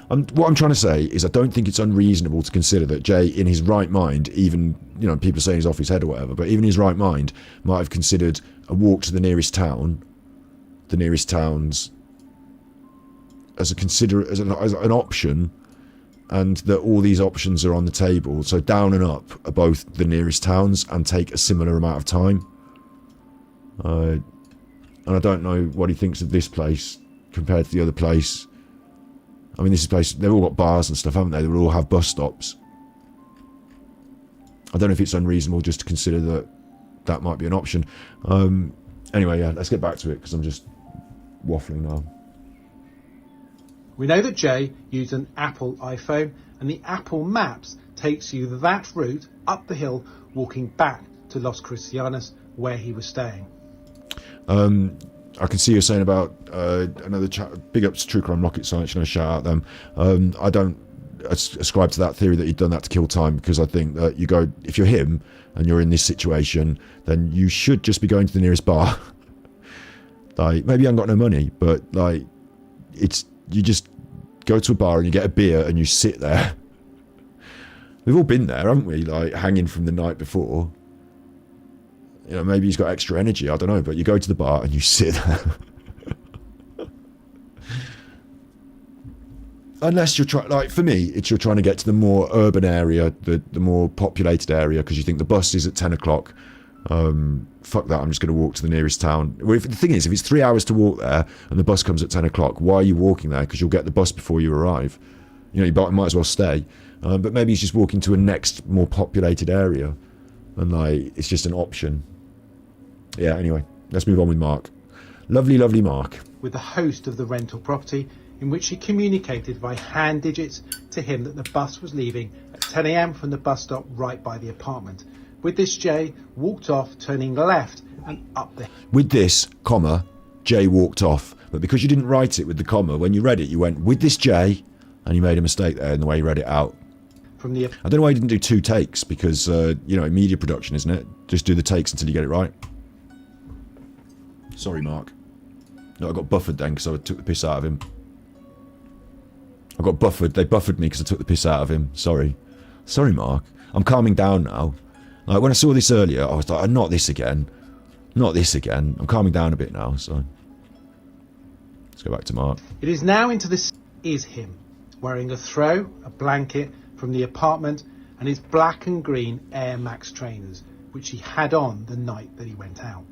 What I'm trying to say is I don't think it's unreasonable to consider that Jay, in his right mind, even, you know, people are saying he's off his head or whatever, but even his right mind might have considered a walk to the nearest town, the nearest towns, as an option, and that all these options are on the table. So down and up are both the nearest towns and take a similar amount of time. And I don't know what he thinks of this place compared to the other place. I mean, this is a place, they've all got bars and stuff, haven't they? They will all have bus stops. I don't know if it's unreasonable just to consider that that might be an option. Anyway, yeah, let's get back to it because I'm just waffling now. We know that Jay used an Apple iPhone, and the Apple Maps takes you that route up the hill, walking back to Los Cristianos, where he was staying. I can see you're saying about another chat. Big ups to True Crime Rocket Science, you know, shout out them. I don't ascribe to that theory that he'd done that to kill time, because I think that you go, if you're him and you're in this situation, then you should just be going to the nearest bar. Like, maybe you haven't got no money, but like, it's, you just go to a bar and you get a beer and you sit there. We've all been there, haven't we? Like, hanging from the night before. You know, maybe he's got extra energy, I don't know, but you go to the bar and you sit there. Unless you're trying, like for me, it's you're trying to get to the more urban area, the more populated area, because you think the bus is at 10 o'clock. Fuck that, I'm just going to walk to the nearest town. Well, the thing is, if it's 3 hours to walk there and the bus comes at 10 o'clock, why are you walking there? Because you'll get the bus before you arrive. You know, you might as well stay. But maybe he's just walking to a next more populated area. And like, it's just an option. Yeah, anyway, let's move on with Mark. Lovely, lovely Mark. With the host of the rental property, in which he communicated by hand digits to him that the bus was leaving at 10 a.m. from the bus stop right by the apartment. With this, Jay walked off, turning left and up the... With this, comma, Jay walked off. But because you didn't write it with the comma, when you read it, you went, with this Jay, and you made a mistake there in the way you read it out. From the... I don't know why you didn't do 2 takes, because, you know, media production, isn't it? Just do the takes until you get it right. Sorry, Mark. No, I got buffered then because I took the piss out of him. I got buffered. They buffered me because I took the piss out of him. Sorry. Sorry, Mark. I'm calming down now. Like, when I saw this earlier, I was like, oh, not this again. Not this again. I'm calming down a bit now, so... Let's go back to Mark. It is now into this... is him, wearing a throw, a blanket from the apartment, and his black and green Air Max trainers, which he had on the night that he went out.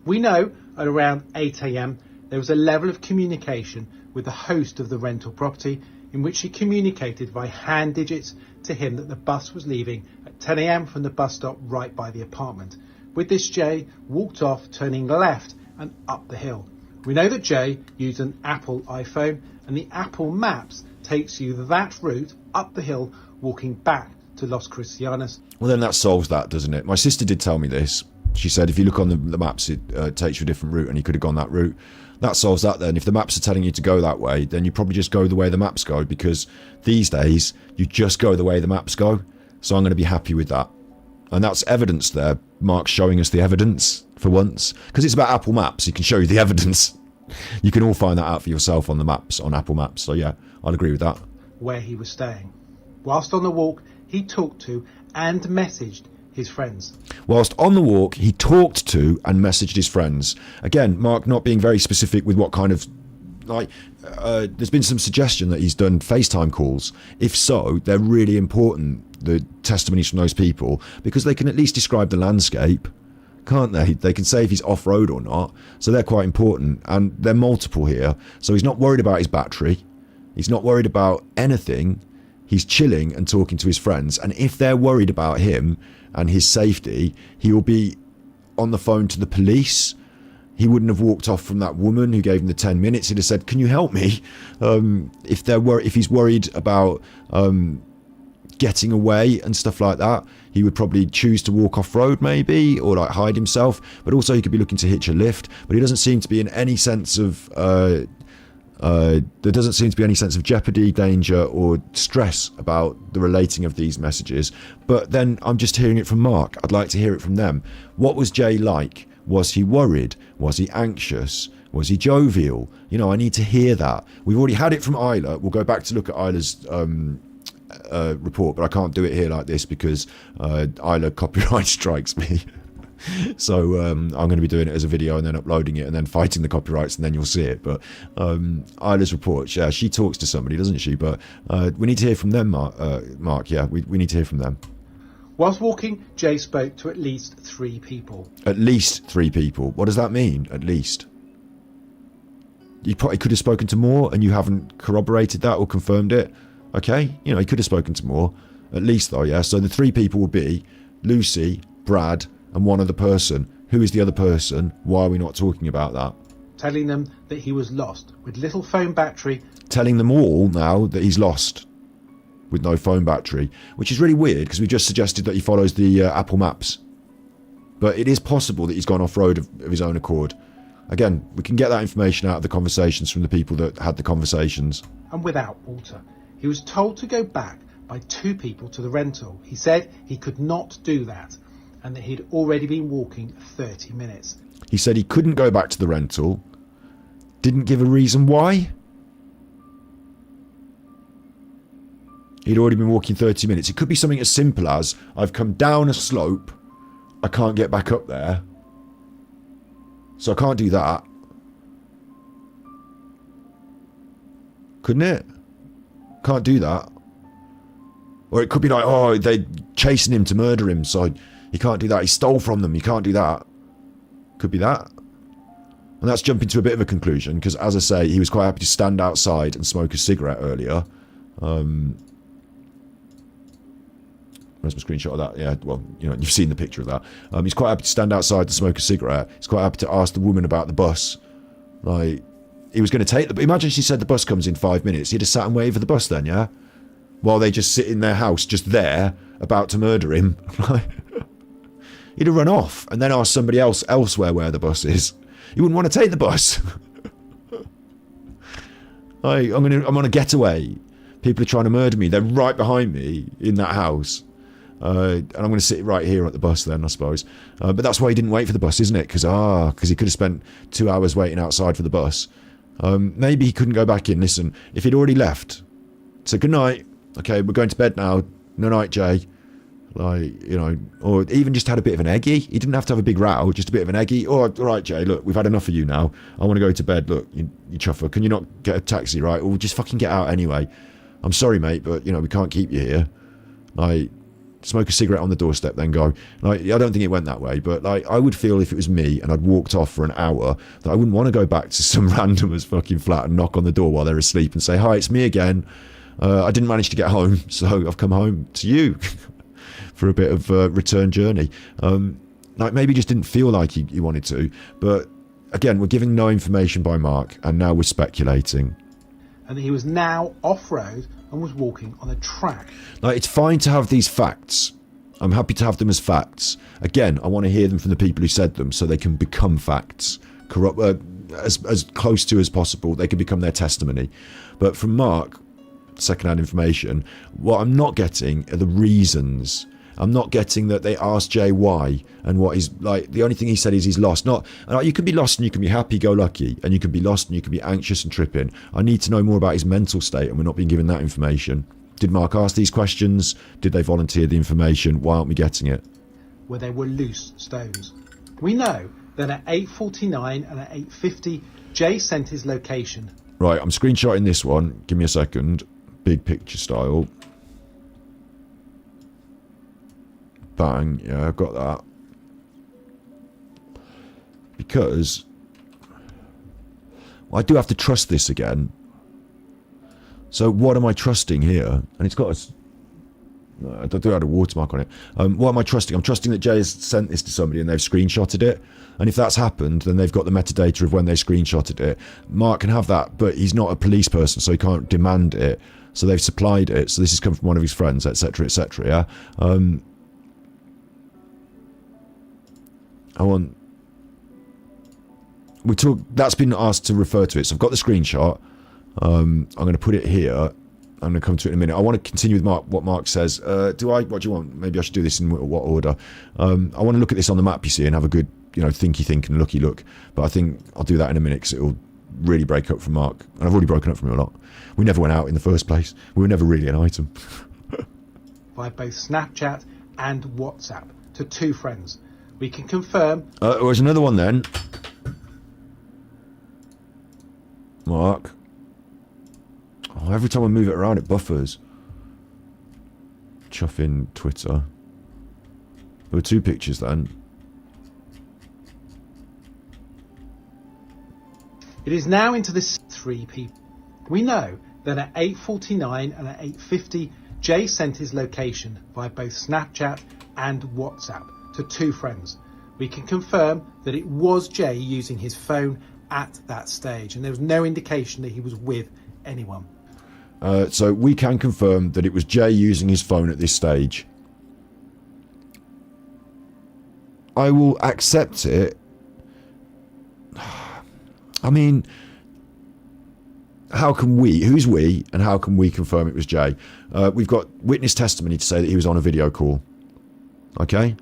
We know at around 8 a.m. there was a level of communication with the host of the rental property, in which he communicated by hand digits to him that the bus was leaving at 10 a.m. from the bus stop right by the apartment. With this, Jay walked off, turning left and up the hill. We know that Jay used an Apple iPhone, and the Apple Maps takes you that route up the hill, walking back to Los Cristianos. Well, then that solves that, doesn't it? My sister did tell me this. She said if you look on the maps, it takes you a different route, and he could have gone that route. That solves that then. If the maps are telling you to go that way, then you probably just go the way the maps go, because these days, you just go the way the maps go. So I'm going to be happy with that. And that's evidence there. Mark's showing us the evidence. for once, because it's about Apple Maps. He can show you the evidence. You can all find that out for yourself on the maps, on Apple Maps. So yeah, I'll agree with that. Where he was staying. Whilst on the walk, he talked to and messaged his friends. Whilst on the walk, he talked to and messaged his friends. Again, Mark not being very specific with what kind of, like, there's been some suggestion that he's done FaceTime calls. If so, they're really important, the testimonies from those people, because they can at least describe the landscape, can't they? They can say if he's off-road or not, so they're quite important, and they're multiple here. So he's not worried about his battery, he's not worried about anything, he's chilling and talking to his friends, and if they're worried about him and his safety, he will be on the phone to the police. He wouldn't have walked off from that woman who gave him the 10 minutes. He'd have said, can you help me? If he's worried about getting away and stuff like that, he would probably choose to walk off road maybe, or like hide himself, but also he could be looking to hitch a lift. But he doesn't seem to be in any sense of there doesn't seem to be any sense of jeopardy, danger or stress about the relating of these messages. But then I'm just hearing it from Mark. I'd like to hear it from them. What was Jay like? Was he worried? Was he anxious? Was he jovial? You know, I need to hear that. We've already had it from Isla. We'll go back to look at Isla's report, but I can't do it here like this because Isla copyright strikes me. So I'm going to be doing it as a video and then uploading it and then fighting the copyrights, and then you'll see it. But Isla's report, yeah, she talks to somebody, doesn't she? But we need to hear from them, Mark. Yeah, we need to hear from them. Whilst walking, Jay spoke to at least 3 people. At least 3 people. What does that mean, at least? You probably could have spoken to more and you haven't corroborated that or confirmed it. Okay, you know, he could have spoken to more. At least, though, yeah? So the 3 people will be Lucy, Brad, and one other person. Who is the other person? Why are we not talking about that? Telling them that he was lost, with little phone battery. Telling them all now that he's lost, with no phone battery, which is really weird because we just suggested that he follows the Apple Maps. But it is possible that he's gone off-road of his own accord. Again, we can get that information out of the conversations from the people that had the conversations. And without water. He was told to go back by 2 people to the rental. He said he could not do that and that he'd already been walking 30 minutes. He said he couldn't go back to the rental. Didn't give a reason why. He'd already been walking 30 minutes. It could be something as simple as, I've come down a slope, I can't get back up there, so I can't do that. Couldn't it? Can't do that. Or it could be like, oh, they're chasing him to murder him, so he can't do that. He stole from them, he can't do that. Could be that. And that's jumping to a bit of a conclusion, because as I say, he was quite happy to stand outside and smoke a cigarette earlier. Where's my screenshot of that? Yeah, well, you know, you've seen the picture of that. He's quite happy to stand outside to smoke a cigarette. He's quite happy to ask the woman about the bus. Like, he was going to take the... Imagine she said the bus comes in 5 minutes. He'd have sat and waited for the bus then, yeah? While they just sit in their house, just there, about to murder him. He'd have run off and then asked somebody else elsewhere where the bus is. He wouldn't want to take the bus. I'm on a getaway. People are trying to murder me. They're right behind me in that house. And I'm going to sit right here at the bus then, I suppose. But that's why he didn't wait for the bus, isn't it? Because he could have spent 2 hours waiting outside for the bus. Maybe he couldn't go back in. Listen, if he'd already left, so good night. Okay, we're going to bed now. No night, Jay. Like, you know, or even just had a bit of an eggy. He didn't have to have a big row, just a bit of an eggy. Oh, all right, Jay, look, we've had enough of you now. I want to go to bed. Look, you chuffer, can you not get a taxi, right? Or just fucking get out anyway. I'm sorry, mate, but, you know, we can't keep you here. Like, smoke a cigarette on the doorstep, then go. Like, I don't think it went that way, but, like, I would feel if it was me and I'd walked off for an hour that I wouldn't want to go back to some randomer's fucking flat and knock on the door while they're asleep and say, hi, it's me again. I didn't manage to get home, so I've come home to you for a bit of a return journey. Like, maybe just didn't feel like he wanted to, but again, we're giving no information by Mark, and now we're speculating. And that he was now off-road and was walking on a track. Like, it's fine to have these facts. I'm happy to have them as facts. Again, I want to hear them from the people who said them so they can become facts. As close to as possible, they can become their testimony. But from Mark, second-hand information, what I'm not getting are the reasons. I'm not getting that they asked Jay why and what he's like. The only thing he said is he's lost. Not, and like, you can be lost and you can be happy-go-lucky, and you can be lost and you can be anxious and tripping. I need to know more about his mental state, and we're not being given that information. Did Mark ask these questions? Did they volunteer the information? Why aren't we getting it? Where there were loose stones. We know that at 8:49 and at 8:50, Jay sent his location. Right, I'm screenshotting this one. Give me a second. Big picture style. Bang. Yeah, I've got that. Because I do have to trust this again. So what am I trusting here? And it's got a... I do have a watermark on it. What am I trusting? I'm trusting that Jay has sent this to somebody and they've screenshotted it. And if that's happened, then they've got the metadata of when they screenshotted it. Mark can have that, but he's not a police person, so he can't demand it. So they've supplied it. So this has come from one of his friends, etc., etc. Yeah. I want... That's been asked to refer to it. So I've got the screenshot. I'm going to put it here. I'm going to come to it in a minute. I want to continue with Mark, what Mark says. What do you want? Maybe I should do this in what order? I want to look at this on the map, you see, and have a good, thinky think and looky look. But I think I'll do that in a minute because it'll really break up from Mark. And I've already broken up from him a lot. We never went out in the first place. We were never really an item. By both Snapchat and WhatsApp to 2 friends. We can confirm... There's another one then. Mark. Oh, every time I move it around, it buffers. Chuffing Twitter. There were 2 pictures then. It is now into the 3 people. We know that at 8:49 and at 8:50, Jay sent his location via both Snapchat and WhatsApp to 2 friends. We can confirm that it was Jay using his phone at that stage, and there was no indication that he was with anyone. So we can confirm that it was Jay using his phone at this stage. I will accept it. I mean, how can we, who's we, and how can we confirm it was Jay? We've got witness testimony to say that he was on a video call. Okay?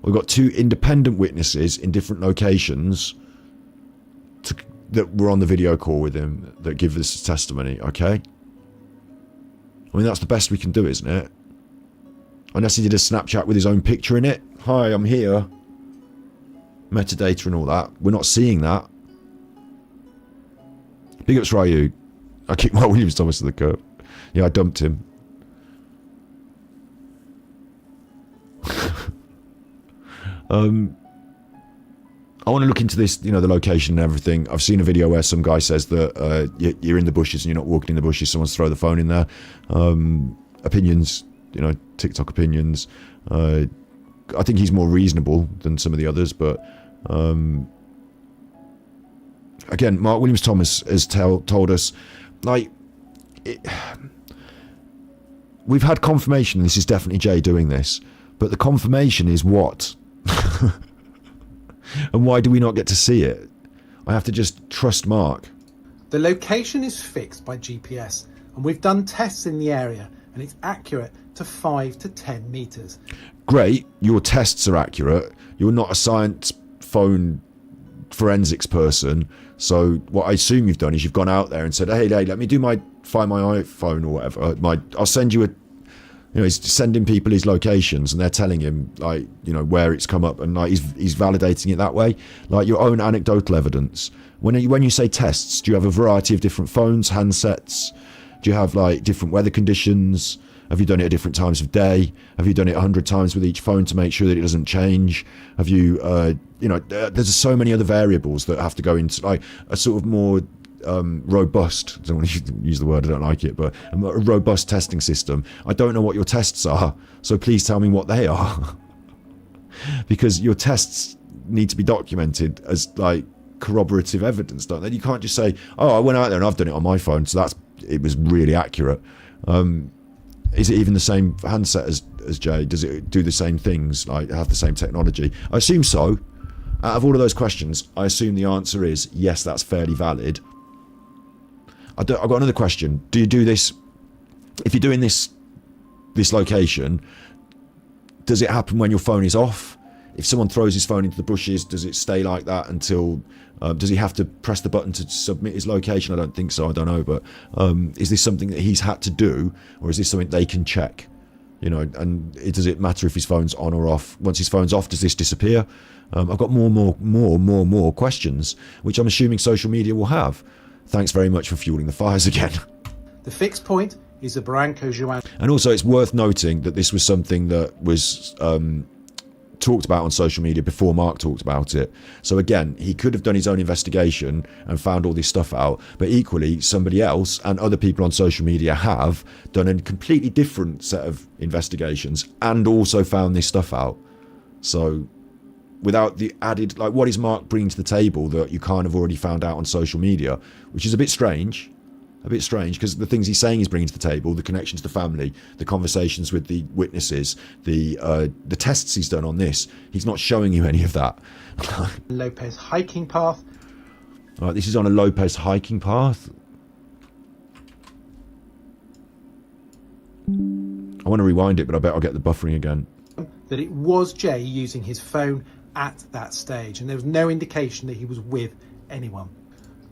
We've got 2 independent witnesses in different locations that were on the video call with him that give this testimony, okay? I mean, that's the best we can do, isn't it? Unless he did a Snapchat with his own picture in it. Hi, I'm here. Metadata and all that. We're not seeing that. Big ups, Ryu. I kicked Mark Williams Thomas to the curb. Yeah, I dumped him. I want to look into this, the location and everything. I've seen a video where some guy says that you're in the bushes and you're not walking in the bushes. Someone's thrown the phone in there. Opinions, TikTok opinions. I think he's more reasonable than some of the others, but again, Mark Williams Thomas has told us, we've had confirmation this is definitely Jay doing this, but the confirmation is what? And why do we not get to see it? I have to just trust Mark. The location is fixed by GPS, and we've done tests in the area, and it's accurate to 5 to 10 metres. Great, your tests are accurate. You're not a science phone forensics person, so what I assume you've done is you've gone out there and said, hey, let me find my iPhone or whatever. I'll send you he's sending people his locations and they're telling him where it's come up, and he's validating it that way, your own anecdotal evidence. When you say tests, do you have a variety of different phones, handsets? Do you have different weather conditions? Have you done it at different times of day? Have you done it 100 times with each phone to make sure that it doesn't change? Have you there's so many other variables that have to go into a sort of more robust, I don't want to use the word, I don't like it, but a robust testing system. I don't know what your tests are, so please tell me what they are. Because your tests need to be documented as corroborative evidence, don't they? You can't just say, oh, I went out there and I've done it on my phone, so it was really accurate. Is it even the same handset as Jay? Does it do the same things, have the same technology? I assume so. Out of all of those questions, I assume the answer is yes, that's fairly valid. I've got another question. Do you do this, if you're doing this location, Does it happen when your phone is off? If someone throws his phone into the bushes, does it stay like that until... does he have to press the button to submit his location? I don't think so, I don't know. But is this something that he's had to do? Or is this something they can check? You know, and does it matter if his phone's on or off? Once his phone's off, does this disappear? I've got more questions, which I'm assuming social media will have. Thanks very much for fueling the fires again. The fixed point is the Barranco Joan. And also, it's worth noting that this was something that was talked about on social media before Mark talked about it. So again, he could have done his own investigation and found all this stuff out, but equally somebody else and other people on social media have done a completely different set of investigations and also found this stuff out. So without the added, like, what is Mark bringing to the table that you kind of already found out on social media, which is a bit strange because the things he's saying he's bringing to the table, the connections to family, the conversations with the witnesses, the tests he's done on this, he's not showing you any of that. Lopez hiking path. All right, this is on a Lopez hiking path. I want to rewind it, but I bet I'll get the buffering again. That it was Jay using his phone at that stage, and there was no indication that he was with anyone.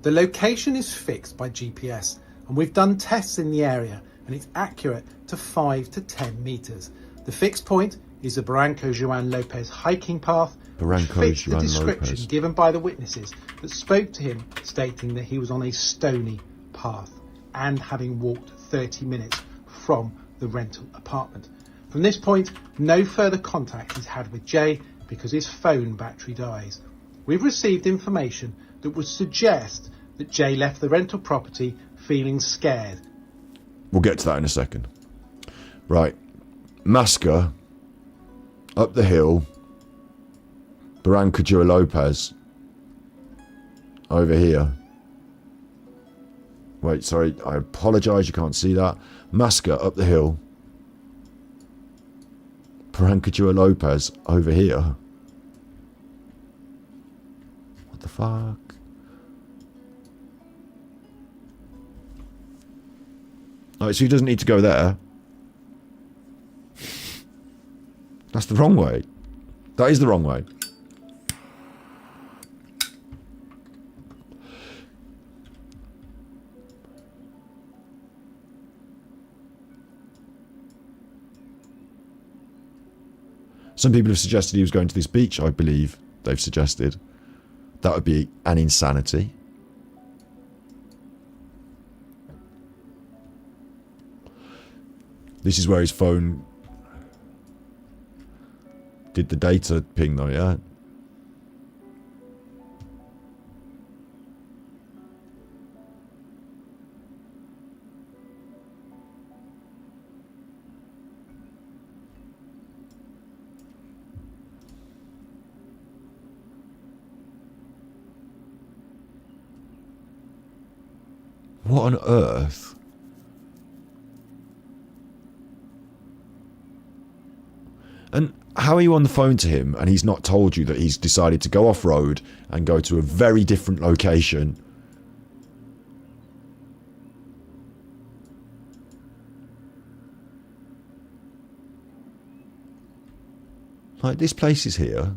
The location is fixed by GPS, and we've done tests in the area, and it's accurate to 5 to 10 metres. The fixed point is the Barranco Joan Lopez hiking path, which fits the description given by the witnesses that spoke to him, stating that he was on a stony path and having walked 30 minutes from the rental apartment. From this point, no further contact is had with Jay because his phone battery dies. We've received information that would suggest that Jay left the rental property feeling scared. We'll get to that in a second. Right. Masca, up the hill, Barranco Joan Lopez, over here. Wait, sorry, I apologise, you can't see that. Masca, up the hill, Barranco Joan Lopez, over here. What the fuck? Oh, so he doesn't need to go there. That's the wrong way. That is the wrong way. Some people have suggested he was going to this beach, I believe they've suggested. That would be an insanity. This is where his phone did the data ping though, yeah? What on earth? And how are you on the phone to him and he's not told you that he's decided to go off-road and go to a very different location? Like, this place is here.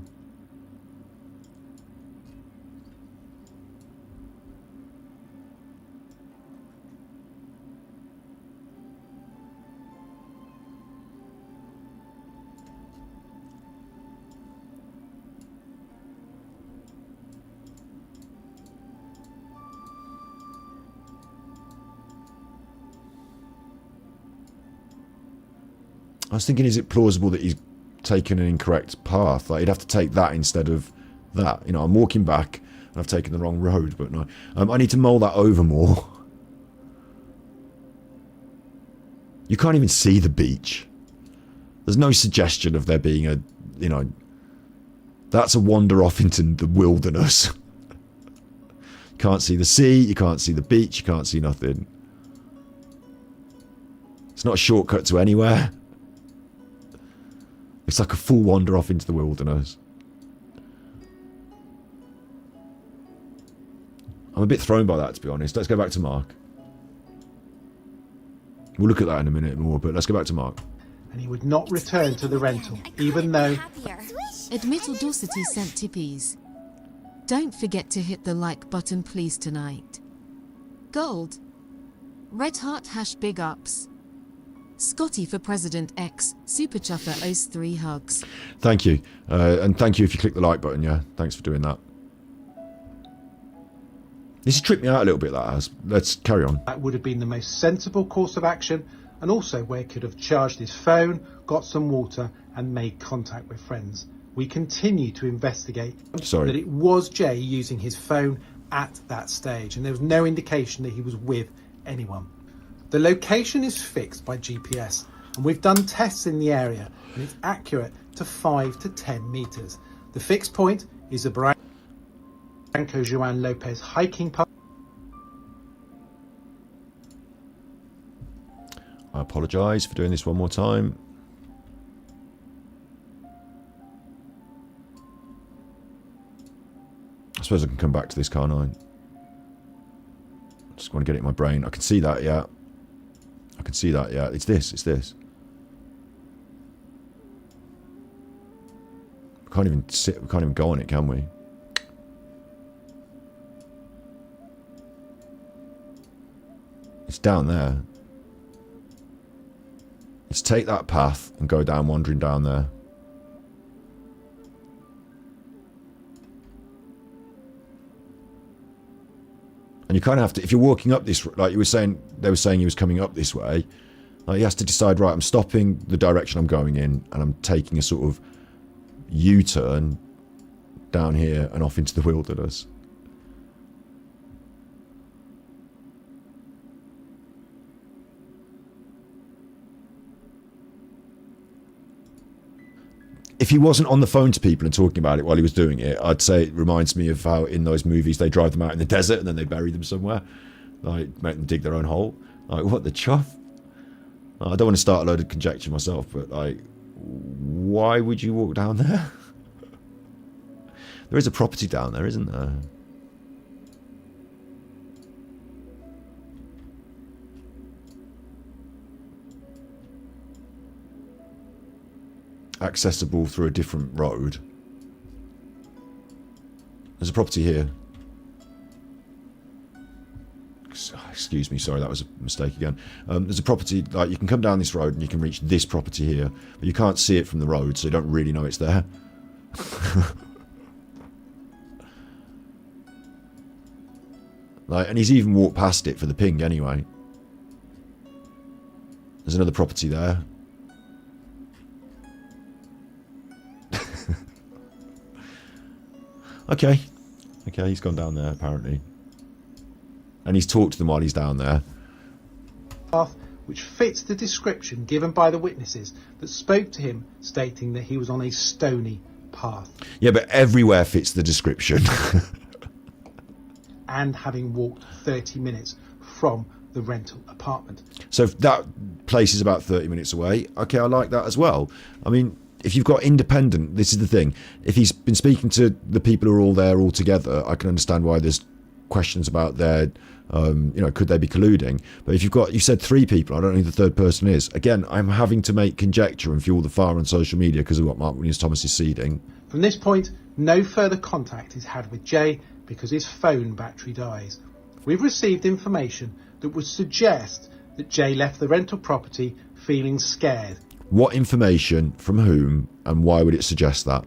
I was thinking, is it plausible that he's taken an incorrect path? Like, he'd have to take that instead of that. You know, I'm walking back and I've taken the wrong road, but no. I need to mull that over more. You can't even see the beach. There's no suggestion of there being a, you know, that's a wander off into the wilderness. You can't see the sea, you can't see the beach, you can't see nothing. It's not a shortcut to anywhere. It's like a full wander off into the wilderness. I'm a bit thrown by that, to be honest. Let's go back to Mark. We'll look at that in a minute more, but let's go back to Mark. and he would not return to the rental, I couldn't even be though happier. Admit Audacity sent tippies. Don't forget to hit the like button please tonight. Gold. Red Heart hash big ups. Scotty for President X, Super Chuffer owes 3 hugs. Thank you. And thank you if you click the like button, yeah. Thanks for doing that. This has tripped me out a little bit, that has. Let's carry on. that would have been the most sensible course of action, and also where he could have charged his phone, got some water, and made contact with friends. We continue to investigate Sorry. that it was Jay using his phone at that stage, and there was no indication that he was with anyone. The location is fixed by GPS, and we've done tests in the area, and it's accurate to 5 to 10 metres. The fixed point is the Branco Joan Lopez hiking path. I apologise for doing this one more time. I suppose I can come back to this, can't I? Just want to get it in my brain. I can see that, yeah. I can see that, yeah. It's this, it's this. We can't even sit, we can't even go on it, can we? It's down there. Let's take that path and go down, wandering down there. And you kind of have to, if you're walking up this, like you were saying, they were saying he was coming up this way, like he has to decide, right, I'm stopping the direction I'm going in and I'm taking a sort of U-turn down here and off into the wilderness. If he wasn't on the phone to people and talking about it while he was doing it, I'd say it reminds me of how in those movies they drive them out in the desert and then they bury them somewhere. Like, make them dig their own hole. Like, what the chuff? I don't want to start a load of conjecture myself, but, like, why would you walk down there? There is a property down there, isn't there? Accessible through a different road. There's a property here. Excuse me, sorry, that was a mistake again. There's a property, like you can come down this road and you can reach this property here, but you can't see it from the road, so you don't really know it's there. Like, and he's even walked past it for the ping anyway. There's another property there. Okay. Okay, he's gone down there, apparently. And he's talked to them while he's down there. Path which fits the description given by the witnesses that spoke to him, stating that he was on a stony path. Yeah, but everywhere fits the description. And having walked 30 minutes from the rental apartment. So if that place is about 30 minutes away. Okay, I like that as well. I mean, if you've got independent, this is the thing. If he's been speaking to the people who are all there all together, I can understand why there's questions about their, you know, could they be colluding? But if you've got, you said 3 people, I don't know who the third person is. Again, I'm having to make conjecture and fuel the fire on social media because of what Mark Williams-Thomas is seeding. From this point, no further contact is had with Jay because his phone battery dies. We've received information that would suggest that Jay left the rental property feeling scared. What information from whom and why would it suggest that?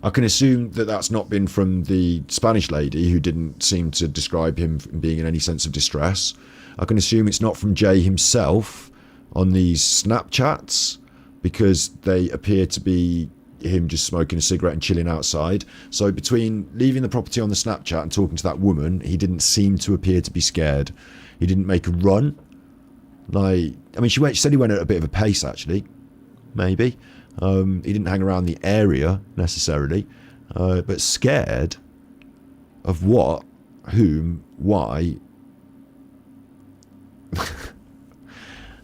I can assume that that's not been from the Spanish lady who didn't seem to describe him being in any sense of distress. I can assume it's not from Jay himself on these Snapchats because they appear to be him just smoking a cigarette and chilling outside. So between leaving the property on the Snapchat and talking to that woman, he didn't seem to appear to be scared. He didn't make a run. Like, I mean, she said he went at a bit of a pace, actually. Maybe. He didn't hang around the area, necessarily. But scared of what? Whom? Why?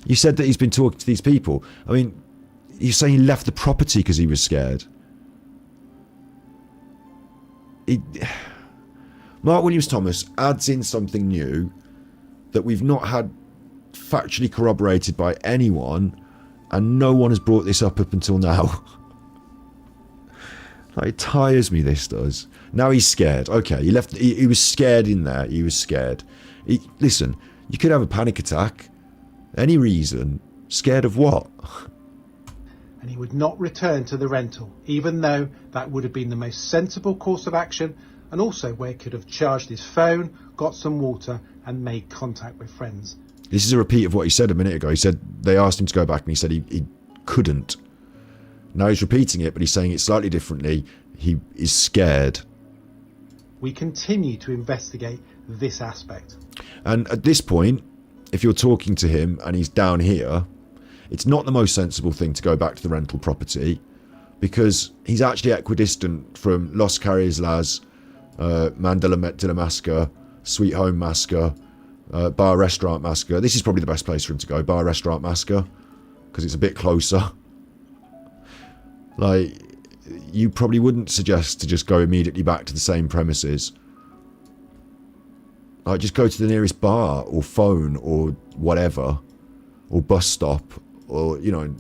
You said that he's been talking to these people. I mean, you're saying he left the property because he was scared. Mark Williams-Thomas adds in something new that we've not had factually corroborated by anyone, and no one has brought this up until now. Like, it tires me, this does. Now he's scared. Okay, he was scared in there. He was scared. Listen, you could have a panic attack. Any reason. Scared of what? And he would not return to the rental, even though that would have been the most sensible course of action, and also where he could have charged his phone, got some water, and made contact with friends. This is a repeat of what he said a minute ago. He said they asked him to go back and he said he couldn't. Now he's repeating it, but he's saying it slightly differently. He is scared. We continue to investigate this aspect. And at this point, if you're talking to him and he's down here, it's not the most sensible thing to go back to the rental property, because he's actually equidistant from Los Carriers Las, Mandela de la Masker, Sweet Home Masker, Bar Restaurant Masker. This is probably the best place for him to go, Bar Restaurant Masker, because it's a bit closer. Like, you probably wouldn't suggest to just go immediately back to the same premises. Like, just go to the nearest bar or phone or whatever, or bus stop, or, you know,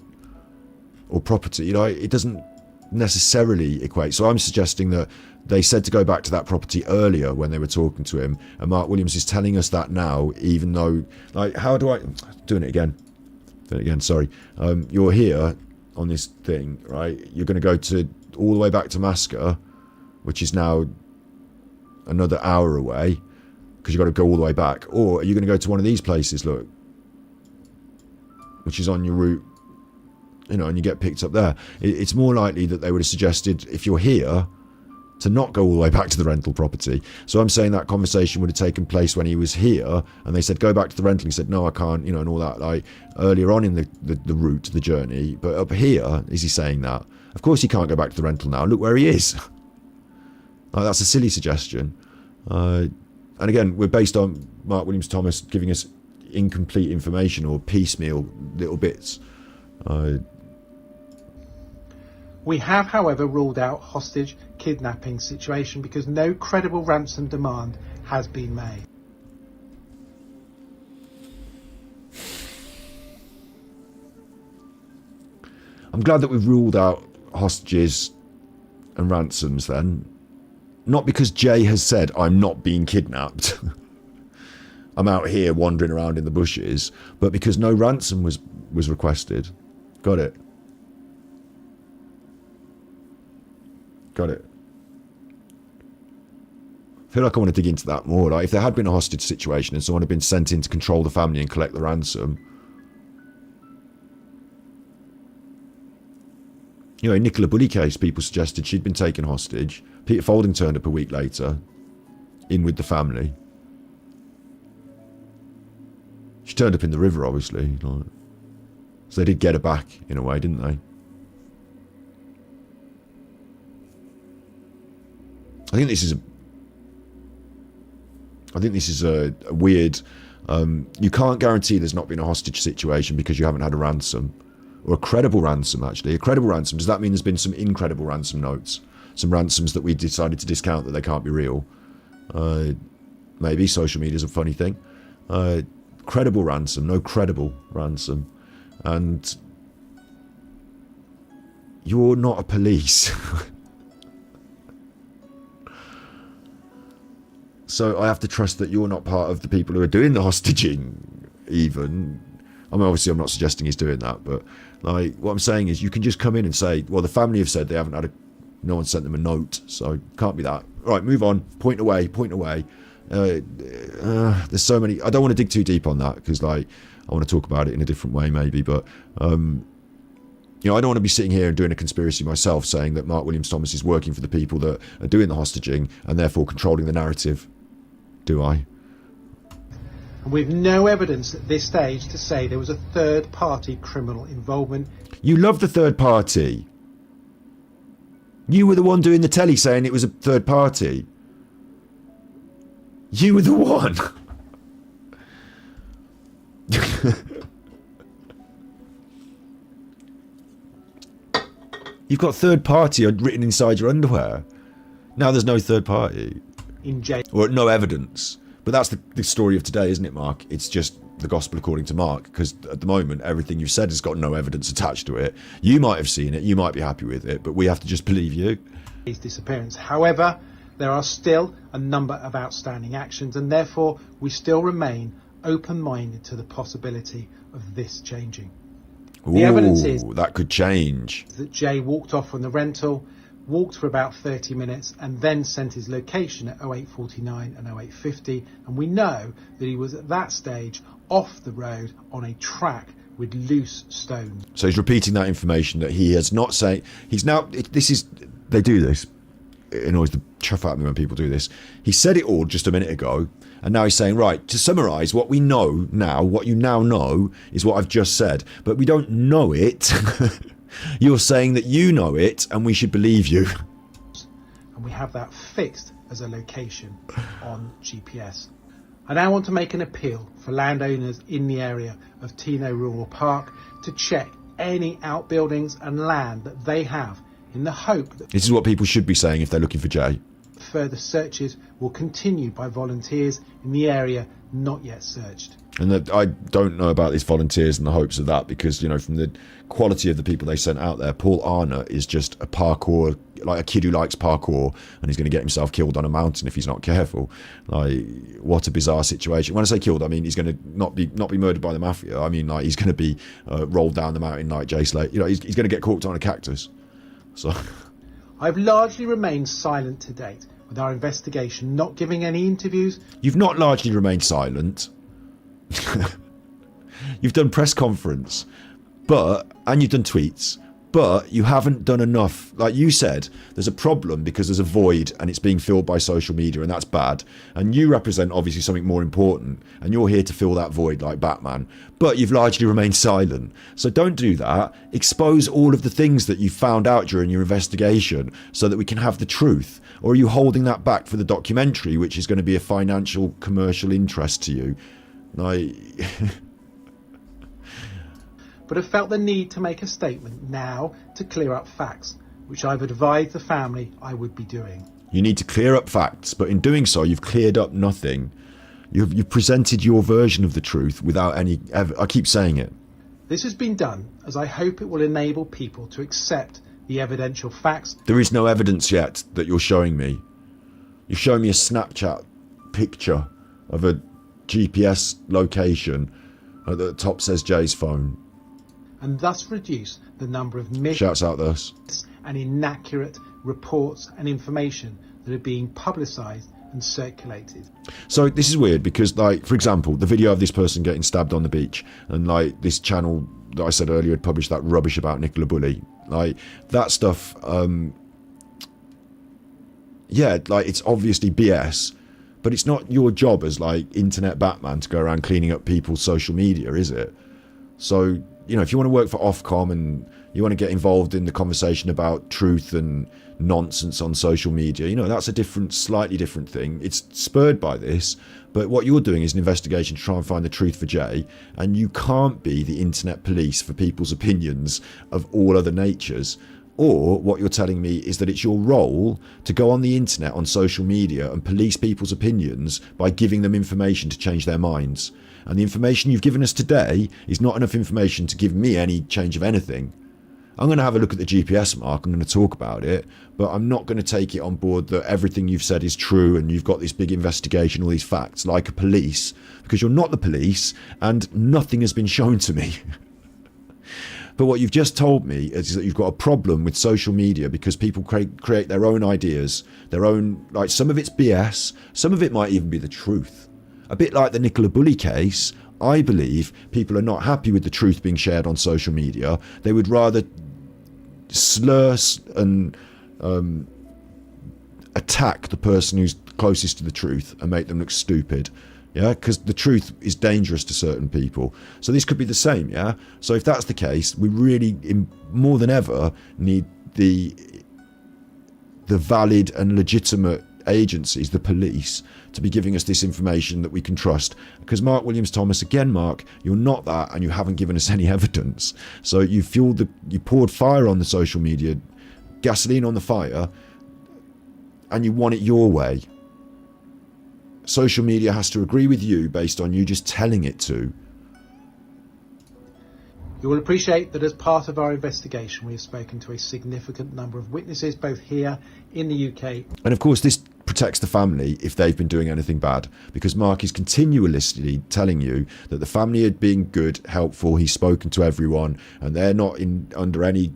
or property. You know, it doesn't necessarily equate. So I'm suggesting that they said to go back to that property earlier when they were talking to him, and Mark Williams is telling us that now, even though, like, how do I... Doing it again, sorry. You're here on this thing, right? You're going to go to all the way back to Masker, which is now another hour away, because you've got to go all the way back. Or are you going to go to one of these places, look, which is on your route, you know, and you get picked up there. It's more likely that they would have suggested, if you're here, to not go all the way back to the rental property. So I'm saying that conversation would have taken place when he was here, and they said, go back to the rental. He said, no, I can't, you know, and all that, like, earlier on in the route, the journey. But up here, is he saying that? Of course he can't go back to the rental now. Look where he is. Like, that's a silly suggestion. And again, we're based on Mark Williams Thomas giving us incomplete information or piecemeal little bits. We have, however, ruled out hostage kidnapping situation because no credible ransom demand has been made. I'm glad that we've ruled out hostages and ransoms then. Not because Jay has said, I'm not being kidnapped. I'm out here wandering around in the bushes, but because no ransom was requested. Got it. Got it. I feel like I want to dig into that more. Like, if there had been a hostage situation and someone had been sent in to control the family and collect the ransom. You know, in Nicola Bully case, people suggested she'd been taken hostage. Peter Folding turned up a week later, in with the family. She turned up in the river, obviously. Like, so they did get her back, in a way, didn't they? I think this is a weird... you can't guarantee there's not been a hostage situation because you haven't had a ransom. Or a credible ransom, actually. A credible ransom. Does that mean there's been some incredible ransom notes? Some ransoms that we decided to discount that they can't be real? Maybe. Social media's a funny thing. Credible ransom. No credible ransom. And you're not a police. So I have to trust that you're not part of the people who are doing the hostaging, even. I mean, obviously I'm not suggesting he's doing that, but like, what I'm saying is you can just come in and say, well, the family have said they haven't had no one sent them a note, so can't be that. Right, move on. Point away. There's so many. I don't want to dig too deep on that because, like, I want to talk about it in a different way, maybe. But you know, I don't want to be sitting here and doing a conspiracy myself, saying that Mark Williams Thomas is working for the people that are doing the hostaging and therefore controlling the narrative. Do I? And with no evidence at this stage to say there was a third-party criminal involvement. You love the third party. You were the one doing the telly saying it was a third party. You were the one. You've got third party written inside your underwear. Now there's no third party. In jail. Or no evidence. But that's the story of today, isn't it, Mark? It's just the gospel according to Mark, because at the moment everything you've said has got no evidence attached to it. You might have seen it, you might be happy with it, but we have to just believe you. His disappearance. However, there are still a number of outstanding actions, and therefore we still remain open-minded to the possibility of this changing. The evidence is that could change. that Jay walked off from the rental, walked for about 30 minutes, and then sent his location at 08:49 and 08:50, and we know that he was at that stage off the road on a track with loose stones. So he's repeating that information that he has not saying. He's now. They do this. It annoys the chuff out of me when people do this. He said it all just a minute ago, and now he's saying, right, to summarise, what we know now, what you now know, is what I've just said, but we don't know it. You're saying that you know it, and we should believe you. And we have that fixed as a location on GPS. I now want to make an appeal for landowners in the area of Tino Rural Park to check any outbuildings and land that they have, in the hope that This is what people should be saying if they're looking for Jay. further searches will continue by volunteers in the area not yet searched. And that I don't know about these volunteers and the hopes of that, because, you know, from the quality of the people they sent out there, Paul Arnott is just a parkour, like a kid who likes parkour, and he's going to get himself killed on a mountain if he's not careful. Like, what a bizarre situation. When I say killed, I mean he's going to not be murdered by the mafia. I mean, like, he's going to be rolled down the mountain like Jay Slater. You know, he's going to get caught on a cactus. So I've largely remained silent to date with our investigation, not giving any interviews. you've not largely remained silent. You've done press conference, and you've done tweets, but you haven't done enough. Like you said, there's a problem because there's a void and it's being filled by social media, and that's bad. And you represent obviously something more important, and you're here to fill that void like Batman, but you've largely remained silent. So don't do that. Expose all of the things that you found out during your investigation so that we can have the truth. Or are you holding that back for the documentary, which is going to be a financial, commercial interest to you? Like... But have felt the need to make a statement now to clear up facts, which I've advised the family I would be doing. You need to clear up facts, but in doing so, you've cleared up nothing. You've presented your version of the truth without any... I keep saying it. This has been done as I hope it will enable people to accept the evidential facts. There is no evidence yet that you're showing me. You're showing me a Snapchat picture of a GPS location. At the top says Jay's phone. And thus reduce the number of myths Shouts out this. and inaccurate reports and information that are being publicised and circulated. So this is weird because, like, for example, the video of this person getting stabbed on the beach, and like this channel that I said earlier had published that rubbish about Nicola Bulley. Like that stuff, yeah, like it's obviously BS, but it's not your job as like internet Batman to go around cleaning up people's social media, is it? So, you know, if you want to work for Ofcom and you want to get involved in the conversation about truth and nonsense on social media, you know, that's a different, slightly different thing. It's spurred by this, but what you're doing is an investigation to try and find the truth for Jay, and you can't be the internet police for people's opinions of all other natures. Or what you're telling me is that it's your role to go on the internet, on social media, and police people's opinions by giving them information to change their minds. And the information you've given us today is not enough information to give me any change of anything. I'm going to have a look at the GPS, Mark. I'm going to talk about it, but I'm not going to take it on board that everything you've said is true and you've got this big investigation, all these facts, like a police, because you're not the police and nothing has been shown to me. But what you've just told me is that you've got a problem with social media because people create their own ideas, their own, like, some of it's BS, some of it might even be the truth. A bit like the Nicola Bulley case, I believe people are not happy with the truth being shared on social media. They would rather slur and attack the person who's closest to the truth and make them look stupid. Yeah, because the truth is dangerous to certain people. So this could be the same, yeah? So if that's the case, we really, more than ever, need the valid and legitimate agencies, the police, to be giving us this information that we can trust. Because Mark Williams Thomas, again, Mark, you're not that, and you haven't given us any evidence. So you poured fire on the social media, gasoline on the fire, and you want it your way. Social media has to agree with you based on you just telling it to. You will appreciate that as part of our investigation, we have spoken to a significant number of witnesses, both here in the UK. And of course, this protects the family if they've been doing anything bad, because Mark is continuously telling you that the family are being good, helpful, he's spoken to everyone, and they're not under any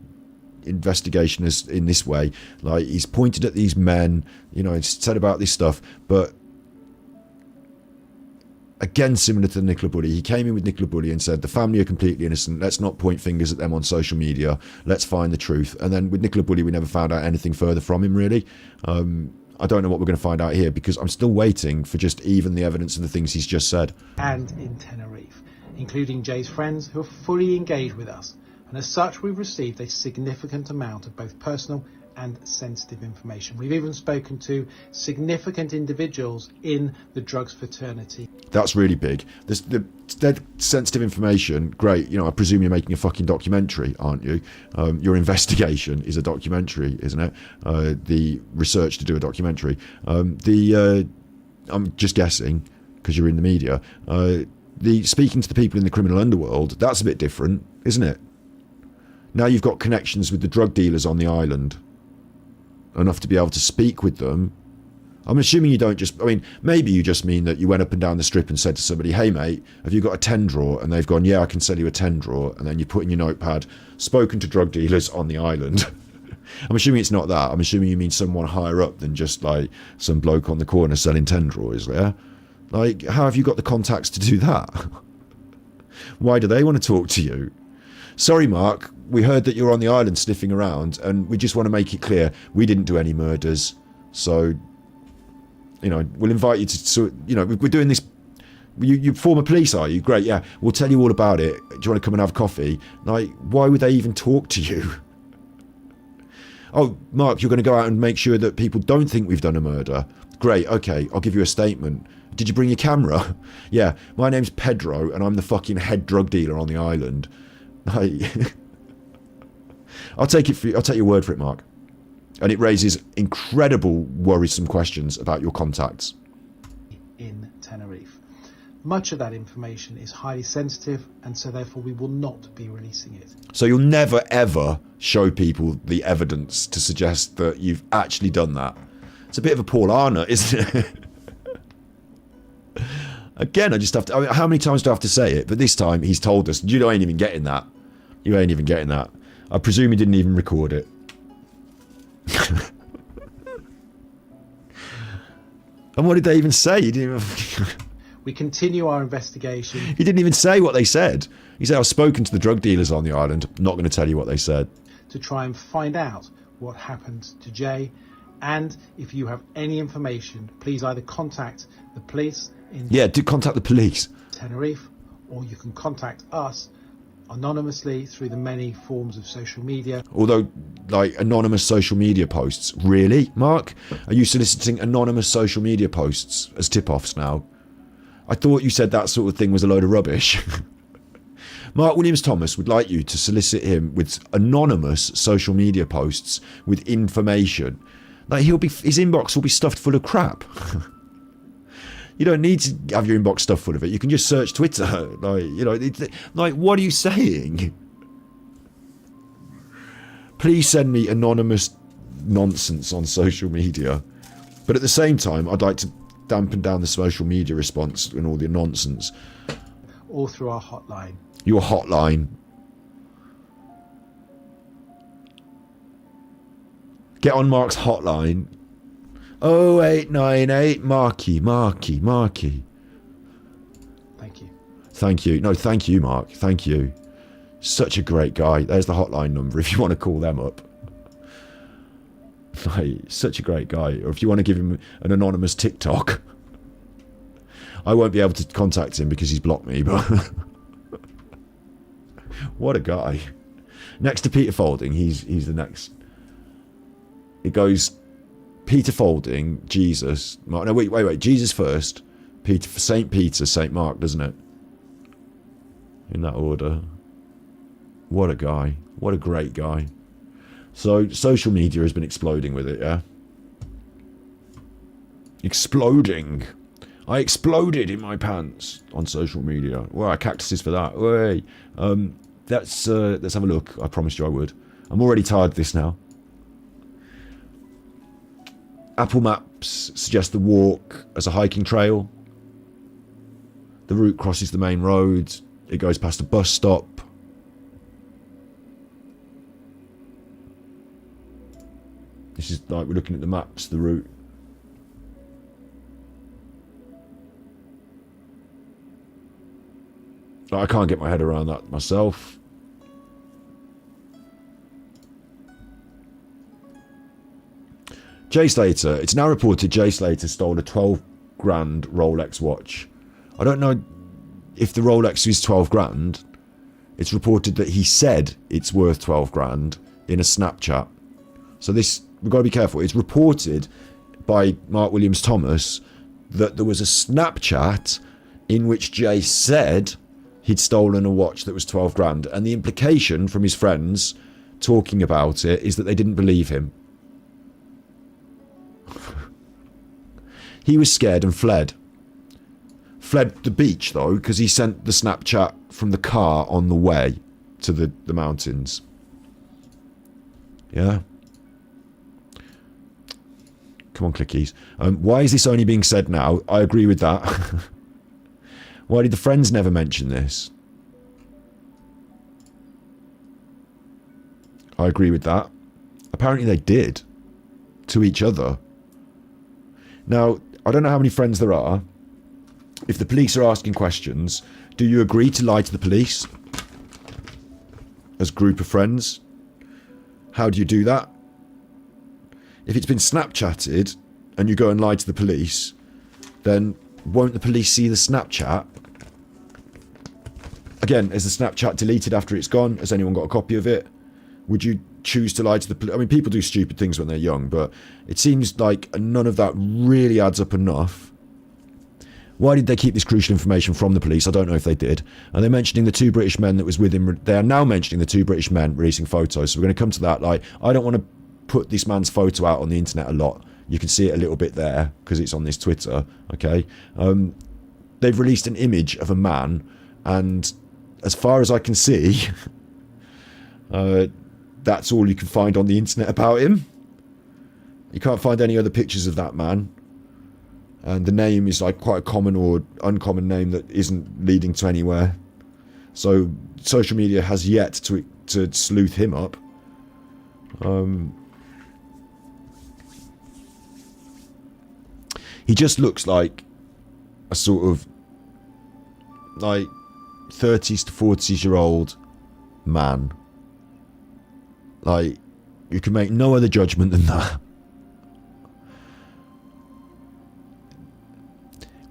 investigation as in this way. Like, he's pointed at these men, you know, he's said about this stuff, but again, similar to Nicola Bulley, he came in with Nicola Bulley and said the family are completely innocent, let's not point fingers at them on social media, let's find the truth. And then with Nicola Bulley, we never found out anything further from him, really. I don't know what we're going to find out here, because I'm still waiting for just even the evidence of the things he's just said. And in Tenerife, including Jay's friends who are fully engaged with us. And as such, we've received a significant amount of both personal and sensitive information. We've even spoken to significant individuals in the drugs fraternity. That's really big. The sensitive information, great. You know, I presume you're making a fucking documentary, aren't you? Your investigation is a documentary, isn't it? The research to do a documentary. I'm just guessing, because you're in the media. The speaking to the people in the criminal underworld, that's a bit different, isn't it? Now you've got connections with the drug dealers on the island, enough to be able to speak with them. I'm assuming you don't just, I mean, maybe you just mean that you went up and down the strip and said to somebody, hey mate, have you got a 10 drawer? And they've gone, yeah, I can sell you a 10 drawer. And then you put in your notepad, spoken to drug dealers on the island. I'm assuming it's not that. I'm assuming you mean someone higher up than just like some bloke on the corner selling 10 drawers, yeah? Like, how have you got the contacts to do that? Why do they want to talk to you? Sorry, Mark, we heard that you're on the island sniffing around, and we just want to make it clear we didn't do any murders. So, you know, we'll invite you to, you know, we're doing this. You former police, are you? Great, yeah. We'll tell you all about it. Do you want to come and have coffee? Like, why would they even talk to you? Oh, Mark, you're going to go out and make sure that people don't think we've done a murder. Great, okay, I'll give you a statement. Did you bring your camera? Yeah, my name's Pedro, and I'm the fucking head drug dealer on the island. I'll take your word for it, Mark. And it raises incredible worrisome questions about your contacts. In Tenerife. Much of that information is highly sensitive, and so therefore we will not be releasing it. So you'll never ever show people the evidence to suggest that you've actually done that. It's a bit of a Paul Arnott, isn't it? Again, I just have to, I mean, how many times do I have to say it? But this time he's told us, you ain't even getting that. You ain't even getting that. I presume he didn't even record it. And what did they even say? He didn't even... We continue our investigation. He didn't even say what they said. He said, I've spoken to the drug dealers on the island. I'm not going to tell you what they said. To try and find out what happened to Jay. And if you have any information, please either contact the police in do contact the police. Tenerife, or you can contact us anonymously through the many forms of social media. Although, like, anonymous social media posts. Really, Mark? Are you soliciting anonymous social media posts as tip-offs now? I thought you said that sort of thing was a load of rubbish. Mark Williams-Thomas would like you to solicit him with anonymous social media posts with information. Like, his inbox will be stuffed full of crap. You don't need to have your inbox stuffed full of it. You can just search Twitter. Like, you know, like, what are you saying? Please send me anonymous nonsense on social media. But at the same time, I'd like to dampen down the social media response and all the nonsense. Or through our hotline. Your hotline. Get on Mark's hotline. 0898 Marky. Thank you. Thank you. No, thank you, Mark. Thank you. Such a great guy. There's the hotline number if you want to call them up. Like, such a great guy. Or if you want to give him an anonymous TikTok. I won't be able to contact him because he's blocked me, but what a guy. Next to Peter Folding, he's the next. It goes Peter Folding, Jesus, Mark. No, wait. Jesus first. Peter, Saint Peter, Saint Mark, doesn't it? In that order. What a guy. What a great guy. So social media has been exploding with it, yeah? Exploding. I exploded in my pants on social media. Well, cactuses for that. Way. let's have a look. I promised you I would. I'm already tired of this now. Apple Maps suggests the walk as a hiking trail. The route crosses the main road. It goes past a bus stop. This is like we're looking at the maps, the route. Like, I can't get my head around that myself. Jay Slater. It's now reported Jay Slater stole a 12 grand Rolex watch. I don't know if the Rolex is 12 grand. It's reported that he said it's worth 12 grand in a Snapchat. So this, we've got to be careful. It's reported by Mark Williams Thomas that there was a Snapchat in which Jay said he'd stolen a watch that was 12 grand. And the implication from his friends talking about it is that they didn't believe him. He was scared and fled. Fled the beach, though, because he sent the Snapchat from the car on the way to the mountains. Yeah. Come on, clickies. Why is this only being said now? I agree with that. Why did the friends never mention this? I agree with that. Apparently they did. To each other. Now, I don't know how many friends there are. If the police are asking questions, do you agree to lie to the police? As a group of friends? How do you do that? If it's been Snapchatted and you go and lie to the police, then won't the police see the Snapchat? Again, is the Snapchat deleted after it's gone? Has anyone got a copy of it? Would you choose to lie to the police? I mean, people do stupid things when they're young, but it seems like none of that really adds up enough. Why did they keep this crucial information from the police? I don't know if they did. And they're mentioning the two British men that was with him. They are now mentioning the two British men releasing photos. So we're going to come to that. Like, I don't want to put this man's photo out on the internet a lot. You can see it a little bit there because it's on this Twitter. Okay. They've released an image of a man, and as far as I can see, that's all you can find on the internet about him. You can't find any other pictures of that man. And the name is like quite a common or uncommon name that isn't leading to anywhere. So social media has yet to sleuth him up. He just looks like a sort of like 30s to 40s year old man. Like, you can make no other judgment than that.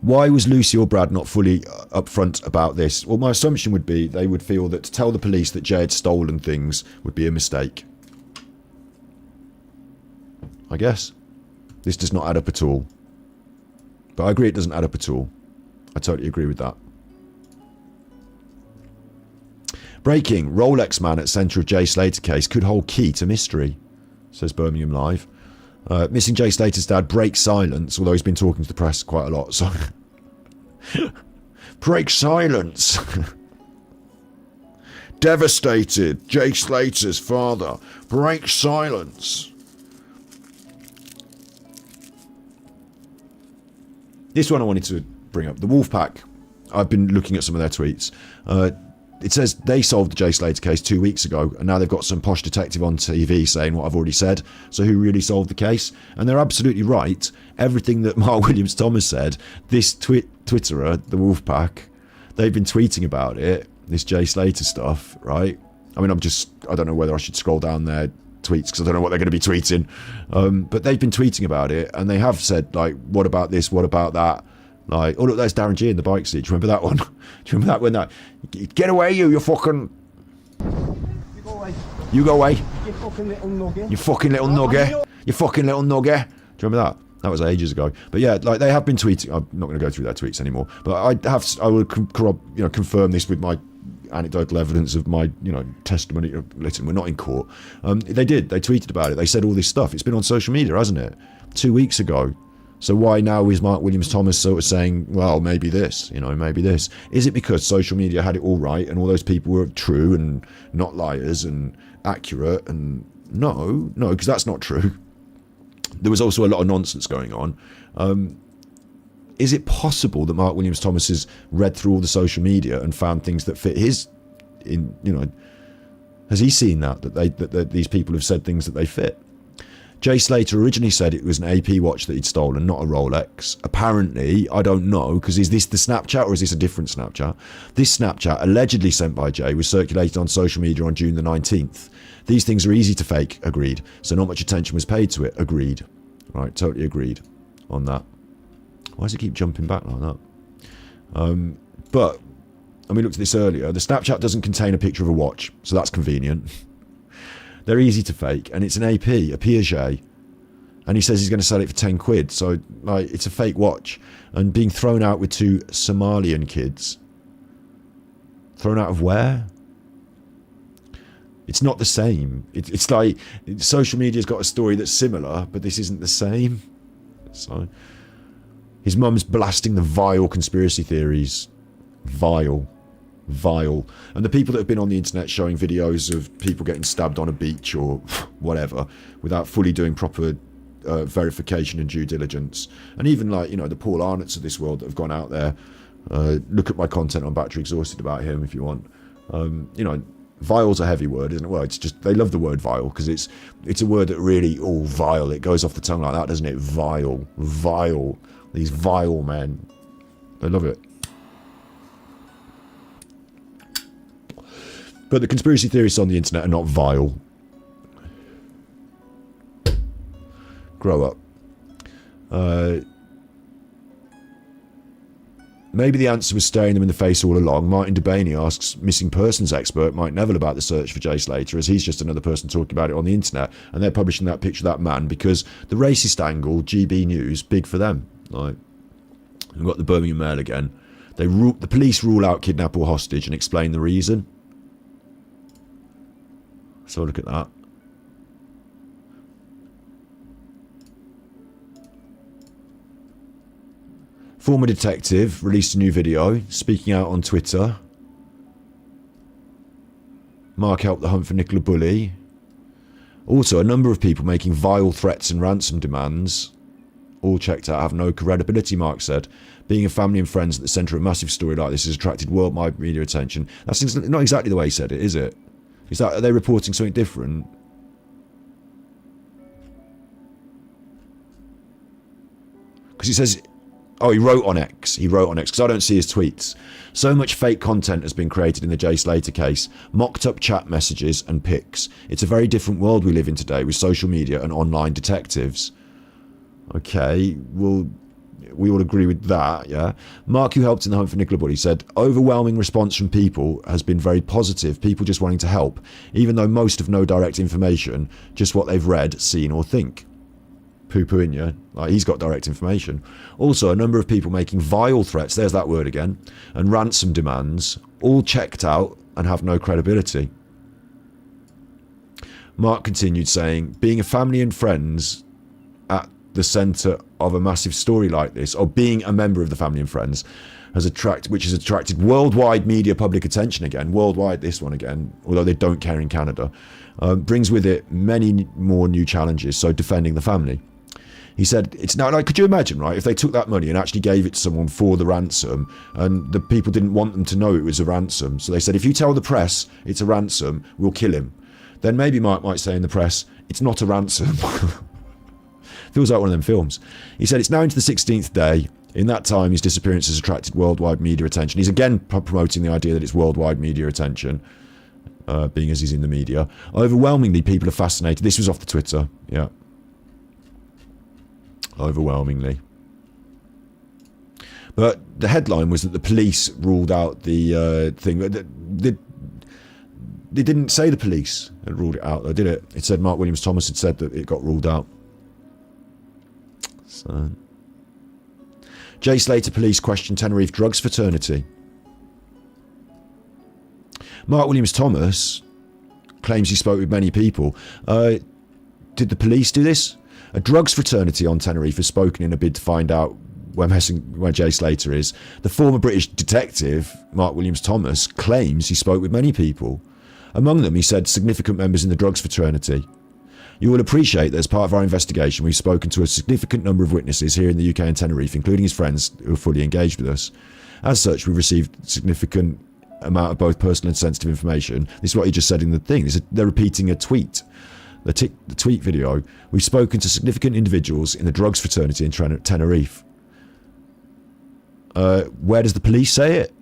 Why was Lucy or Brad not fully upfront about this? Well, my assumption would be they would feel that to tell the police that Jay had stolen things would be a mistake. I guess. This does not add up at all. But I agree it doesn't add up at all. I totally agree with that. Breaking. Rolex man at centre of Jay Slater case could hold key to mystery, says Birmingham Live. Missing Jay Slater's dad breaks silence, although he's been talking to the press quite a lot. So, break silence. Devastated. Jay Slater's father breaks silence. This one I wanted to bring up. The Wolfpack. I've been looking at some of their tweets. It says they solved the Jay Slater case 2 weeks ago, and now they've got some posh detective on TV saying what I've already said. So who really solved the case? And they're absolutely right. Everything that Mark Williams Thomas said, this Twitterer, the Wolfpack, they've been tweeting about it, this Jay Slater stuff, right? I mean, I don't know whether I should scroll down their tweets because I don't know what they're going to be tweeting. But they've been tweeting about it, and they have said, like, what about this, what about that? Like, oh look, there's Darren G in the bike seat. Do you remember that one? Do you remember that when that? Get away, you fucking. You go away. You go away. You fucking little nugget. You fucking little nugget. You fucking little nugget. Do you remember that? That was ages ago. But yeah, like they have been tweeting. I'm not going to go through their tweets anymore. But I will confirm this with my anecdotal evidence of my testimony. Listen, we're not in court. They did. They tweeted about it. They said all this stuff. It's been on social media, hasn't it? 2 weeks ago. So why now is Mark Williams Thomas sort of saying, well, maybe this, maybe this? Is it because social media had it all right and all those people were true and not liars and accurate? And no, because that's not true. There was also a lot of nonsense going on. Is it possible that Mark Williams Thomas has read through all the social media and found things that fit his, has he seen that these people have said things that they fit? Jay Slater originally said it was an AP watch that he'd stolen, not a Rolex. Apparently, I don't know, because is this the Snapchat or is this a different Snapchat? This Snapchat, allegedly sent by Jay, was circulated on social media on June the 19th. These things are easy to fake, agreed. So not much attention was paid to it, agreed. Right, totally agreed on that. Why does it keep jumping back like that? But, and we looked at this earlier, the Snapchat doesn't contain a picture of a watch, so that's convenient. They're easy to fake, and it's an AP, a Piaget, and he says he's going to sell it for 10 quid, so like it's a fake watch, and being thrown out with 2 Somalian kids. Thrown out of where? It's not the same. It's like social media's got a story that's similar, but this isn't the same. So his mum's blasting the vile conspiracy theories. Vile. And the people that have been on the internet showing videos of people getting stabbed on a beach or whatever without fully doing proper verification and due diligence, and even like the Paul Arnott's of this world that have gone out there, look at my content on Battery Exhausted about him if you want. Vile's a heavy word, isn't it? Well, it's just they love the word vile because it's a word that really vile, it goes off the tongue like that, doesn't it? Vile, these vile men, they love it. But the conspiracy theorists on the internet are not vile. Grow up. Maybe the answer was staring them in the face all along. Martin Debaney asks missing persons expert Mike Neville about the search for Jay Slater, as he's just another person talking about it on the internet, and they're publishing that picture of that man because the racist angle, GB News, big for them. Like, we've got the Birmingham Mail again. The police rule out kidnap or hostage and explain the reason. So look at that. Former detective released a new video speaking out on Twitter. Mark helped the hunt for Nicola Bulley. Also, a number of people making vile threats and ransom demands. All checked out, have no credibility, Mark said. Being a family and friends at the centre of a massive story like this has attracted worldwide media attention. That's not exactly the way he said it, is it? Are they reporting something different? Because he says, he wrote on X. Because I don't see his tweets. So much fake content has been created in the Jay Slater case. Mocked up chat messages and pics. It's a very different world we live in today with social media and online detectives. Okay, well, we all agree with that, yeah? Mark, who helped in the hunt for Nicola Bulley, said, overwhelming response from people has been very positive, people just wanting to help, even though most have no direct information, just what they've read, seen or think. Poo-pooing you, like he's got direct information. Also, a number of people making vile threats, there's that word again, and ransom demands, all checked out and have no credibility. Mark continued saying, being a family and friends at the centre of a massive story like this, or being a member of the family and friends, which has attracted worldwide media public attention again, worldwide this one again, although they don't care in Canada, brings with it many more new challenges, so defending the family. He said, it's now like, could you imagine, right, if they took that money and actually gave it to someone for the ransom, and the people didn't want them to know it was a ransom, so they said, if you tell the press it's a ransom, we'll kill him. Then maybe Mark might say in the press, it's not a ransom. Feels like one of them films. He said, it's now into the 16th day. In that time, his disappearance has attracted worldwide media attention. He's again promoting the idea that it's worldwide media attention, being as he's in the media. Overwhelmingly, people are fascinated. This was off the Twitter, yeah. Overwhelmingly. But the headline was that the police ruled out the thing. They didn't say the police had ruled it out, though, did it? It said Mark Williams Thomas had said that it got ruled out. So, Jay Slater police question Tenerife drugs fraternity. Mark Williams Thomas claims he spoke with many people. Did the police do this? A drugs fraternity on Tenerife has spoken in a bid to find out where Jay Slater is. The former British detective, Mark Williams-Thomas, claims he spoke with many people. Among them, he said, significant members in the drugs fraternity. You will appreciate that as part of our investigation, we've spoken to a significant number of witnesses here in the UK and Tenerife, including his friends who are fully engaged with us. As such, we've received significant amount of both personal and sensitive information. This is what he just said in the thing. They're repeating a tweet. The tweet video. We've spoken to significant individuals in the drugs fraternity in Tenerife. Where does the police say it?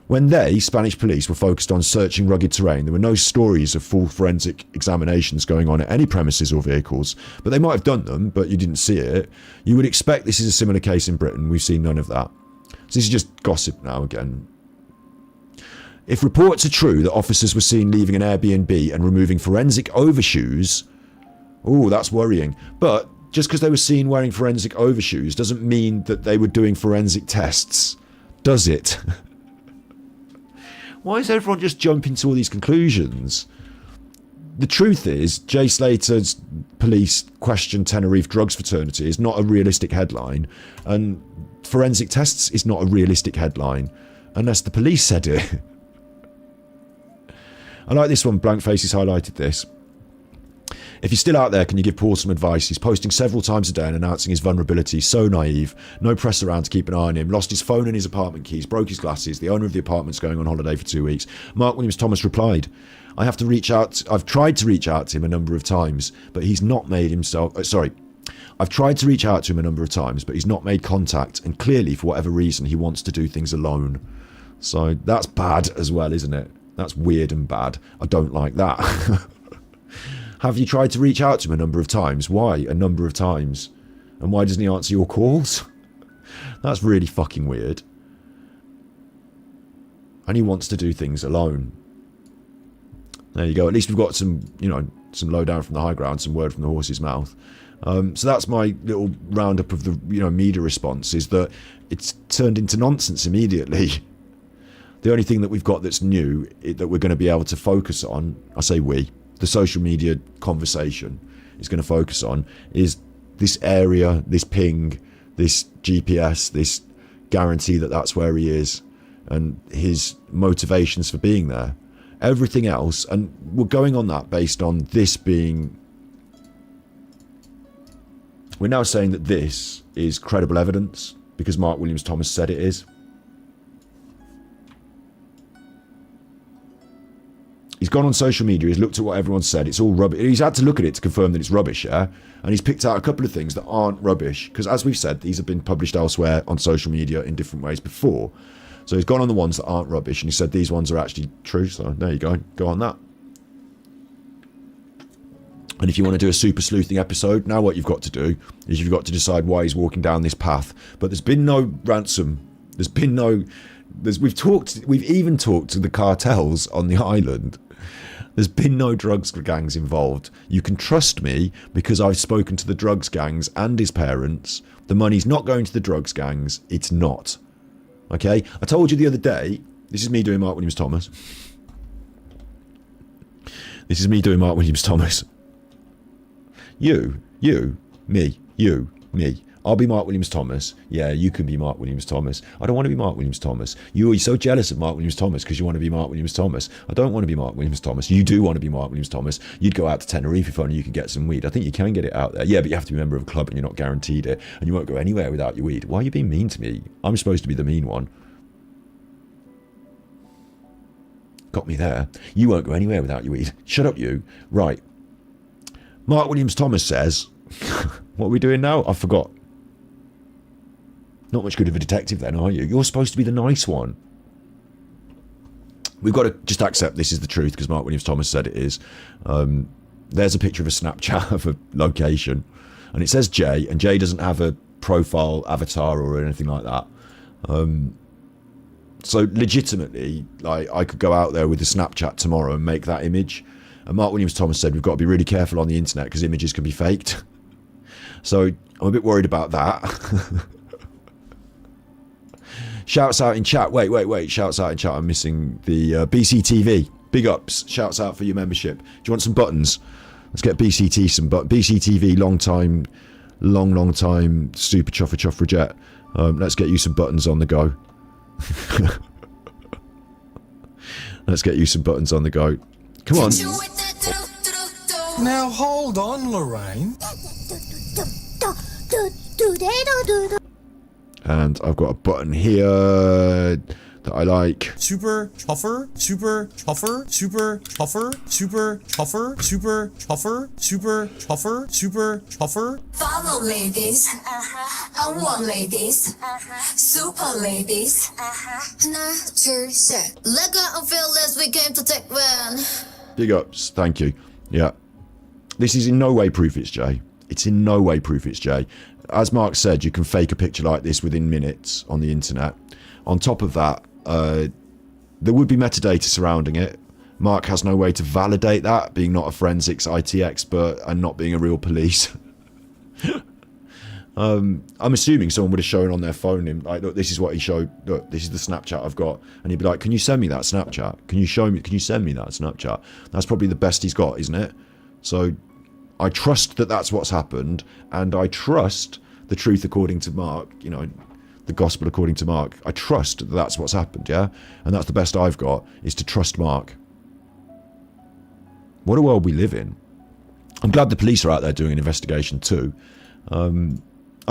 When Spanish police, were focused on searching rugged terrain, there were no stories of full forensic examinations going on at any premises or vehicles, but they might have done them, but you didn't see it. You would expect this is a similar case in Britain. We've seen none of that. So this is just gossip now again. If reports are true that officers were seen leaving an Airbnb and removing forensic overshoes, that's worrying. But just because they were seen wearing forensic overshoes doesn't mean that they were doing forensic tests, does it? Why is everyone just jumping to all these conclusions? The truth is, Jay Slater's police question Tenerife drugs fraternity is not a realistic headline, and forensic tests is not a realistic headline, unless the police said it. I like this one. Blank Faces highlighted this. If you're still out there, can you give Paul some advice? He's posting several times a day and announcing his vulnerability. So naive. No press around to keep an eye on him. Lost his phone and his apartment keys. Broke his glasses. The owner of the apartment's going on holiday for 2 weeks. Mark Williams-Thomas replied, I've tried to reach out to him a number of times, but he's not made himself... I've tried to reach out to him a number of times, but he's not made contact. And clearly, for whatever reason, he wants to do things alone. So that's bad as well, isn't it? That's weird and bad. I don't like that. Have you tried to reach out to him a number of times? Why a number of times? And why doesn't he answer your calls? That's really fucking weird. And he wants to do things alone. There you go. At least we've got some, some lowdown from the high ground, some word from the horse's mouth. So that's my little roundup of the, media response, is that it's turned into nonsense immediately. The only thing that we've got that's new, that we're going to be able to focus on, I say we, the social media conversation is going to focus on, is this area, this ping, this GPS, this guarantee that that's where he is, and his motivations for being there. Everything else, and we're going on that based on this being... We're now saying that this is credible evidence because Mark Williams-Thomas said it is. He's gone on social media, he's looked at what everyone said, it's all rubbish. He's had to look at it to confirm that it's rubbish, yeah? And he's picked out a couple of things that aren't rubbish, because as we've said, these have been published elsewhere on social media in different ways before. So he's gone on the ones that aren't rubbish, and he said these ones are actually true, so there you go on that. And if you want to do a super sleuthing episode, now what you've got to do is you've got to decide why he's walking down this path. But there's been no ransom, there's been no... We've even talked to the cartels on the island. There's been no drugs gangs involved. You can trust me because I've spoken to the drugs gangs and his parents. The money's not going to the drugs gangs. It's not. Okay? I told you the other day, this is me doing Mark Williams-Thomas. This is me doing Mark Williams-Thomas. You, me. I'll be Mark Williams-Thomas. Yeah, you can be Mark Williams-Thomas. I don't want to be Mark Williams-Thomas. You're so jealous of Mark Williams-Thomas because you want to be Mark Williams-Thomas. I don't want to be Mark Williams-Thomas. You do want to be Mark Williams-Thomas. You'd go out to Tenerife if only you could get some weed. I think you can get it out there. Yeah, but you have to be a member of a club and you're not guaranteed it. And you won't go anywhere without your weed. Why are you being mean to me? I'm supposed to be the mean one. Got me there. You won't go anywhere without your weed. Shut up, you. Right. Mark Williams-Thomas says... What are we doing now? I forgot. Not much good of a detective then, are you? You're supposed to be the nice one. We've got to just accept this is the truth because Mark Williams-Thomas said it is. There's a picture of a Snapchat of a location and it says Jay, and Jay doesn't have a profile avatar or anything like that. So legitimately, like, I could go out there with a Snapchat tomorrow and make that image. And Mark Williams-Thomas said we've got to be really careful on the internet because images can be faked. So I'm a bit worried about that. Shouts out in chat. Wait. Shouts out in chat. I'm missing the BCTV. Big ups. Shouts out for your membership. Do you want some buttons? Let's get BCT some, but BCTV, long time super chuffer jet. Let's get you some buttons on the go. Let's get you some buttons on the go. Come on. Now hold on, Lorraine. And I've got a button here that I like. Super chuffer, super chuffer, super chuffer, super chuffer, super chuffer, super chuffer, super chuffer. Follow ladies. I want ladies. Super ladies. 하나, 둘, 셋. Let go and feel less. We came to take one. Big ups. Thank you. Yeah. This is in no way proof it's Jay. It's in no way proof it's Jay. As Mark said, you can fake a picture like this within minutes on the internet. On top of that, there would be metadata surrounding it. Mark has no way to validate that, being not a forensics IT expert and not being a real police. I'm assuming someone would have shown on their phone him, like, look, this is what he showed. Look, this is the Snapchat I've got. And he'd be like, can you send me that Snapchat? Can you send me that Snapchat? That's probably the best he's got, isn't it? So I trust that that's what's happened, and I trust the truth according to Mark, you know, the gospel according to Mark. I trust that that's what's happened, yeah? And that's the best I've got, is to trust Mark. What a world we live in. I'm glad the police are out there doing an investigation too. I'm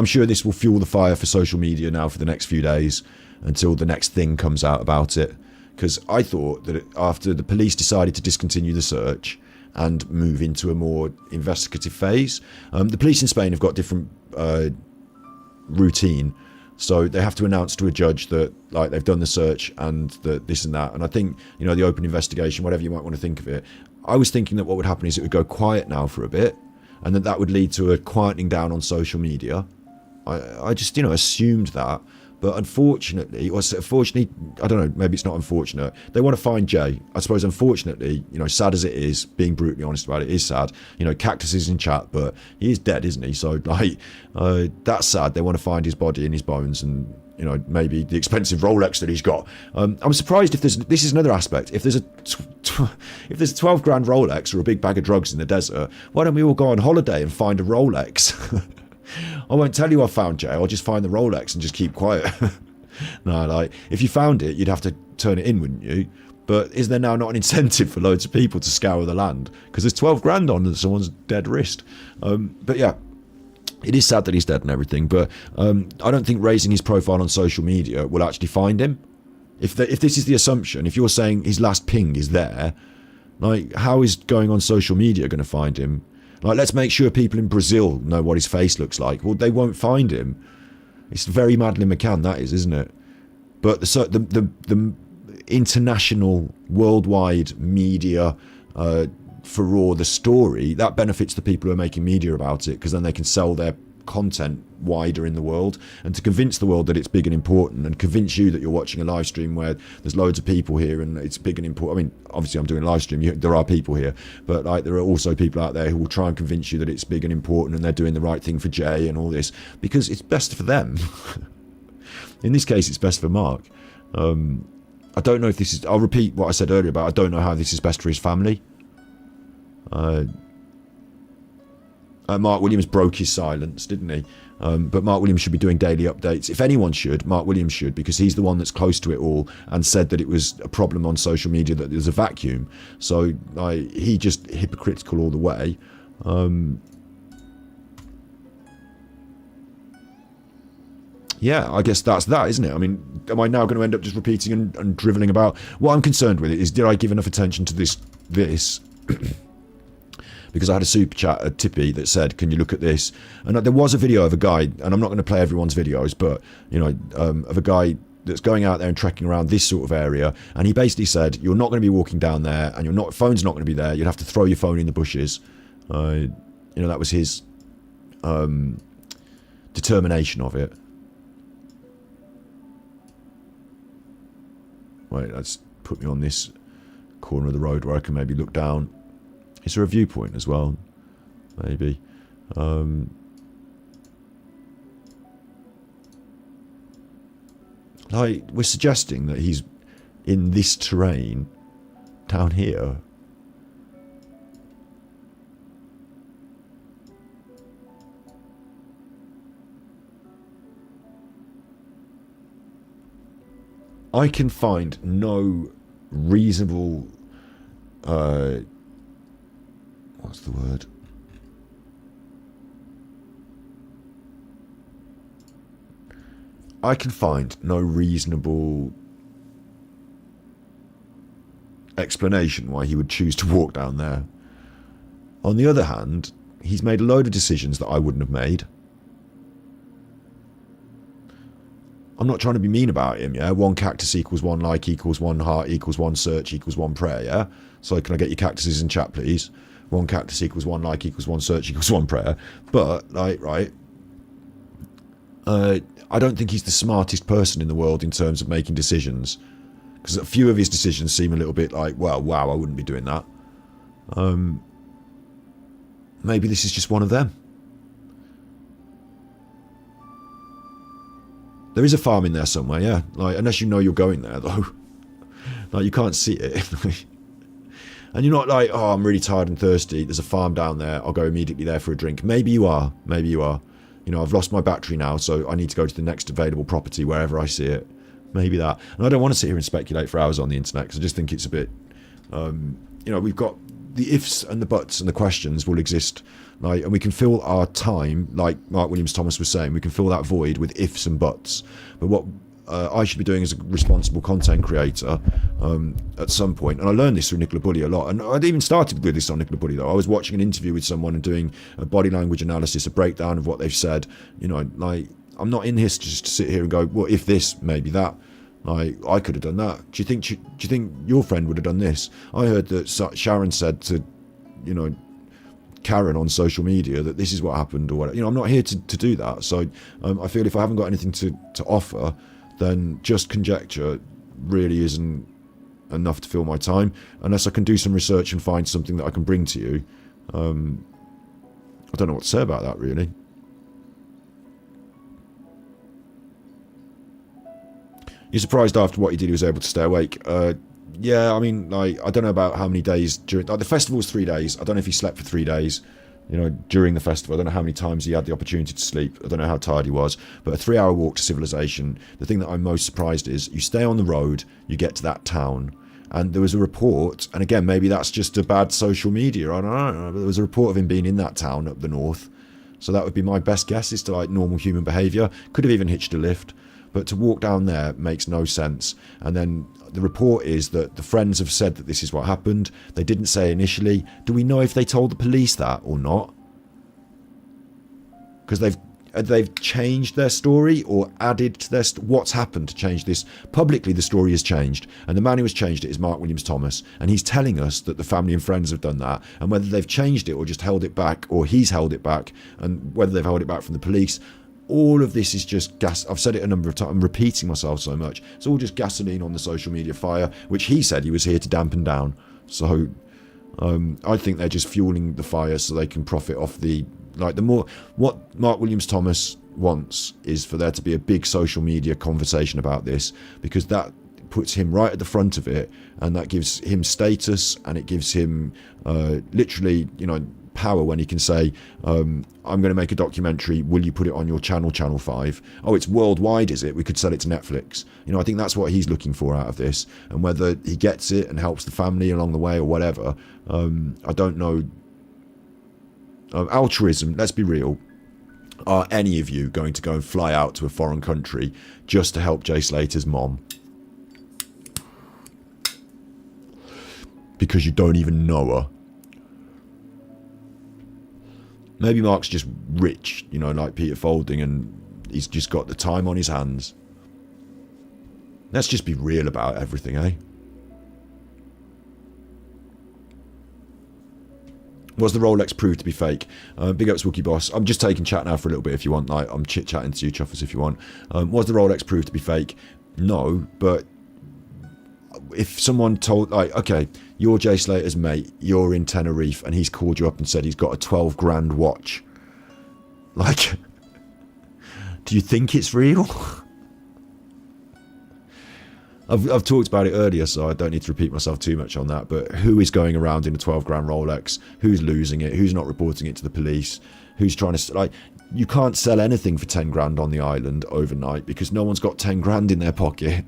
sure this will fuel the fire for social media now for the next few days until the next thing comes out about it. Because I thought that after the police decided to discontinue the search and move into a more investigative phase. The police in Spain have got different routine, so they have to announce to a judge that, like, they've done the search and that this and that. And I think, you know, the open investigation, whatever you might want to think of it, I was thinking that what would happen is it would go quiet now for a bit, and that would lead to a quietening down on social media. I just, you know, assumed that. But unfortunately, or fortunately, I don't know, maybe it's not unfortunate. They want to find Jay. I suppose, unfortunately, you know, sad as it is, being brutally honest about it, is sad. You know, Cactus is in chat, but he is dead, isn't he? So, like, that's sad. They want to find his body and his bones and, you know, maybe the expensive Rolex that he's got. I'm surprised if this is another aspect. If there's a 12 grand Rolex or a big bag of drugs in the desert, why don't we all go on holiday and find a Rolex? I won't tell you I found Jay, I'll just find the Rolex and just keep quiet. No, like, if you found it, you'd have to turn it in, wouldn't you? But is there now not an incentive for loads of people to scour the land? Because there's 12 grand on someone's dead wrist. But yeah, it is sad that he's dead and everything, but I don't think raising his profile on social media will actually find him. If this is the assumption, if you're saying his last ping is there, like, how is going on social media going to find him? Like, let's make sure people in Brazil know what his face looks like. Well, they won't find him. It's very Madeleine McCann, that is, isn't it? But the international, worldwide media furore, the story, that benefits the people who are making media about it, because then they can sell their content wider in the world, and to convince the world that it's big and important, and convince you that you're watching a live stream where there's loads of people here and it's big and important. I mean, obviously I'm doing a live stream, there are people here, but, like, there are also people out there who will try and convince you that it's big and important and they're doing the right thing for Jay and all this, because it's best for them. In this case, it's best for Mark. I don't know if this is, I'll repeat what I said earlier about, I don't know how this is best for his family. Mark Williams broke his silence, didn't he? But Mark Williams should be doing daily updates. If anyone should, Mark Williams should, because he's the one that's close to it all and said that it was a problem on social media, that there's a vacuum. So, like, he just hypocritical all the way. Yeah, I guess that's that, isn't it? I mean, am I now going to end up just repeating and drivelling about? What I'm concerned with is, did I give enough attention to this because I had a super chat at Tippy that said, can you look at this? And there was a video of a guy, and I'm not going to play everyone's videos, but, you know, of a guy that's going out there and trekking around this sort of area, and he basically said, you're not going to be walking down there, and phone's not going to be there, you'll have to throw your phone in the bushes. You know, that was his determination of it. Wait, let's put me on this corner of the road where I can maybe look down. Is there a viewpoint as well? Maybe. Like, we're suggesting that he's in this terrain down here. I can find no reasonable, what's the word? I can find no reasonable explanation why he would choose to walk down there. On the other hand, he's made a load of decisions that I wouldn't have made. I'm not trying to be mean about him, yeah? 1 cactus equals 1 like equals 1 heart equals 1 search equals 1 prayer, yeah? So can I get your cactuses in chat, please? 1 cactus equals 1 like equals 1 search equals 1 prayer. But, like, right, I don't think he's the smartest person in the world in terms of making decisions. Because a few of his decisions seem a little bit like, well, wow, I wouldn't be doing that. Maybe this is just one of them. There is a farm in there somewhere, yeah. Like, unless you know you're going there, though. Like, you can't see it. And you're not like, oh, I'm really tired and thirsty. There's a farm down there. I'll go immediately there for a drink. Maybe you are. Maybe you are. You know, I've lost my battery now, so I need to go to the next available property wherever I see it. Maybe that. And I don't want to sit here and speculate for hours on the internet, because I just think it's a bit, you know, we've got the ifs and the buts and the questions will exist, like, and we can fill our time, like Mark Williams Thomas was saying, we can fill that void with ifs and buts. But what I should be doing as a responsible content creator at some point, and I learned this through Nicola Bully a lot, and I'd even started with this on Nicola Bully though. I was watching an interview with someone and doing a body language analysis, a breakdown of what they've said. You know, like, I'm not in here just to sit here and go, well, if this, maybe that. Like, I could have done that. Do you think your friend would have done this? I heard that Sharon said to, you know, Karen on social media that this is what happened or whatever. You know, I'm not here to do that. So I feel if I haven't got anything to offer, then just conjecture really isn't enough to fill my time, unless I can do some research and find something that I can bring to you. I don't know what to say about that, really. You're surprised after what he did he was able to stay awake? Yeah, I mean, like, I don't know about how many days during... Like, the festival was 3 days. I don't know if he slept for 3 days, you know, during the festival. I don't know how many times he had the opportunity to sleep. I don't know how tired he was. But a 3-hour walk to civilization, the thing that I'm most surprised is you stay on the road, you get to that town, and there was a report, and again, maybe that's just a bad social media, I don't know, but there was a report of him being in that town up the north. So that would be my best guess as to, like, normal human behaviour. Could have even hitched a lift. But to walk down there makes no sense. And then the report is that the friends have said that this is what happened. They didn't say initially. Do we know if they told the police that or not? Because they've changed their story or added to their... What's happened to change this? Publicly, the story has changed. And the man who has changed it is Mark Williams Thomas. And he's telling us that the family and friends have done that. And whether they've changed it or just held it back, or he's held it back, and whether they've held it back from the police... All of this is just gas. I've said it a number of times. I'm repeating myself so much. It's all just gasoline on the social media fire, which he said he was here to dampen down. So I think they're just fueling the fire so they can profit off the... Like, the more... What Mark Williams Thomas wants is for there to be a big social media conversation about this, because that puts him right at the front of it, and that gives him status, and it gives him literally, you know, power when he can say, I'm going to make a documentary, will you put it on your channel, Channel 5? Oh, it's worldwide, is it? We could sell it to Netflix. You know, I think that's what he's looking for out of this. And whether he gets it and helps the family along the way or whatever, I don't know. Altruism, let's be real. Are any of you going to go and fly out to a foreign country just to help Jay Slater's mom? Because you don't even know her. Maybe Mark's just rich, you know, like Peter Folding, and he's just got the time on his hands. Let's just be real about everything, eh? Was the Rolex proved to be fake? Big ups, Wookie Boss. I'm just taking chat now for a little bit if you want. Like, I'm chit-chatting to you, chuffers, if you want. Was the Rolex proved to be fake? No, but if someone told, like, okay, you're Jay Slater's mate, you're in Tenerife, and he's called you up and said he's got a 12 grand watch. Like, do you think it's real? I've talked about it earlier, so I don't need to repeat myself too much on that, but who is going around in a 12 grand Rolex? Who's losing it? Who's not reporting it to the police? Who's trying to... Like, you can't sell anything for 10 grand on the island overnight because no one's got 10 grand in their pocket.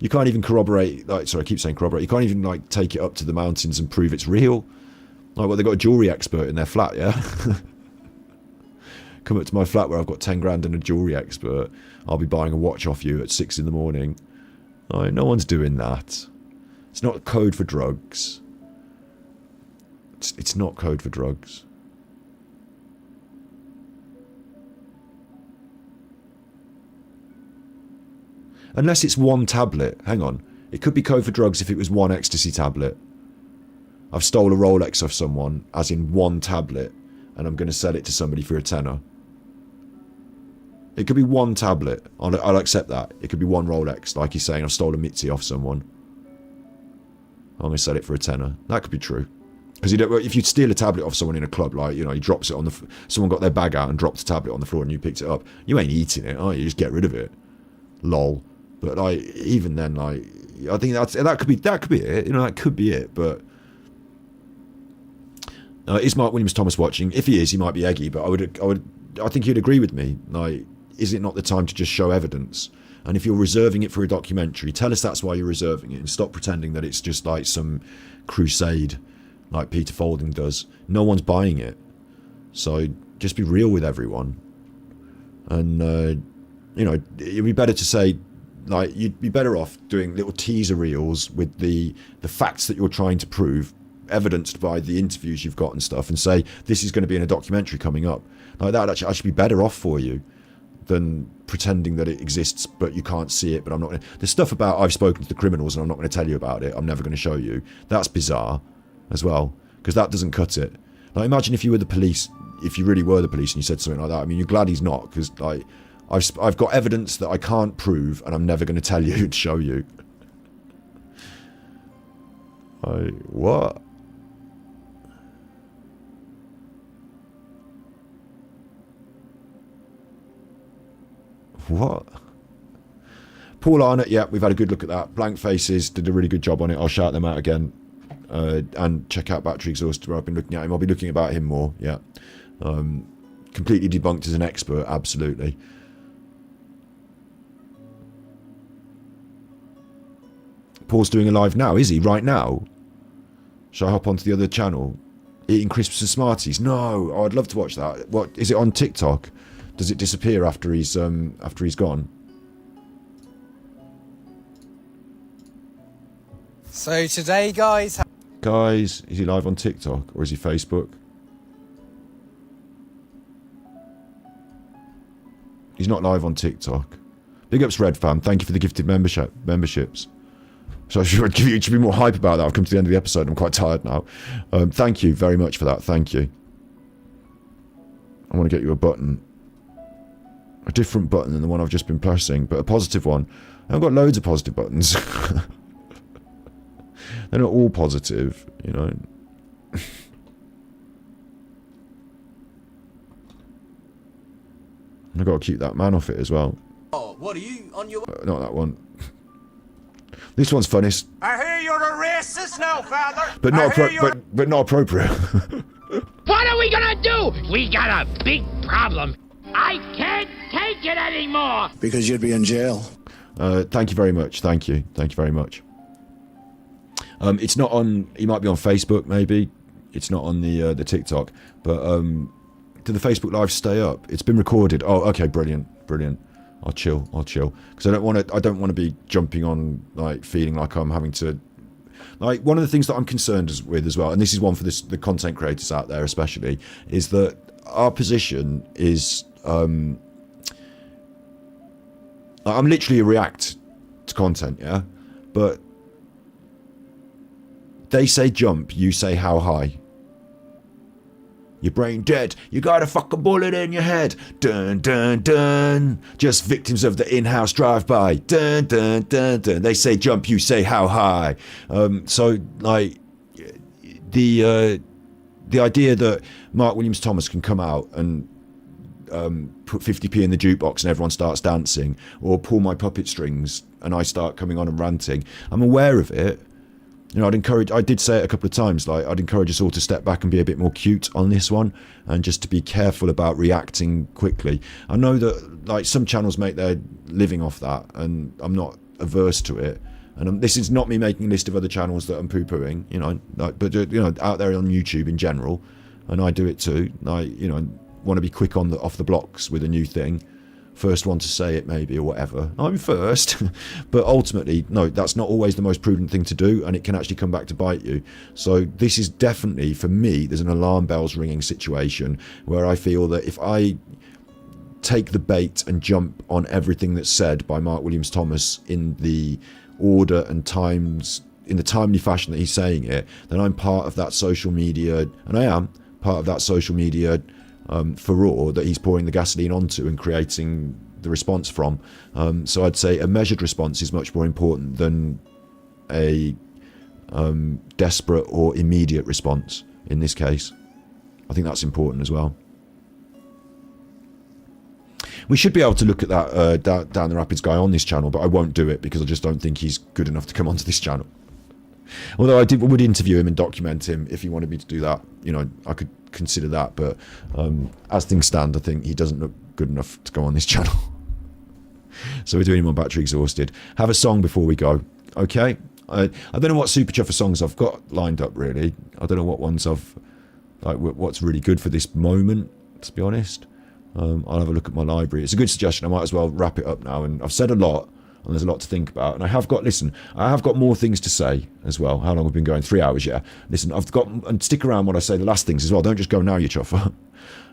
You can't even corroborate. Like, sorry, I keep saying corroborate. You can't even like take it up to the mountains and prove it's real. Like, well, they got a jewelry expert in their flat, yeah. Come up to my flat where I've got 10 grand and a jewelry expert. I'll be buying a watch off you at 6 in the morning. Like, no one's doing that. It's not code for drugs. It's not code for drugs. Unless it's one tablet. Hang on. It could be code for drugs if it was one ecstasy tablet. I've stole a Rolex off someone, as in one tablet, and I'm going to sell it to somebody for a tenner. It could be one tablet. I'll accept that. It could be one Rolex, like he's saying, I've stolen a Mitzi off someone. I'm going to sell it for a tenner. That could be true. Because if you steal a tablet off someone in a club, like, you know, he drops it on the... Someone got their bag out and dropped the tablet on the floor and you picked it up. You ain't eating it, are you? You just get rid of it. Lol. But, like, even then, like... I think that could be it. You know, that could be it, but... is Mark Williams Thomas watching? If he is, he might be eggy, but I think he'd agree with me. Like, is it not the time to just show evidence? And if you're reserving it for a documentary, tell us that's why you're reserving it, and stop pretending that it's just like some crusade like Peter Folding does. No one's buying it, so just be real with everyone. And you know, it'd be better to say, like, you'd be better off doing little teaser reels with the facts that you're trying to prove, evidenced by the interviews you've got and stuff, and say this is going to be in a documentary coming up. Like, that actually be better off for you than pretending that it exists but you can't see it. But I'm not gonna... There's stuff about I've spoken to the criminals and I'm not going to tell you about it. I'm never going to show you. That's bizarre as well, because that doesn't cut it. Like, imagine if you were the police, if you really were the police and you said something like that. I mean, you're glad he's not, because like I've got evidence that I can't prove and I'm never going to tell you and show you. What? What? Paul Arnott, yeah, we've had a good look at that. Blank Faces did a really good job on it. I'll shout them out again. And check out Battery Exhaust, where I've been looking at him. I'll be looking about him more, yeah. Completely debunked as an expert, absolutely. Paul's doing a live now, is he? Right now? Shall I hop onto the other channel? Eating crisps and Smarties? No, oh, I'd love to watch that. What, is it on TikTok? Does it disappear after he's gone? So today, guys, Guys, is he live on TikTok or is he Facebook? He's not live on TikTok. Big ups, Red Fam. Thank you for the gifted memberships. So I should be more hype about that. I've come to the end of the episode. I'm quite tired now. Thank you very much for that. Thank you. I want to get you a button. A different button than the one I've just been pressing, but a positive one. I've got loads of positive buttons. They're not all positive, you know. I've got to keep that man off it as well. oh, what are you on your... Not that one. This one's funnest, I hear you're a racist now, father. but not but not appropriate. What are we gonna do? We got a big problem. I can't take it anymore. Because you'd be in jail. Thank you very much. Thank you very much. It's not on. He might be on Facebook, maybe. It's not on the TikTok. But did the Facebook Live stay up? It's been recorded. Oh, okay, brilliant. I'll chill. Because I don't want to be jumping on, like, feeling like I'm having to. Like, one of the things that I'm concerned with as well, and this is one for the content creators out there especially, is that our position is. I'm literally a react to content, yeah, but they say jump, you say how high. Your brain dead, you got a fucking bullet in your head. Dun dun dun. Just victims of the in-house drive-by. Dun dun dun dun. They say jump, you say how high. So like the idea that Mark Williams Thomas can come out and put 50p in the jukebox and everyone starts dancing, or pull my puppet strings and I start coming on and ranting. I'm aware of it. You know, I did say it a couple of times, like, I'd encourage us all to step back and be a bit more cute on this one, and just to be careful about reacting quickly. I know that, like, some channels make their living off that, and I'm not averse to it, And this is not me making a list of other channels that I'm poo-pooing, you know, like, but you know, out there on YouTube in general, and I do it too. I, you know, want to be quick on the off the blocks with a new thing, first one to say it maybe or whatever. I'm first, but ultimately, no, that's not always the most prudent thing to do, and it can actually come back to bite you. So this is definitely, for me, there's an alarm bells ringing situation where I feel that if I take the bait and jump on everything that's said by Mark Williams Thomas in the order and times, in the timely fashion that he's saying it, then I'm part of that social media, and I am part of that social media furore that he's pouring the gasoline onto and creating the response from. So I'd say a measured response is much more important than a desperate or immediate response in this case. I think that's important as well. We should be able to look at that Down the Rapids guy on this channel, but I won't do it because I just don't think he's good enough to come onto this channel. Although I would interview him and document him if he wanted me to do that. You know, I could consider that, but as things stand, I think he doesn't look good enough to go on this channel. So we're doing him on Battery Exhausted. Have a song before we go, okay? I don't know what Super Chuffer songs I've got lined up, really. I don't know what ones I've, like, what's really good for this moment, to be honest. I'll have a look at my library. It's a good suggestion. I might as well wrap it up now. And I've said a lot, and there's a lot to think about. And I have got, listen, I have got more things to say as well. How long have we been going? 3 hours, yeah. Listen, I've got, and stick around when I say the last things as well. Don't just go now, you chuffer.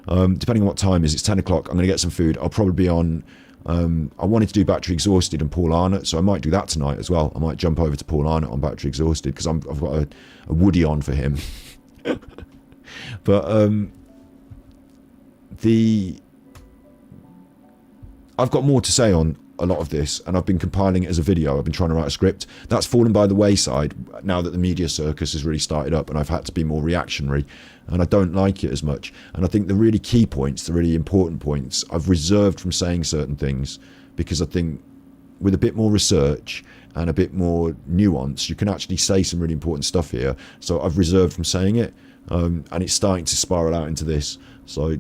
Depending on what time it is, it's 10 o'clock. I'm going to get some food. I'll probably be on, I wanted to do Battery Exhausted and Paul Arnott, so I might do that tonight as well. I might jump over to Paul Arnott on Battery Exhausted because I've got a Woody on for him. But I've got more to say on a lot of this, and I've been compiling it as a video. I've been trying to write a script. That's fallen by the wayside now that the media circus has really started up, and I've had to be more reactionary, and I don't like it as much. And I think the really key points, the really important points, I've reserved from saying certain things, because I think with a bit more research and a bit more nuance, you can actually say some really important stuff here. So I've reserved from saying it, and it's starting to spiral out into this. So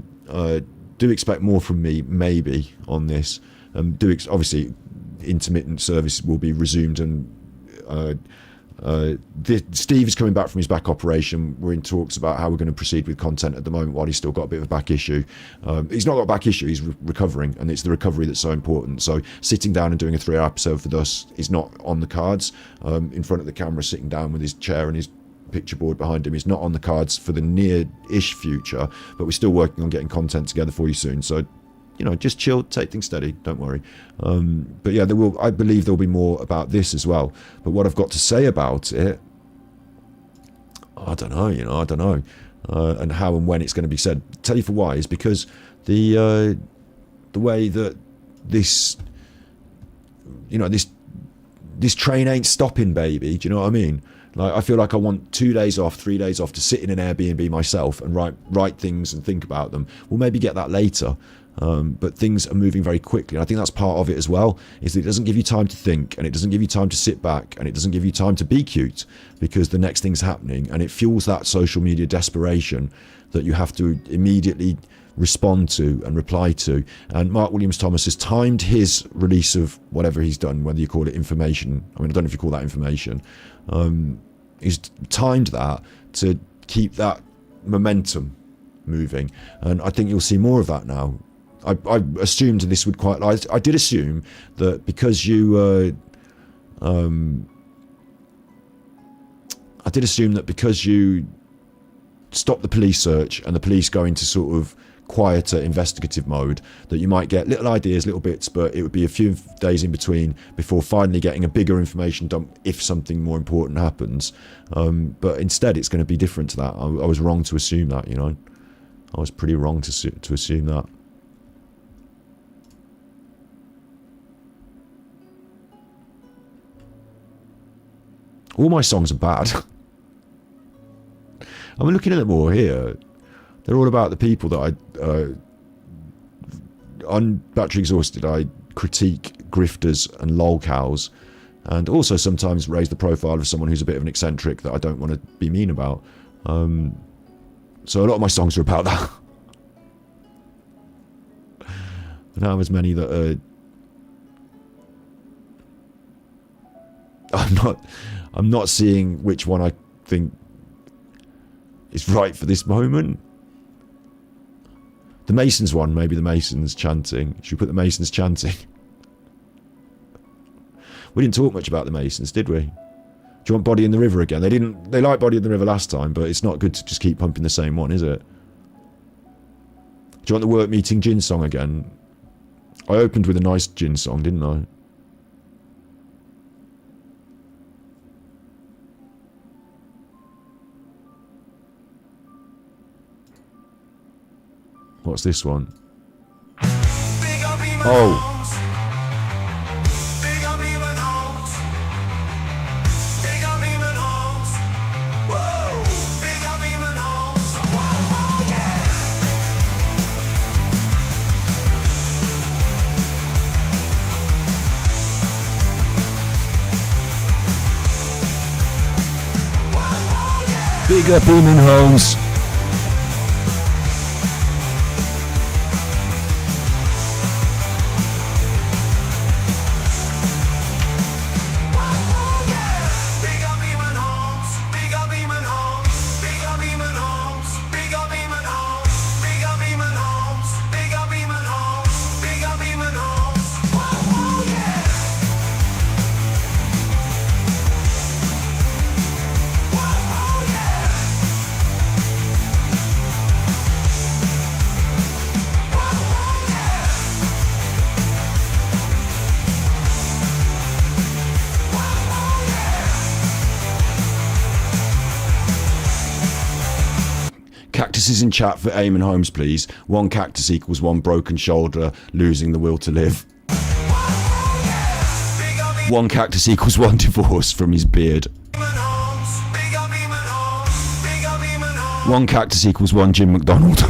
do expect more from me, maybe, on this. Obviously, intermittent service will be resumed, and Steve is coming back from his back operation. We're in talks about how we're going to proceed with content at the moment while he's still got a bit of a back issue. He's not got a back issue, he's recovering, and it's the recovery that's so important. So sitting down and doing a 3-hour episode for us is not on the cards. In front of the camera, sitting down with his chair and his picture board behind him is not on the cards for the near-ish future, but we're still working on getting content together for you soon. So, you know, just chill, take things steady, don't worry. But yeah, I believe there'll be more about this as well. But what I've got to say about it, I don't know, and how and when it's going to be said. Tell you for why is because the way that this, this train ain't stopping, baby. Do you know what I mean? Like, I feel like I want 2 days off, 3 days off to sit in an Airbnb myself and write things and think about them. We'll maybe get that later. But things are moving very quickly, and I think that's part of it as well, is that it doesn't give you time to think, and it doesn't give you time to sit back, and it doesn't give you time to be cute, because the next thing's happening, and it fuels that social media desperation that you have to immediately respond to and reply to. And Mark Williams Thomas has timed his release of whatever he's done, whether you call it information, I don't know if you call that information, he's timed that to keep that momentum moving, and I think you'll see more of that now. I assumed this would I did assume that because you stop the police search and the police go into sort of quieter investigative mode, that you might get little ideas, little bits, but it would be a few days in between before finally getting a bigger information dump if something more important happens. But instead it's going to be different to that. I was wrong to assume that, I was pretty wrong to assume that. All my songs are bad. I'm looking at them all here. They're all about the people that on Battery Exhausted, I critique grifters and lolcows, and also sometimes raise the profile of someone who's a bit of an eccentric that I don't want to be mean about. So a lot of my songs are about that. I don't have as many that are I'm not seeing which one I think is right for this moment. The Masons one, maybe the Masons chanting. Should we put the Masons chanting? We didn't talk much about the Masons, did we? Do you want Body in the River again? They liked Body in the River last time, but it's not good to just keep pumping the same one, is it? Do you want the Work Meeting Gin song again? I opened with a nice gin song, didn't I? What's this one? Oh. Big up Eamon Holmes. Cactuses in chat for Eamon Holmes, please. One cactus equals one broken shoulder, losing the will to live. One cactus equals one divorce from his beard. One cactus equals one Jim McDonald.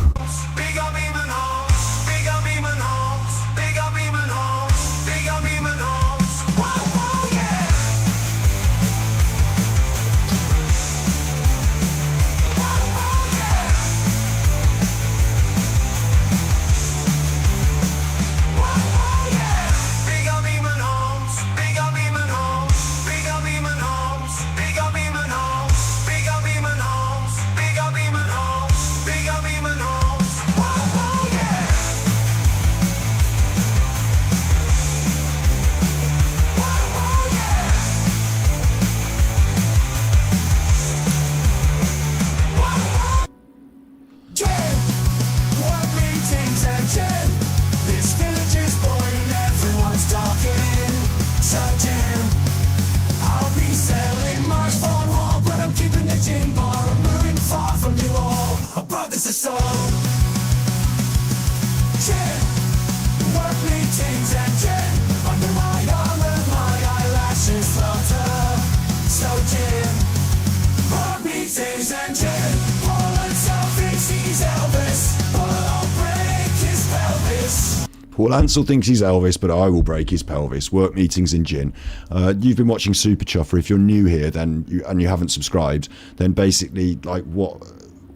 Paul Ansell thinks he's Elvis, but I will break his pelvis. Work meetings in gin. You've been watching Super Chuffer. If you're new here, then you haven't subscribed, then basically, like, what?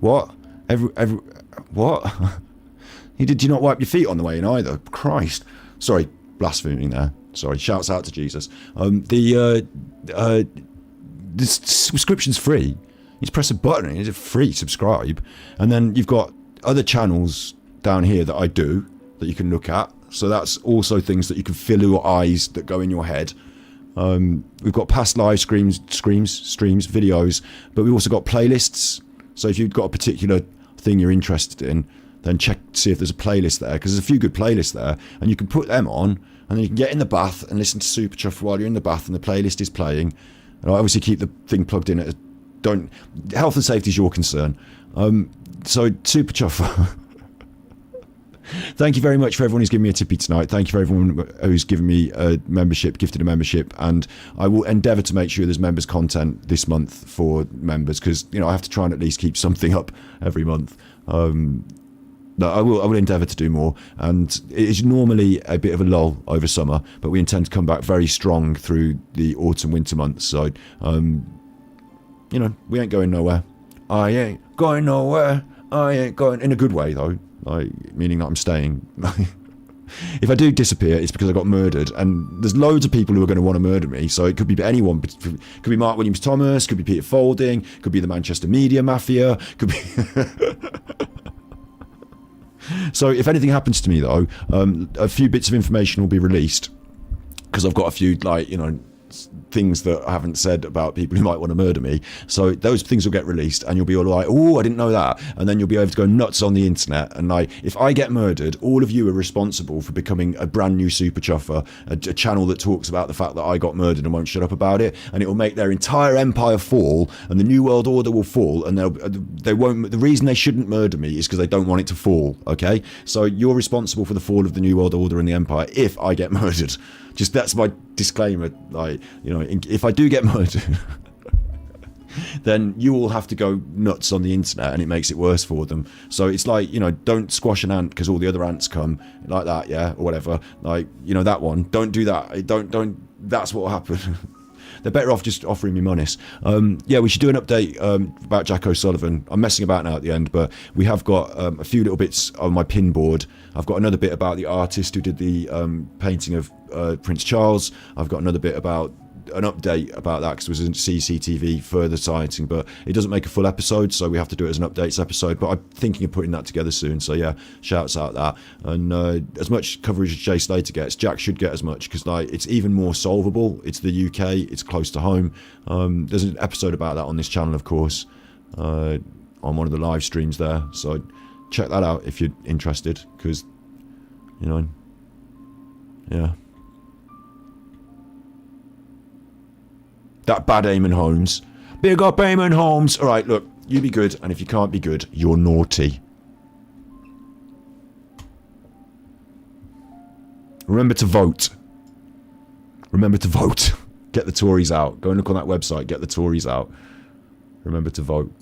What? Did you not wipe your feet on the way in either? Christ. Sorry, blaspheming there. Sorry. Shouts out to Jesus. The subscription's free. You just press a button and it's a free subscribe, and then you've got other channels down here that I do that you can look at. So that's also things that you can fill your eyes that go in your head. We've got past live streams, videos, but we've also got playlists. So if you've got a particular thing you're interested in, then see if there's a playlist there, because there's a few good playlists there, and you can put them on, and then you can get in the bath and listen to Super Chuff while you're in the bath and the playlist is playing. And I obviously keep the thing plugged in. Health and safety is your concern. So Super Chuff. Thank you very much for everyone who's given me a tippy tonight. Thank you for everyone who's given me a membership, gifted a membership, and I will endeavour to make sure there's members content this month for members, because I have to try and at least keep something up every month. No, I will endeavour to do more, and it is normally a bit of a lull over summer, but we intend to come back very strong through the autumn winter months. So we ain't going nowhere. I ain't going nowhere. I ain't going, in a good way though. Meaning that I'm staying. if I do disappear, it's because I got murdered, and there's loads of people who are going to want to murder me. So it could be anyone. Could be Mark Williams Thomas. Could be Peter Folding. Could be the Manchester Media Mafia. Could be. So if anything happens to me, though, a few bits of information will be released because I've got a few, like, you know, things that I haven't said about people who might want to murder me. So those things will get released, and you'll be all like, oh, I didn't know that. And then you'll be able to go nuts on the internet. And like, if I get murdered, all of you are responsible for becoming a brand new super chuffer, a channel that talks about the fact that I got murdered and won't shut up about it. And it will make their entire empire fall, and the New World Order will fall. And they won't. The reason they shouldn't murder me is because they don't want it to fall. Okay, so you're responsible for the fall of the New World Order and the empire if I get murdered. Just that's my disclaimer. Like, you know, if I do get murdered, then you all have to go nuts on the internet, and it makes it worse for them. So it's like, you know, don't squash an ant because all the other ants come, like that, yeah, or whatever. Like, you know, that one. Don't do that. Don't. That's what will happen. They're better off just offering me monies. Yeah, we should do an update about Jack O'Sullivan. I'm messing about now at the end, but we have got a few little bits on my pin board. I've got another bit about the artist who did the painting of Prince Charles. I've got another bit about an update about that because it was a CCTV further sighting, but it doesn't make a full episode, so we have to do it as an updates episode. But I'm thinking of putting that together soon, so yeah, shouts out that. And as much coverage as Jay Slater gets, Jack should get as much, because like, it's even more solvable. It's the UK, it's close to home. There's an episode about that on this channel, of course, on one of the live streams there, so check that out if you're interested, because, you know, yeah. That bad Eamon Holmes. Big up Eamon Holmes. All right, look, you be good, and if you can't be good, you're naughty. Remember to vote. Remember to vote. Get the Tories out. Go and look on that website. Get the Tories out. Remember to vote.